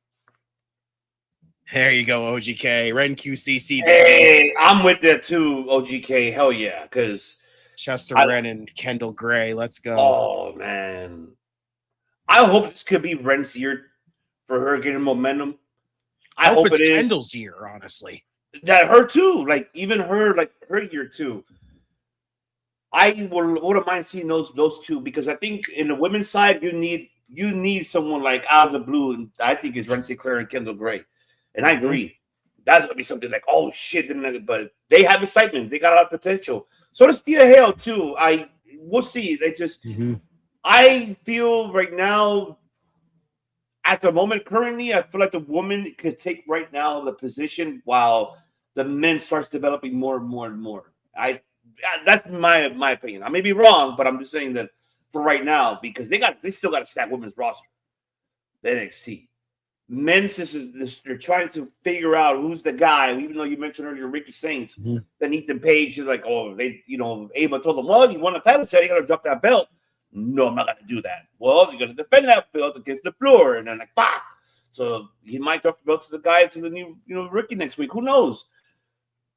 There you go, OGK. Ren QCC. Hey, I'm with that too, OGK. Hell yeah, because Chester Ren and Kendall Gray. Let's go. Oh man, I hope this could be Ren's year for her getting momentum. I hope it's Kendall's year, honestly. That her too, even her, her year too. I wouldn't mind seeing those 2 because I think in the women's side you need someone like out of the blue, and I think it's Ren Sinclair and Kendall Gray, and I agree. That's gonna be something like, oh shit, but they have excitement, they got a lot of potential. So does Thea Hale too. We'll see. They just I feel right now, at the moment, currently, I feel like the woman could take right now the position while the men starts developing more and more and more. That's my opinion. I may be wrong, but I'm just saying that for right now, because they still got to stack women's roster. The NXT men's they're trying to figure out who's the guy. Even though you mentioned earlier Ricky Saints, then Ethan Page is like, oh, Ava told them, well, you won a title shot, you got to drop that belt. No, I'm not going to do that. Well, you're going to defend that belt against the floor, and then fuck. So he might drop the belt to the guy, to the new rookie next week. Who knows?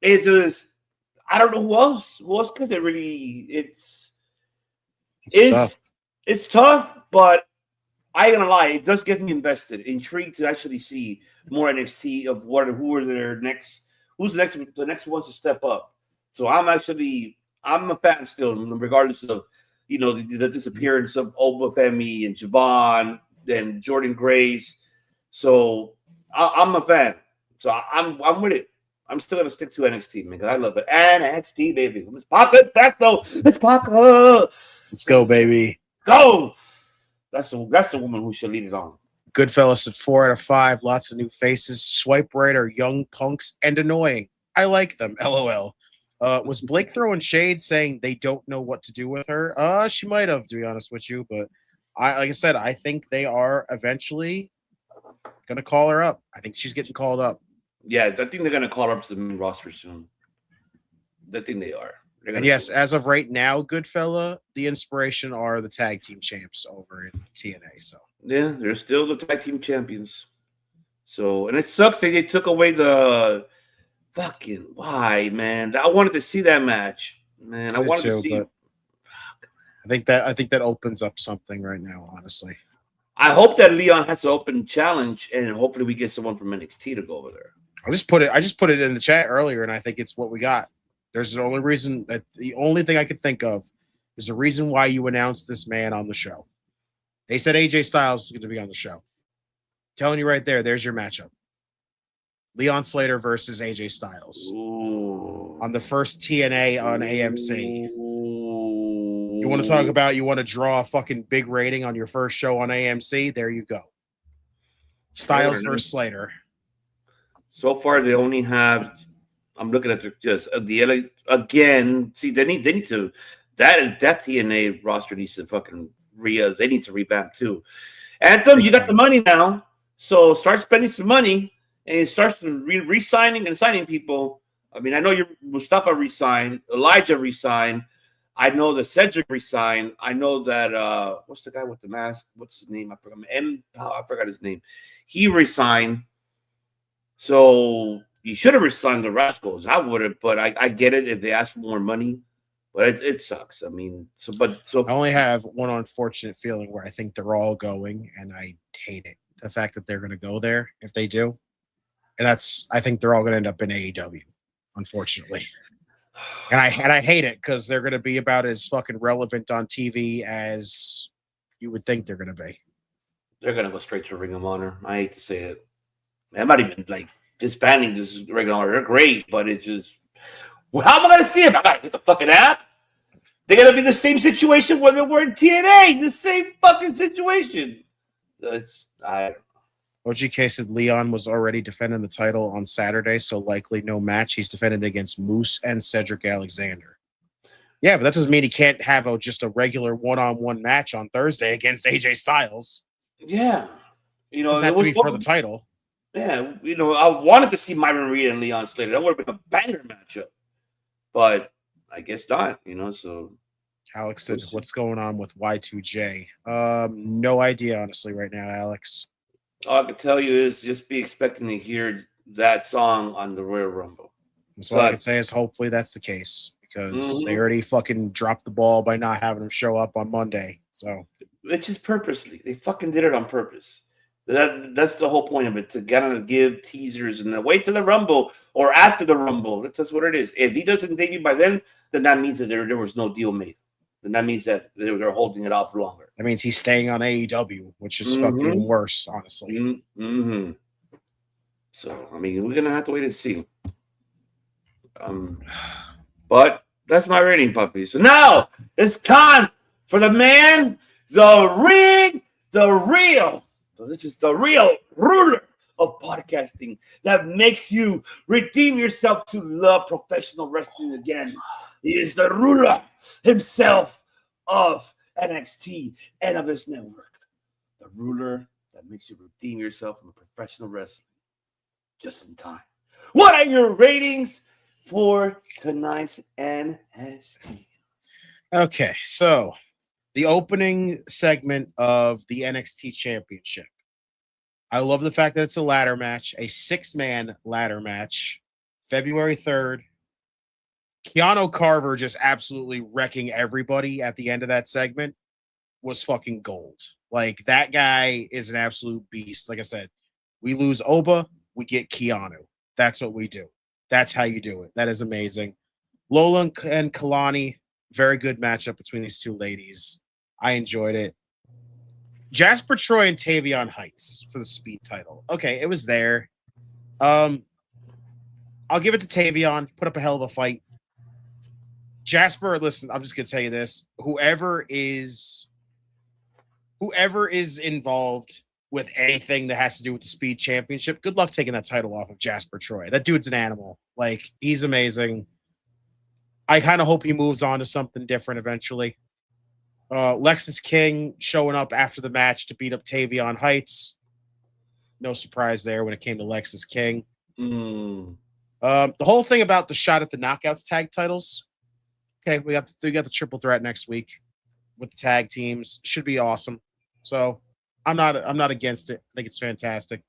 It's just, I don't know who else could they really. It's tough. It's tough, but I ain't gonna lie, it does get me invested, intrigued to actually see more NXT of who's the next ones to step up. So I'm a fan still, regardless of the disappearance of Oba Femi and Javon and Jordan Grace. So I'm a fan. So I'm with it. I'm still gonna stick to NXT, man, because I love it. NXT, baby. Let's pop it back though. Let's pop it. Let's go, baby. Go. That's the woman who should lead it on. Goodfellas at 4 out of 5. Lots of new faces. Swipe right are young punks and annoying. I like them. LOL. Was Blake throwing shade saying they don't know what to do with her? She might have, to be honest with you, but like I said, I think they are eventually gonna call her up. I think she's getting called up. Yeah, I think they're gonna call her up to the main roster soon. I think they are. And yes, as of right now, Goodfella, the inspiration are the tag team champs over in TNA. So yeah, they're still the tag team champions. So, and it sucks that they took away the fucking why, man. I wanted to see that match, man. I wanted to see. But I think that opens up something right now. Honestly, I hope that Leon has an open challenge, and hopefully we get someone from NXT to go over there. I just put it in the chat earlier, and I think it's what we got. There's the only thing I could think of is the reason why you announced this man on the show. They said AJ Styles was going to be on the show. Telling you right there, there's your matchup. Leon Slater versus AJ Styles. Ooh. On the first TNA on AMC. You want to talk about, you want to draw a fucking big rating on your first show on AMC? There you go. Styles versus Slater. So far, they only have. I'm looking at the again. See, they need to that TNA roster needs to fucking they need to revamp too. Anthem, you got the money now, so start spending some money and start re-signing and signing people. I mean, I know Mustafa re-signed, Elijah re-signed. I know that Cedric re-signed. I know that what's the guy with the mask? What's his name? I forgot his name. He re-signed. So you should have resigned the Rascals. I would have, but I get it if they ask for more money. But it sucks. I mean, I only have one unfortunate feeling where I think they're all going, and I hate it. The fact that they're going to go there if they do, and I think they're all going to end up in AEW, unfortunately. And I hate it because they're going to be about as fucking relevant on TV as you would think they're going to be. They're going to go straight to Ring of Honor. I hate to say it. I'm not even like disbanding this Ring of Honor. They're great, but it's just, how am I going to see them? I got to hit the fucking app. They're going to be the same situation where they were in TNA. The same fucking situation. OGK said Leon was already defending the title on Saturday, so likely no match. He's defended against Moose and Cedric Alexander. Yeah, but that doesn't mean he can't have just a regular one-on-one match on Thursday against AJ Styles. Yeah. It doesn't have to be for the title. Yeah, I wanted to see Myron Reed and Leon Slater. That would have been a banger matchup. But I guess not, so. Alex said, what's going on with Y2J? No idea, honestly, right now, Alex. All I can tell you is just be expecting to hear that song on the Royal Rumble. So all I can say is hopefully that's the case because they already fucking dropped the ball by not having him show up on Monday. So it's just purposely. They fucking did it on purpose. That's the whole point of it, to kind of give teasers and then wait till the Rumble or after the Rumble. That's what it is. If he doesn't debut by then that means that there was no deal made. Then that means that they're holding it off longer. That means he's staying on AEW, which is fucking worse, honestly. Mm-hmm. So, I mean, we're going to have to wait and see. But that's my rating, puppy. So now it's time for the man, the ring, the real. So this is the real ruler of podcasting that makes you redeem yourself to love professional wrestling again. He is the ruler himself of NXT and of this network. The ruler that makes you redeem yourself from professional wrestling just in time. What are your ratings for tonight's NXT? Okay, so the opening segment of the NXT Championship. I love the fact that it's a ladder match, a 6-man ladder match, February 3rd. Keanu Carver just absolutely wrecking everybody at the end of that segment was fucking gold. Like, that guy is an absolute beast. Like I said, we lose Oba, we get Keanu. That's what we do. That's how you do it. That is amazing. Lola and Kelani, very good matchup between these two ladies. I enjoyed it. Jasper Troy and Tavion Heights for the speed title. Okay, it was there. I'll give it to Tavion. Put up a hell of a fight. Jasper, listen, I'm just gonna tell you this. Whoever is involved with anything that has to do with the Speed Championship, good luck taking that title off of Jasper Troy. That dude's an animal. Like, he's amazing. I kind of hope he moves on to something different eventually. Lexus King showing up after the match to beat up Tavion Heights. No surprise there when it came to Lexus King. The whole thing about the shot at the Knockouts tag titles. Okay, we got the triple threat next week with the tag teams. Should be awesome. So I'm not against it. I think it's fantastic.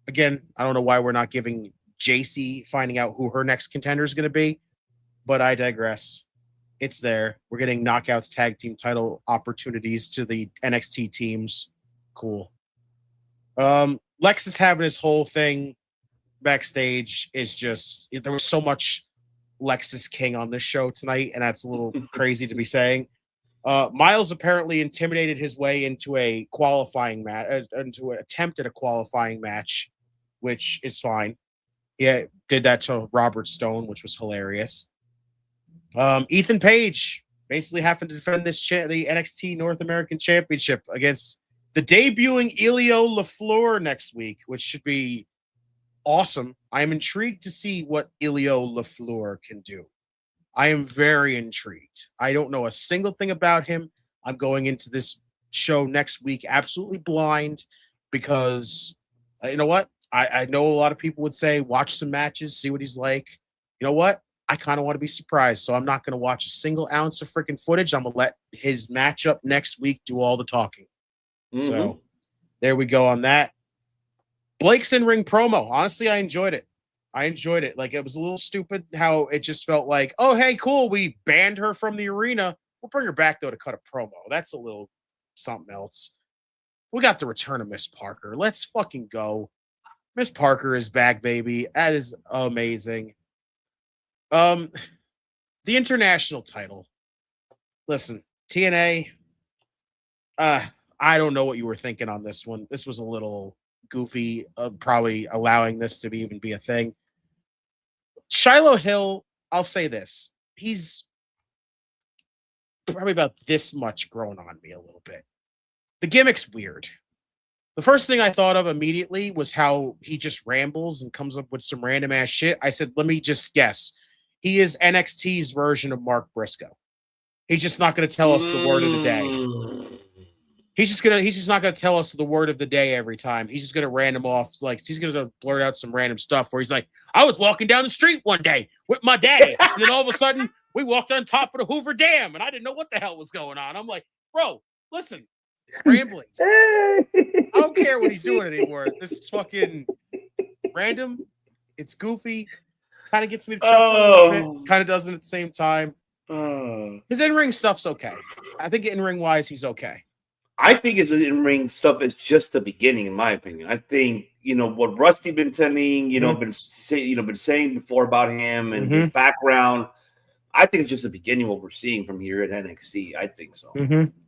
Again, I don't know why we're not giving JC finding out who her next contender is going to be, but I digress. It's there. We're getting Knockouts tag team title opportunities to the NXT teams. Cool. Lex is having his whole thing backstage is just, there was so much Lexus King on this show tonight, and that's a little crazy to be saying. Miles apparently intimidated his way into a qualifying match, into an attempt at a qualifying match, which is fine. Yeah, did that to Robert Stone, which was hilarious. Ethan Page basically having to defend the NXT North American Championship against the debuting Elio LaFleur next week, which should be awesome. I am intrigued to see what Elio LaFleur can do. I am very intrigued. I don't know a single thing about him. I'm going into this show next week absolutely blind because you know what? I know a lot of people would say watch some matches, see what he's like. You know what? I kind of want to be surprised, so I'm not going to watch a single ounce of freaking footage. I'm going to let his matchup next week do all the talking. So there we go on that. Blake's in-ring promo. Honestly, I enjoyed it. Like, it was a little stupid how it just felt like, oh, hey, cool, we banned her from the arena. We'll bring her back, though, to cut a promo. That's a little something else. We got the return of Miss Parker. Let's fucking go. Miss Parker is back, baby. That is amazing. The international title. Listen, TNA, I don't know what you were thinking on this one. This was a little goofy, probably allowing this to even be a thing. Shiloh Hill, I'll say this. He's probably about this much grown on me a little bit. The gimmick's weird. The first thing I thought of immediately was how he just rambles and comes up with some random ass shit. I said, let me just guess. He is NXT's version of Mark Briscoe. He's just not going to tell us the word of the day. He's just not going to tell us the word of the day every time. He's just going to random off, like, he's going to blurt out some random stuff where he's like, I was walking down the street one day with my daddy. And then all of a sudden we walked on top of the Hoover Dam and I didn't know what the hell was going on. I'm like, bro, listen, ramblings. I don't care what he's doing anymore. This is fucking random. It's goofy. Kind of gets me to chuckle a little bit. Kind of doesn't at the same time. His in-ring stuff's okay. I think in-ring wise, he's okay. I think his in-ring stuff is just the beginning, in my opinion. I think, what Rusty been telling, been saying before about him and his background. I think it's just the beginning what we're seeing from here at NXT. I think so.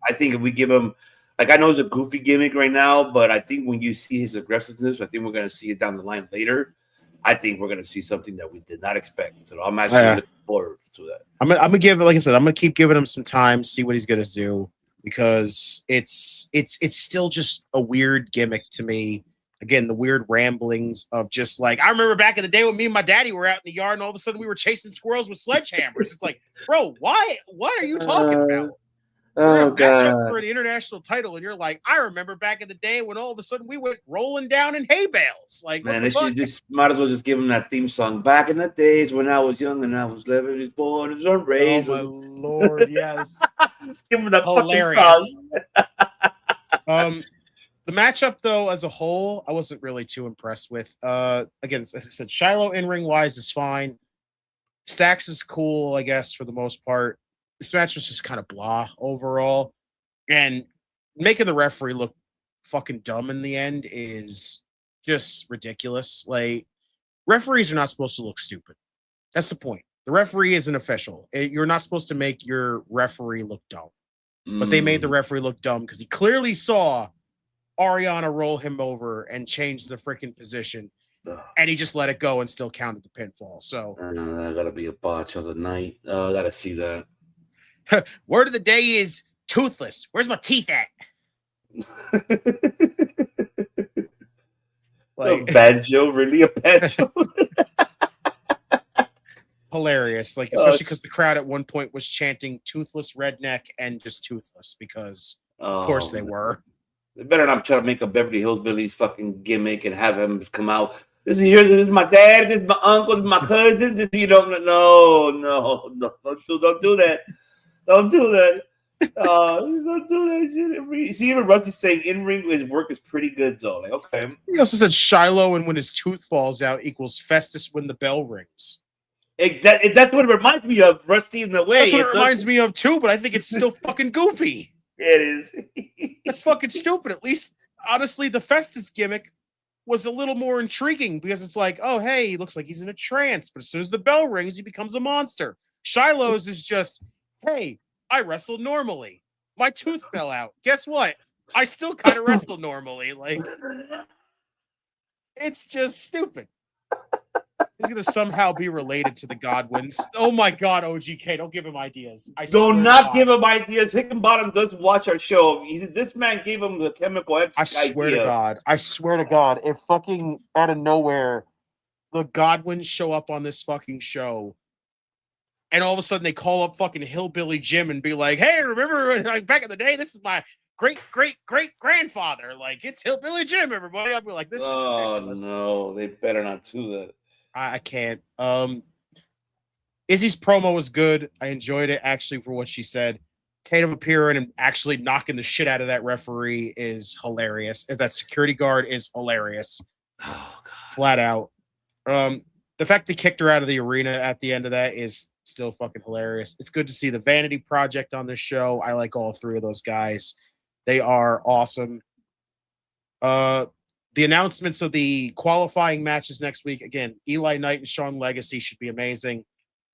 I think if we give him, like, I know it's a goofy gimmick right now, but I think when you see his aggressiveness, I think we're going to see it down the line later. I think we're going to see something that we did not expect. So I'm actually looking forward to that. I'm gonna give, like I said, I'm gonna keep giving him some time, see what he's gonna do, because it's still just a weird gimmick to me. Again, the weird ramblings of just like, I remember back in the day when me and my daddy were out in the yard and all of a sudden we were chasing squirrels with sledgehammers. It's like, bro, what are you talking about? Oh, God. For the international title, and you're like, I remember back in the day when all of a sudden we went rolling down in hay bales. Like, man, they should just might as well just give him that theme song. Back in the days when I was young and I was living his born and raised. Oh my Lord, yes. Just give him that hilarious. The matchup, though, as a whole, I wasn't really too impressed with. Again, as I said, Shiloh in-ring wise is fine. Stacks is cool, I guess, for the most part. This match was just kind of blah overall. And making the referee look fucking dumb in the end is just ridiculous. Like, referees are not supposed to look stupid. That's the point. The referee is an official. You're not supposed to make your referee look dumb. But they made the referee look dumb because he clearly saw Ariana roll him over and change the freaking position. And he just let it go and still counted the pinfall. So that gotta be a botch of the night. I gotta see that. Word of the day is toothless. Where's my teeth at? A banjo, really? A banjo? Hilarious. Like, especially because the crowd at one point was chanting toothless redneck and just toothless because, of course, they were. They better not try to make a Beverly Hillbillies fucking gimmick and have him come out. This is my dad, this is my uncle, this is my cousin. This, you don't don't do that. Don't do that. Don't do that shit. See, even Rusty saying in ring his work is pretty good though. Like, okay. He also said Shiloh and when his tooth falls out equals Festus when the bell rings. That's what it reminds me of. Rusty in the way. That's what it reminds me of too. But I think it's still fucking goofy. It is. That's fucking stupid. At least, honestly, the Festus gimmick was a little more intriguing because it's like, oh, hey, he looks like he's in a trance, but as soon as the bell rings, he becomes a monster. Shiloh's is just, hey, I wrestled normally. My tooth fell out. Guess what? I still kind of wrestle normally. Like, it's just stupid. He's gonna somehow be related to the Godwins. Oh my God, OGK! Don't give him ideas. Do not give him ideas. Hickenbottom doesn't watch our show. This man gave him the chemical X. I swear to God. I swear to God. If fucking out of nowhere, the Godwins show up on this fucking show, and all of a sudden they call up fucking Hillbilly Jim and be like, "Hey, remember like back in the day? This is my great grandfather. Like it's Hillbilly Jim, everybody." I'll be like, "This is ridiculous." No, they better not do that. I can't. Izzy's promo was good. I enjoyed it actually for what she said. Tatum appearing and actually knocking the shit out of that referee is hilarious. That security guard is hilarious. Oh God. Flat out. The fact they kicked her out of the arena at the end of that is still fucking hilarious. It's good to see the Vanity Project on this show. I like all three of those guys. They are awesome. The announcements of the qualifying matches next week, again, Eli Knight and Sean Legacy should be amazing.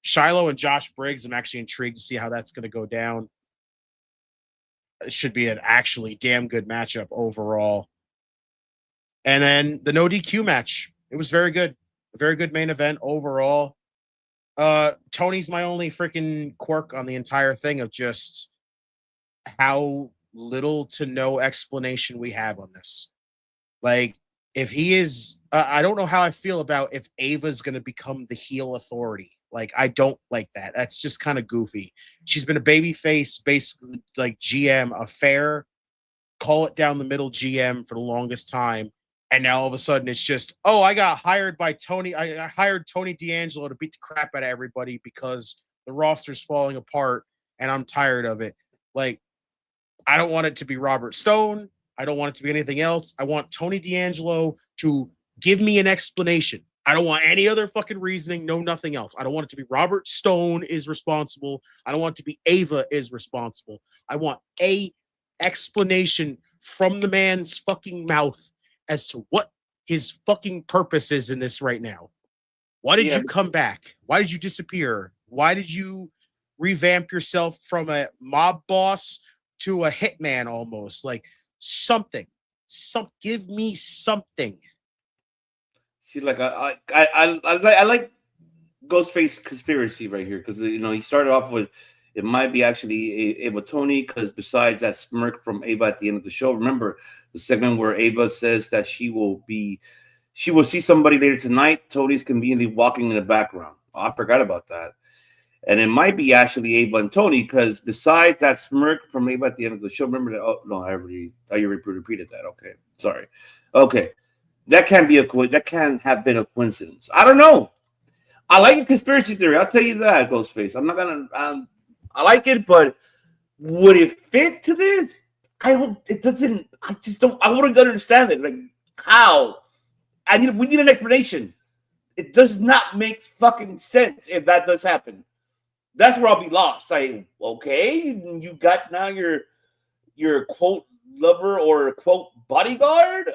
Shiloh and Josh Briggs, I'm actually intrigued to see how that's going to go down. It should be an actually damn good matchup overall. And then the no DQ match. It was very good. A very good main event overall. Tony's my only freaking quirk on the entire thing of just how little to no explanation we have on this. Like, if he is, I don't know how I feel about if Ava's going to become the heel authority. Like, I don't like that. That's just kind of goofy. She's been a babyface, basically like GM, a fair, call it down the middle GM for the longest time. And now all of a sudden it's just, oh, I got hired by Tony. I hired Tony D'Angelo to beat the crap out of everybody because the roster's falling apart and I'm tired of it. Like, I don't want it to be Robert Stone. I don't want it to be anything else. I want Tony D'Angelo to give me an explanation. I don't want any other fucking reasoning. No, nothing else. I don't want it to be Robert Stone is responsible. I don't want it to be Ava is responsible. I want a explanation from the man's fucking mouth as to what his fucking purpose is in this right now. Why did you come back? Why did you disappear? Why did you revamp yourself from a mob boss to a hitman almost? Like, something. Give me something. See, like I like Ghostface conspiracy right here because he started off with it might be actually Ava Tony because besides that smirk from Ava at the end of the show, remember the segment where Ava says that she will see somebody later tonight. Tony's conveniently walking in the background. Oh, I forgot about that. And it might be actually Ava and Tony because besides that smirk from Ava at the end of the show, remember that? Oh no, I already repeated that. Okay, sorry. Okay, that can't have been a coincidence. I don't know. I like a conspiracy theory. I'll tell you that, Ghostface. I'm not gonna. I like it, but would it fit to this? It doesn't. I just don't. I wouldn't understand it. Like how? We need an explanation. It does not make fucking sense if that does happen. That's where I'll be lost. Like, okay, you got now your quote lover or quote bodyguard.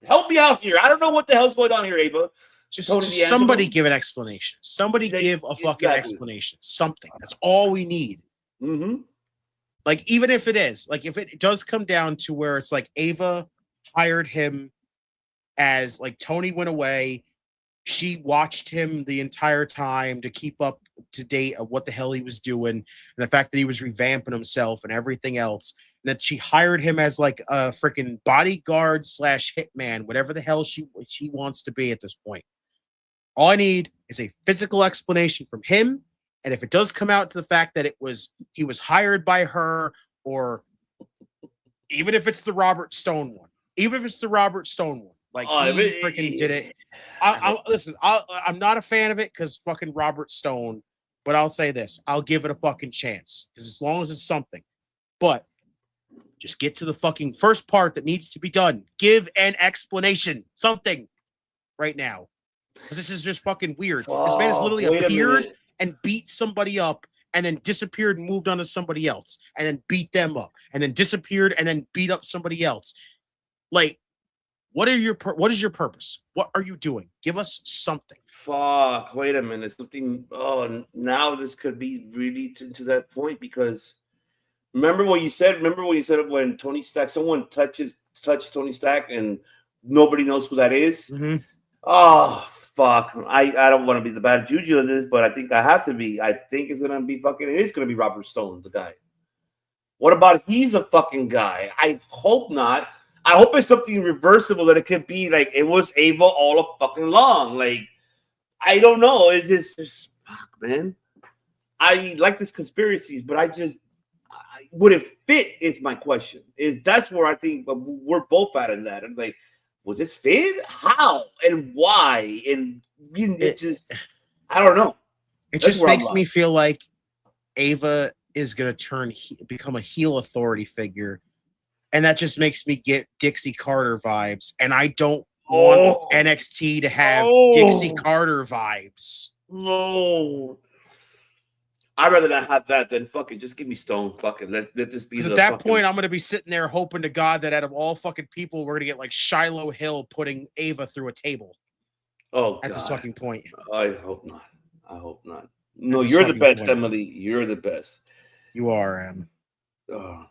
Help me out here. I don't know what the hell's going on here, Ava. Just somebody give an explanation. Somebody give a fucking explanation. Something. That's all we need. Mm-hmm. Like, even if it is, like, if it does come down to where it's like Ava hired him as like Tony went away. She watched him the entire time to keep up to date of what the hell he was doing and the fact that he was revamping himself and everything else. that she hired him as like a freaking bodyguard / hitman, whatever the hell she wants to be at this point. All I need is a physical explanation from him. And if it does come out to the fact that he was hired by her, or even if it's the Robert Stone one, like he freaking did it. Listen, I'm not a fan of it because fucking Robert Stone, but I'll say this: I'll give it a fucking chance because as long as it's something, but just get to the fucking first part that needs to be done. Give an explanation, something, right now, because this is just fucking weird. This man has literally appeared and beat somebody up, and then disappeared and moved on to somebody else, and then beat them up, and then disappeared and then beat up somebody else. Like, what is your purpose? What are you doing? Give us something. Fuck, wait a minute. Something. Oh, now this could be really to that point because remember what you said? When Tony Stark, someone touches Tony Stark and nobody knows who that is? Mm-hmm. Oh, fuck. I don't want to be the bad juju of this, but I think I have to be. I think it's going to be it is going to be Robert Stone, the guy. What about he's a fucking guy? I hope not. I hope it's something reversible that it could be like it was Ava all of fucking long. Like, I don't know. It's just fuck, man. I like this conspiracies, but would it fit is my question. That's where I think we're both at in that. I'm like, would this fit? How and why? And it just, I don't know. It just makes me feel like Ava is going to become a heel authority figure. And that just makes me get Dixie Carter vibes. And I don't want NXT to have Dixie Carter vibes. No. I'd rather not have that than fucking just give me Stone. Fucking let this be. Because at that point, I'm going to be sitting there hoping to God that out of all fucking people, we're going to get like Shiloh Hill putting Ava through a table. Oh, at this fucking point. I hope not. No, you're the best, Emily. You're the best. You are, Em. Oh.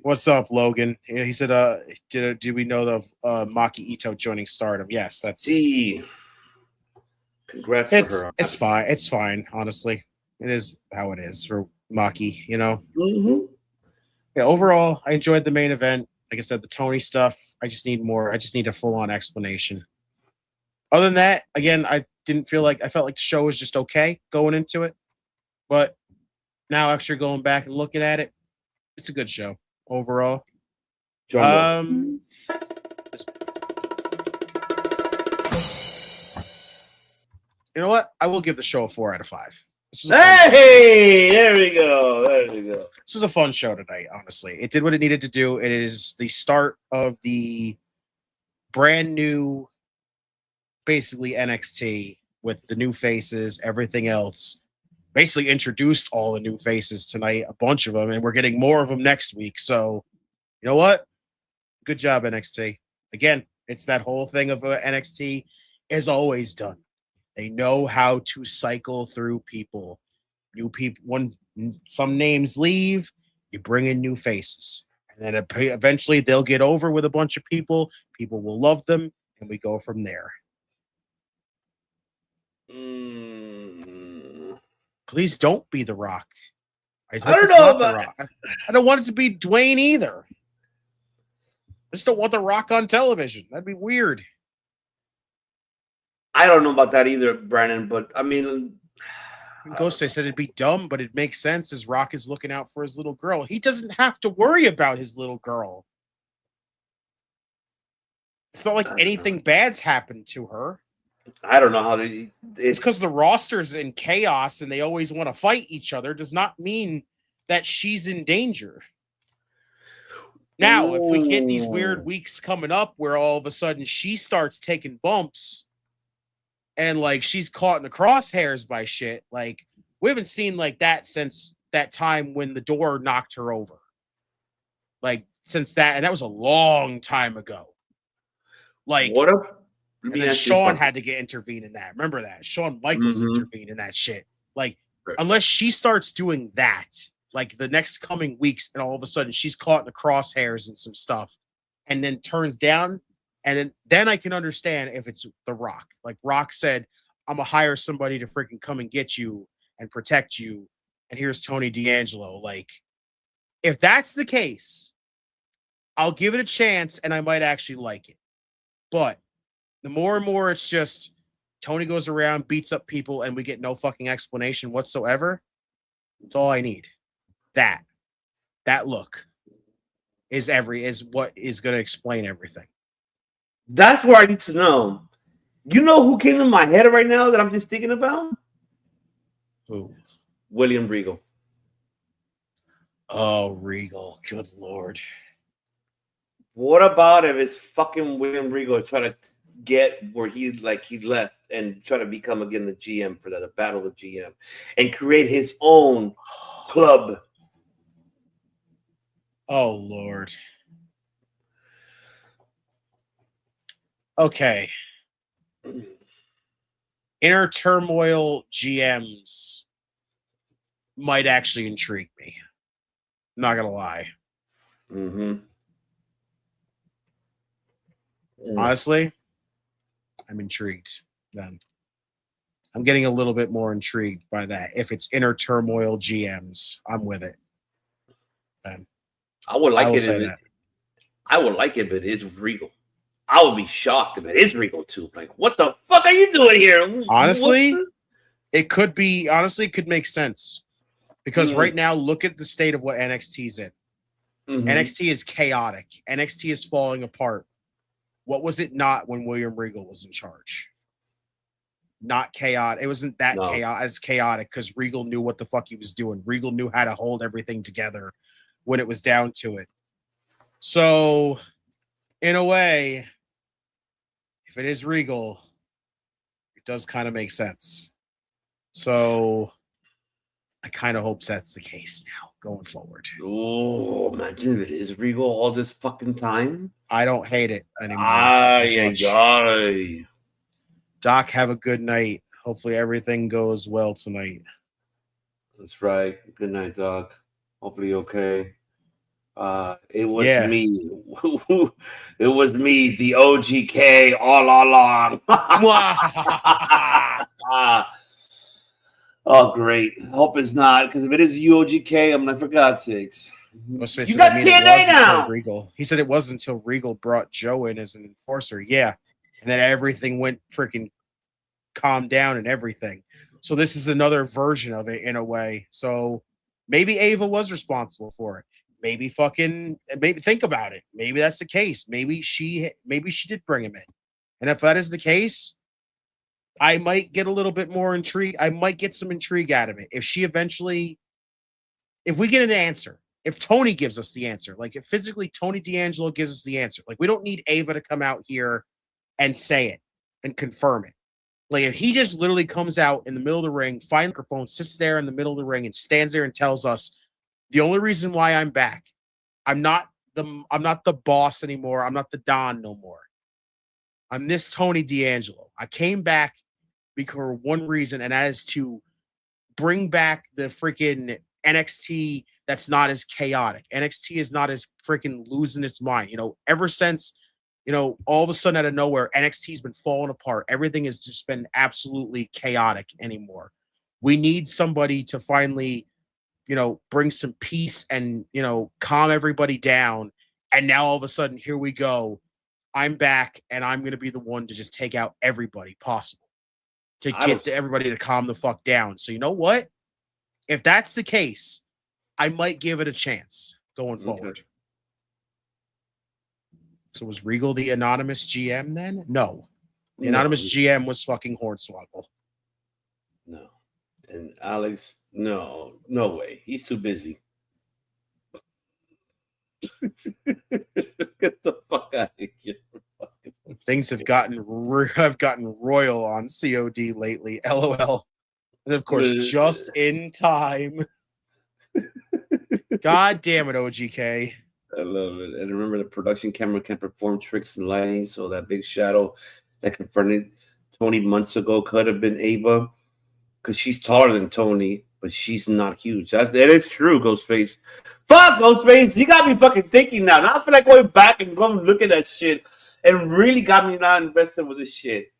What's up, Logan? He said, did we know of Maki Ito joining Stardom? Yes, that's congrats for her. It's fine. It's fine, honestly. It is how it is for Maki, you know. Mm-hmm. Yeah, overall, I enjoyed the main event. Like I said, the Tony stuff, I just need more. I just need a full-on explanation. Other than that, again, I felt like the show was just okay going into it. But now after going back and looking at it, it's a good show overall. You know what? I will give the show a 4 out of 5. Hey, there we go. This was a fun show tonight, honestly. It did what it needed to do. It is the start of the brand new, basically, NXT with the new faces, everything else. Basically introduced all the new faces tonight, a bunch of them, and we're getting more of them next week. So, you know what? Good job, NXT. Again, it's that whole thing of NXT is always done. They know how to cycle through people. New people, when some names leave, you bring in new faces. And then eventually they'll get over with a bunch of people. People will love them, and we go from there. Please don't be The Rock. I don't know about The Rock. I don't want it to be Dwayne either. I just don't want The Rock on television. That'd be weird. I don't know about that either, Brandon, but I mean, Ghostface said it'd be dumb, but it makes sense as Rock is looking out for his little girl. He doesn't have to worry about his little girl. It's not like anything bad's happened to her. I don't know how it's because the roster's in chaos and they always want to fight each other does not mean that she's in danger. Now, if we get these weird weeks coming up where all of a sudden she starts taking bumps and like she's caught in the crosshairs by shit, like we haven't seen like that since that time when the door knocked her over. Like since that, and that was a long time ago. Like what a and then Shawn had to get intervened in that. Remember that? Shawn Michaels intervened in that shit. Like, unless she starts doing that, like the next coming weeks, and all of a sudden she's caught in the crosshairs and some stuff, and then turns down, and then I can understand if it's The Rock. Like Rock said, I'm gonna hire somebody to freaking come and get you and protect you. And here's Tony D'Angelo. Like, If that's the case, I'll give it a chance and I might actually like it. But the more and more it's just Tony goes around, beats up people, and we get no fucking explanation whatsoever. That's all I need. That look is what is going to explain everything. That's where I need to know. You know who came in my head right now that I'm just thinking about? Who? William Regal. Oh, Regal. Good Lord. What about if it's fucking William Regal try to get where he left and try to become again the GM for the battle of GM and create his own club? Oh, Lord. Okay. Inner turmoil GMs might actually intrigue me. I'm not gonna lie. Honestly, I'm intrigued then. I'm getting a little bit more intrigued by that. If it's inner turmoil GMs, I'm with it. Then I would like it say that. I would like it if it is Regal. I would be shocked if it is Regal too. Like, what the fuck are you doing here? Honestly, it could be. Honestly, it could make sense because right now, look at the state of what NXT's in. NXT is chaotic. NXT is falling apart. What was it not when William Regal was in charge? Not chaotic. It wasn't that chaotic because Regal knew what the fuck he was doing. Regal knew how to hold everything together when it was down to it. So, in a way, if it is Regal, it does kind of make sense. So, I kind of hope that's the case now going forward. Oh, imagine if it is Regal all this fucking time. I don't hate it anymore. Doc, have a good night. Hopefully everything goes well tonight. That's right. Good night, Doc. Hopefully okay. It was me. It was me, the OGK, all along. Oh, great. Hope it's not, because if it is UOGK, I'm like, for God's sakes. You got TNA now. Regal. He said it wasn't until Regal brought Joe in as an enforcer. Yeah. And then everything went freaking calmed down and everything. So this is another version of it in a way. So maybe Ava was responsible for it. Maybe think about it. Maybe that's the case. Maybe she did bring him in. And if that is the case, I might get a little bit more intrigue. I might get some intrigue out of it. If we get an answer, if Tony gives us the answer, like if physically Tony D'Angelo gives us the answer, like we don't need Ava to come out here and say it and confirm it. Like if he just literally comes out in the middle of the ring, finds the microphone, sits there in the middle of the ring and stands there and tells us the only reason why I'm back, I'm not the boss anymore. I'm not the Don no more. I'm this Tony D'Angelo. I came back because one reason, and that is to bring back the freaking NXT that's not as chaotic. NXT is not as freaking losing its mind. Ever since, all of a sudden out of nowhere, NXT's been falling apart. Everything has just been absolutely chaotic anymore. We need somebody to finally, bring some peace and, calm everybody down. And now all of a sudden, here we go. I'm back and I'm going to be the one to just take out everybody possible to get everybody to calm the fuck down. So you know what? If that's the case, I might give it a chance going forward. So was Regal the anonymous GM then? No. The anonymous GM was fucking Hornswoggle. No. And Alex, no way. He's too busy. Get the fuck out of here. Things have gotten royal on COD lately. LOL. And of course, just in time. God damn it, OGK. I love it. And remember, the production camera can perform tricks and lighting, so that big shadow that confronted Tony months ago could have been Ava, because she's taller than Tony, but she's not huge. That is true, Ghostface. Fuck, Ghostface. You got me fucking thinking now. Now I feel like going back and going look at that shit, and really got me now invested with this shit.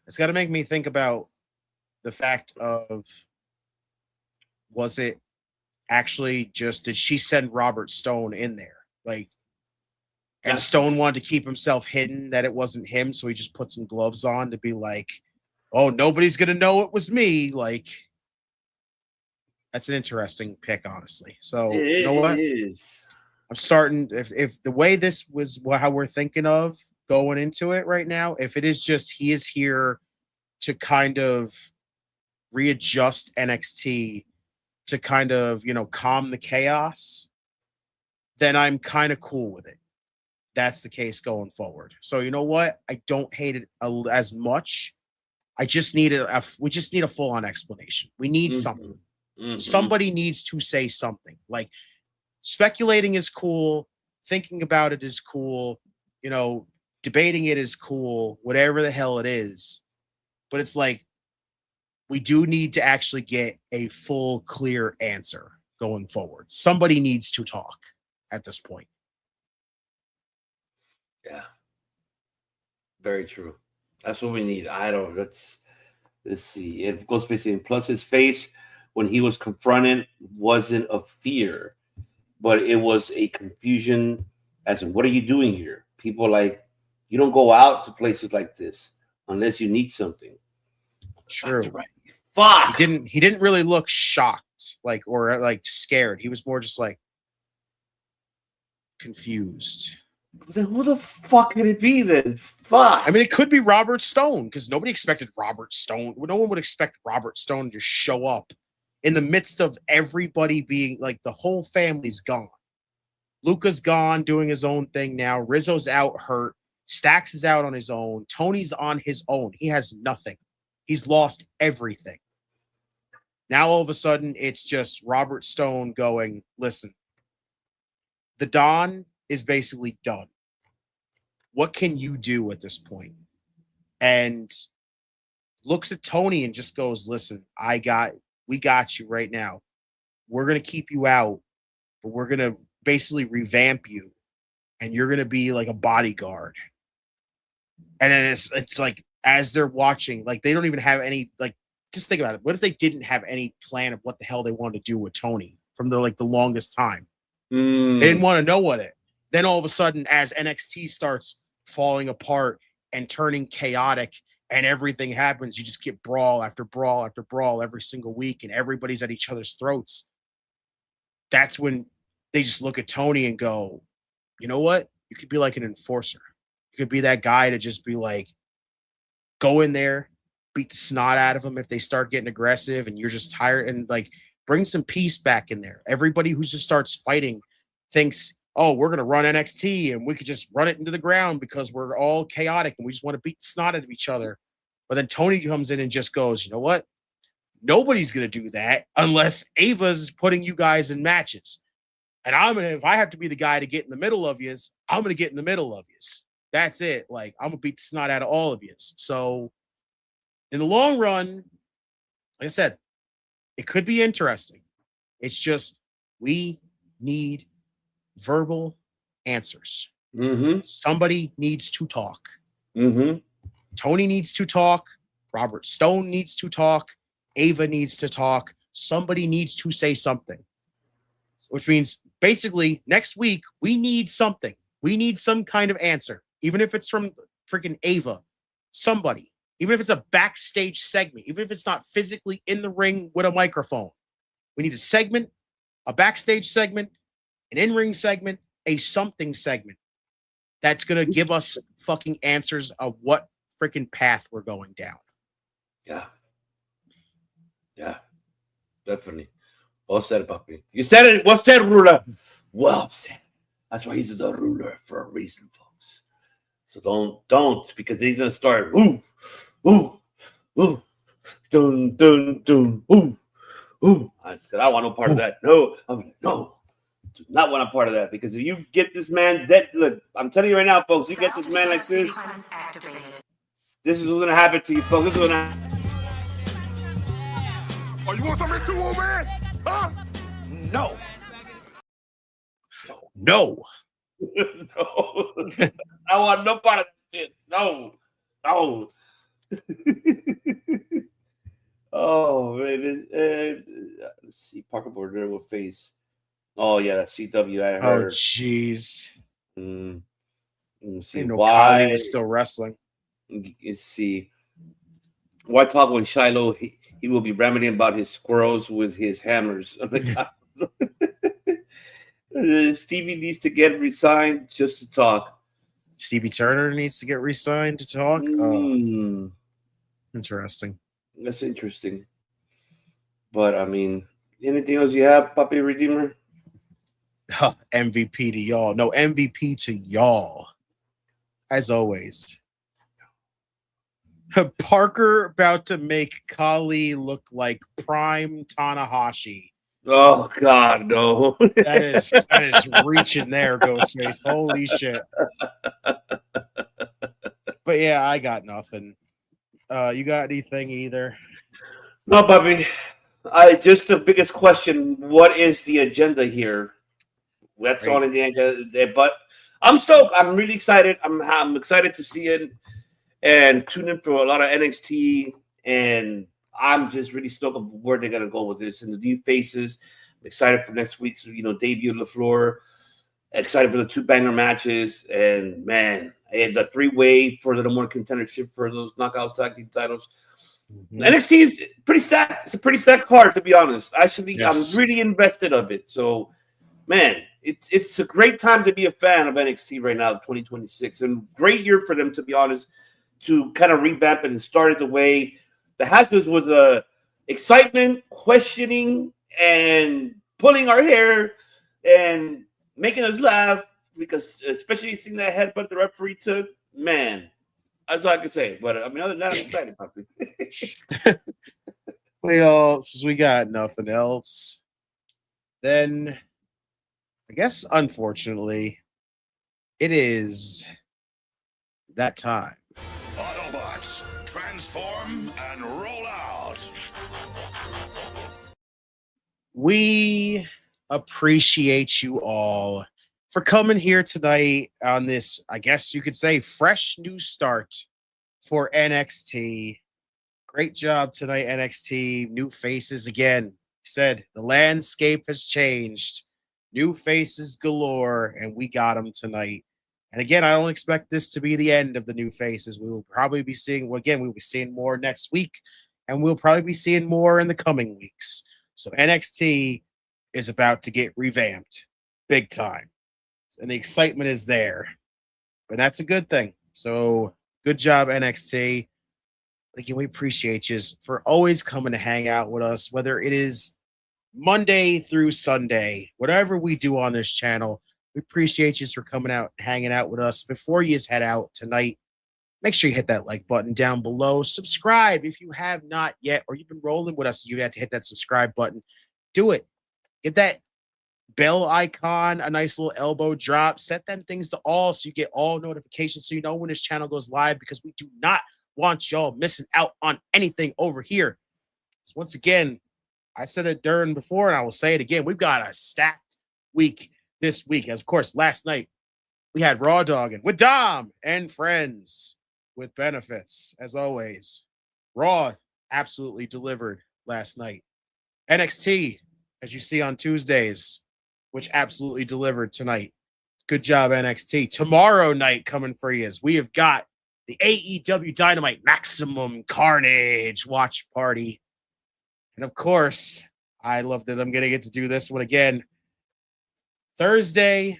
It's got to make me think about the fact of, was it actually just did she send Robert Stone in there? Like, and Stone wanted to keep himself hidden that it wasn't him, so he just put some gloves on to be like, oh, nobody's gonna know it was me. Like, that's an interesting pick, honestly. So you know what? It is. I'm starting if the way this was how we're thinking of going into it right now, if it is just he is here to kind of readjust NXT to kind of, calm the chaos, then I'm kind of cool with it. That's the case going forward. So you know what? I don't hate it as much. I just need we just need a full-on explanation. We need something. Somebody needs to say something. Like, speculating is cool, thinking about it is cool, debating it is cool, whatever the hell it is. But it's like, we do need to actually get a full, clear answer going forward. Somebody needs to talk at this point. Yeah. Very true. That's what we need. Let's see. It goes basically, plus his face when he was confronted wasn't of fear, but it was a confusion as in, what are you doing here? People like, you don't go out to places like this unless you need something. True. That's right. Fuck. He didn't really look shocked, or scared. He was more just like confused. Who the fuck could it be then? Fuck. I mean, it could be Robert Stone, because nobody expected Robert Stone. No one would expect Robert Stone to just show up in the midst of everybody being like, the whole family's gone. Luca's gone doing his own thing now. Rizzo's out hurt. Stax is out on his own. Tony's on his own. He has nothing. He's lost everything. Now, all of a sudden, it's just Robert Stone going, listen, the Don is basically done. What can you do at this point? And looks at Tony and just goes, listen, we got you right now. We're going to keep you out, but we're going to basically revamp you, and you're going to be like a bodyguard. And then it's like, as they're watching, like, they don't even have any, like, just think about it. What if they didn't have any plan of what the hell they wanted to do with Tony from the longest time? They didn't want to know what it. Then all of a sudden, as NXT starts falling apart and turning chaotic and everything happens, you just get brawl after brawl after brawl every single week, and everybody's at each other's throats. That's when they just look at Tony and go, you know what? You could be like an enforcer. You could be that guy to just be like, go in there, beat the snot out of them if they start getting aggressive and you're just tired, and like, bring some peace back in there. Everybody who just starts fighting thinks, oh, we're going to run NXT and we could just run it into the ground because we're all chaotic and we just want to beat the snot out of each other. But then Tony comes in and just goes, you know what? Nobody's going to do that unless Ava's putting you guys in matches. And if I have to be the guy to get in the middle of yous, I'm going to get in the middle of yous. That's it. Like, I'm going to beat the snot out of all of yous. So in the long run, like I said, it could be interesting. It's just, we need verbal answers. Somebody needs to talk. Tony needs to talk. Robert Stone needs to talk. Ava needs to talk. Somebody needs to say something. Which means basically next week, we need something. We need some kind of answer. Even if it's from freaking Ava, somebody. Even if it's a backstage segment, even if it's not physically in the ring with a microphone. We need a segment, a backstage segment, an in-ring segment, a something segment that's going to give us fucking answers of what freaking path we're going down. Yeah. Yeah. Definitely. Well said, Puppy. You said it. Well said, ruler. Well said. That's why he's the ruler for a reason, folks. So don't, because he's going to start, ooh, dun, dun, dun, ooh. I want no part of that. No, no. Do not want a part of that, because if you get this man dead, look, I'm telling you right now, folks, you get this man like this, this is what's going to happen to you, folks. This is going to happen. Oh, you want something too, old man? Huh? No. No. No. I want no part of that shit. No. Oh man, let's see. Parker Border will face. Oh yeah, that's CW. I heard. Oh jeez. Let's see I didn't know why Kylie was still wrestling. Let's see. Why talk when Shiloh? He will be rambling about his squirrels with his hammers. Oh my God. Stevie needs to get resigned just to talk. Stevie Turner needs to get re-signed to talk. Interesting. That's interesting. But I mean, anything else you have, Papi Redeemer? MVP to y'all. No, MVP to y'all. As always. Parker about to make Kali look like prime Tanahashi. Oh God, no! that is reaching there, Ghostface. Holy shit! But yeah, I got nothing. You got anything either? No, Bobby. Just the biggest question: what is the agenda here? That's all in the end. But I'm stoked. I'm really excited. I'm excited to see it and tune in for a lot of NXT. And I'm just really stoked of where they're gonna go with this and the new faces. I'm excited for next week's debut of LaFleur. Excited for the 2 banger matches. And man, and the 3-way for the number 1 contendership for those knockouts tag team titles. Mm-hmm. NXT is pretty stacked. It's a pretty stacked card, to be honest. Actually, yes. I'm really invested of it. So, man, it's a great time to be a fan of NXT right now, 2026, and great year for them, to be honest, to kind of revamp it and start it the way the Hasbros was excitement, questioning, and pulling our hair and making us laugh because, especially seeing that headbutt the referee took, man. That's all I can say. But I mean, other than that, I'm excited about it. Since we got nothing else, then I guess unfortunately, it is that time. Autobots, transform and roll out. We appreciate you all for coming here tonight on this, I guess you could say, fresh new start for NXT. Great job tonight, NXT. New faces again. Said the landscape has changed. New faces galore, and we got them tonight. And again, I don't expect this to be the end of the new faces. We will probably be seeing, we'll be seeing more next week, and we'll probably be seeing more in the coming weeks. So NXT is about to get revamped big time. And the excitement is there. And that's a good thing. So good job, NXT. Again, we appreciate you for always coming to hang out with us, whether it is Monday through Sunday, whatever we do on this channel. We appreciate you for coming out and hanging out with us. Before you head out tonight, make sure you hit that like button down below. Subscribe if you have not yet, or you've been rolling with us. You have to hit that subscribe button. Do it. Get that bell icon, a nice little elbow drop. Set them things to all so you get all notifications so you know when this channel goes live, because we do not want y'all missing out on anything over here. So once again, I said it during before, and I will say it again. We've got a stacked week this week. As of course, last night we had Raw Dogging with Dom and friends with benefits. As always, Raw absolutely delivered last night. NXT, as you see on Tuesdays, which absolutely delivered tonight. Good job, NXT. Tomorrow night coming for you is we have got the AEW Dynamite Maximum Carnage watch party. And of course, I love that I'm going to get to do this one again. Thursday,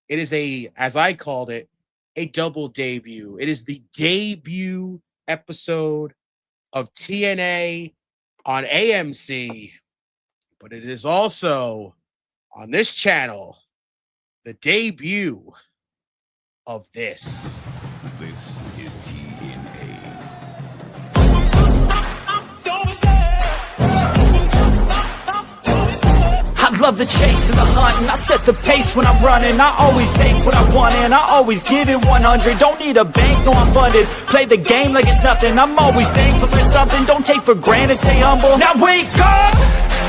it is as I called it, a double debut. It is the debut episode of TNA on AMC, but it is also on this channel, the debut of this. This is TNA. I love the chase and the hunt, and I set the pace when I'm running. I always take what I want and I always give it 100. Don't need a bank, no I'm funded. Play the game like it's nothing. I'm always thankful for something. Don't take for granted, stay humble. Now wake up!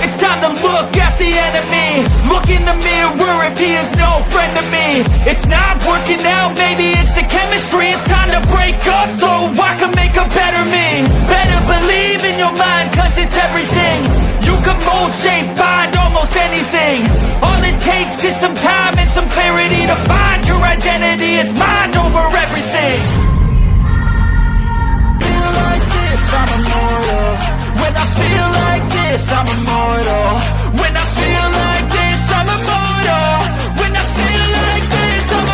It's time to look at the enemy. Look in the mirror if he is no friend to me. It's not working out, maybe it's the chemistry. It's time to break up so I can make a better me. Better believe in your mind, cause it's everything. You can mold, shape, find almost anything. All it takes is some time and some clarity to find your identity. It's mind over everything. Feel like this, I'm immortal. When I feel like this, I'm immortal. When I feel like this, I'm immortal. When I feel like this, I'm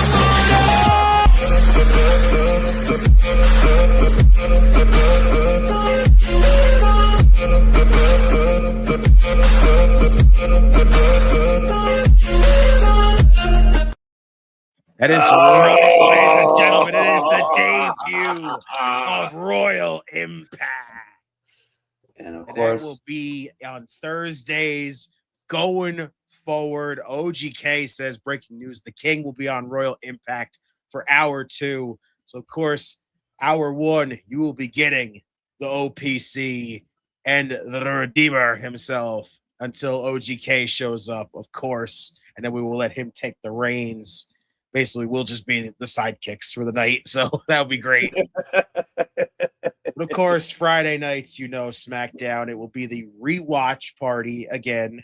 That is right, ladies and gentlemen. It is the debut of Royal Impact. And of And course, that will be on Thursdays going forward. OGK says breaking news: the King will be on Royal Impact for hour 2. So, of course, hour 1, you will be getting the OPC and the Redeemer himself until OGK shows up, of course, and then we will let him take the reins. Basically, we'll just be the sidekicks for the night, so that would be great. But of course, Friday nights, SmackDown. It will be the rewatch party again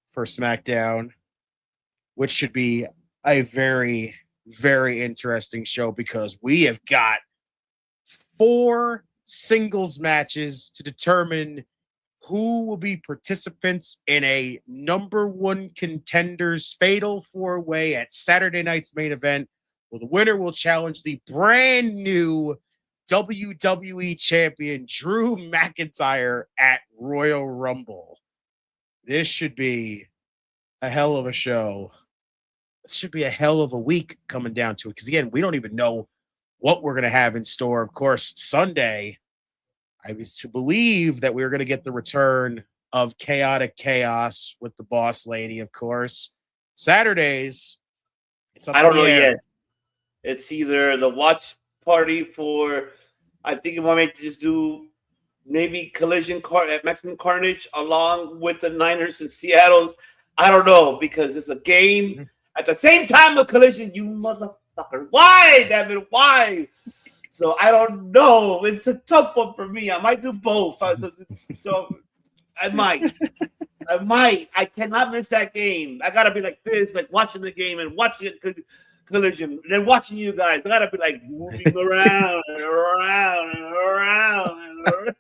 for SmackDown, which should be a very, very interesting show because we have got 4 singles matches to determine who will be participants in a number 1 contenders fatal 4-way at Saturday night's main event. Well, the winner will challenge the brand new WWE champion Drew McIntyre at Royal Rumble. This should be a hell of a show. It should be a hell of a week coming down to it. Because again, we don't even know what we're going to have in store. Of course, Sunday, I was to believe that we were going to get the return of Chaotic Chaos with the boss lady, of course. Saturdays, it's up I don't in the know air. yet. It's either the watch party for, I think you want me to just do maybe Collision at Maximum Carnage along with the Niners and Seattle's. I don't know because it's a game at the same time of Collision. You motherfucker! Why, damn it? Why? So I don't know. It's a tough one for me. I might do both. So I might. I cannot miss that game. I gotta be like this, like watching the game and watching Collision, and then watching you guys. I gotta be like moving around and around and around and around.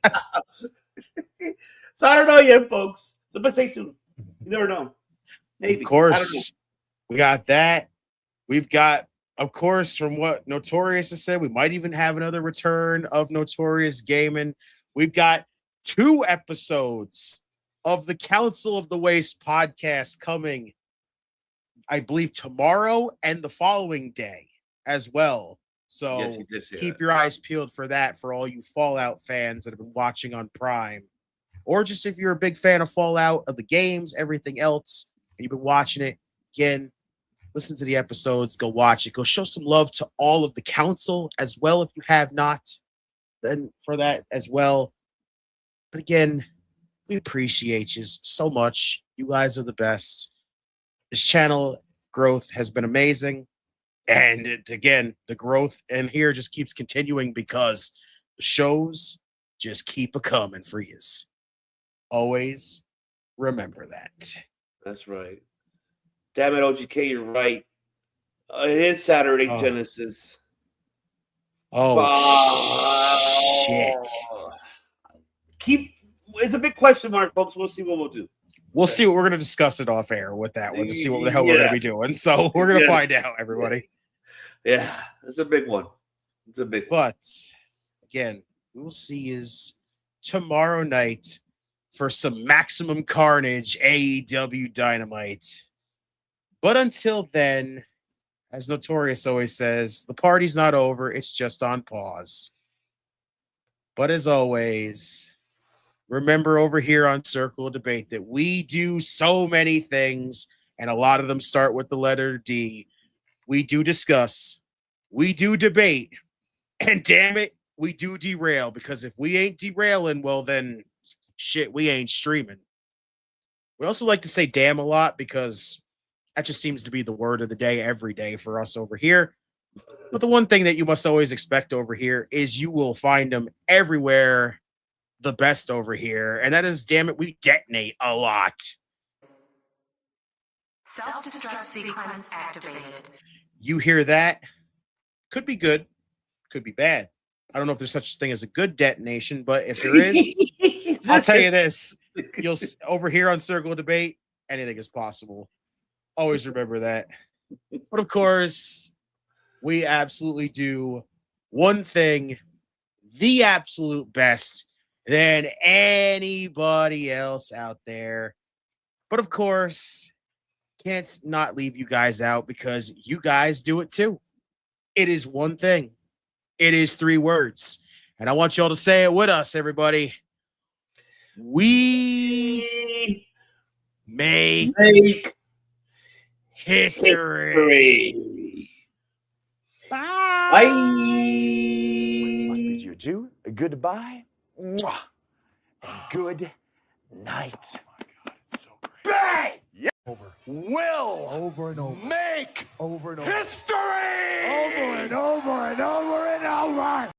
So I don't know yet, folks. So but stay tuned. You never know. Maybe. Of course, we got that. We've got, of course, from what Notorious has said, we might even have another return of Notorious Gaming. We've got 2 episodes of the Council of the Waste podcast coming, I believe, tomorrow and the following day as well. So Yes, he did say keep that. your eyes peeled for that for all you Fallout fans that have been watching on Prime. Or just if you're a big fan of Fallout, of the games, everything else, and you've been watching it, again, listen to the episodes, go watch it, go show some love to all of the council as well if you have not, then for that as well. But again, we appreciate you so much. You guys are the best. This channel growth has been amazing. And again, the growth in here just keeps continuing because the shows just keep a-coming for yous. Always remember that. That's right. Damn it, OGK, you're right. It is Saturday, Oh. Genesis. Shit. It's a big question mark, folks. We'll see what we'll do. We'll see what we're going to discuss it off air with that one to see what the hell we're going to be doing. So we're going to find out, everybody. Yeah, it's a big one. It's a big one. But again, we will see is tomorrow night for some Maximum Carnage AEW Dynamite. But until then, as Notorious always says, the party's not over. It's just on pause. But as always, remember over here on Circle of Debate that we do so many things, and a lot of them start with the letter D. We do discuss, we do debate, and damn it, we do derail, because if we ain't derailing, well then, shit, we ain't streaming. We also like to say damn a lot because that just seems to be the word of the day every day for us over here. But the one thing that you must always expect over here is you will find them everywhere the best over here, and that is, damn it, we detonate a lot. Self-destruct sequence activated. You hear that? Could be good, could be bad. I don't know if there's such a thing as a good detonation, but if there is, I'll tell you this. You'll over here on Circle of Debate, anything is possible. Always remember that. But of course, we absolutely do one thing, the absolute best than anybody else out there. But of course, can't not leave you guys out because you guys do it too. It is one thing. It is 3 words. And I want y'all to say it with us, everybody. We make history. Bye. Bye. Must bid you adieu, a goodbye, mwah, and good night. Oh my God, it's so great. Bang! Yeah. Will over and over make over and over history over and over and over and over.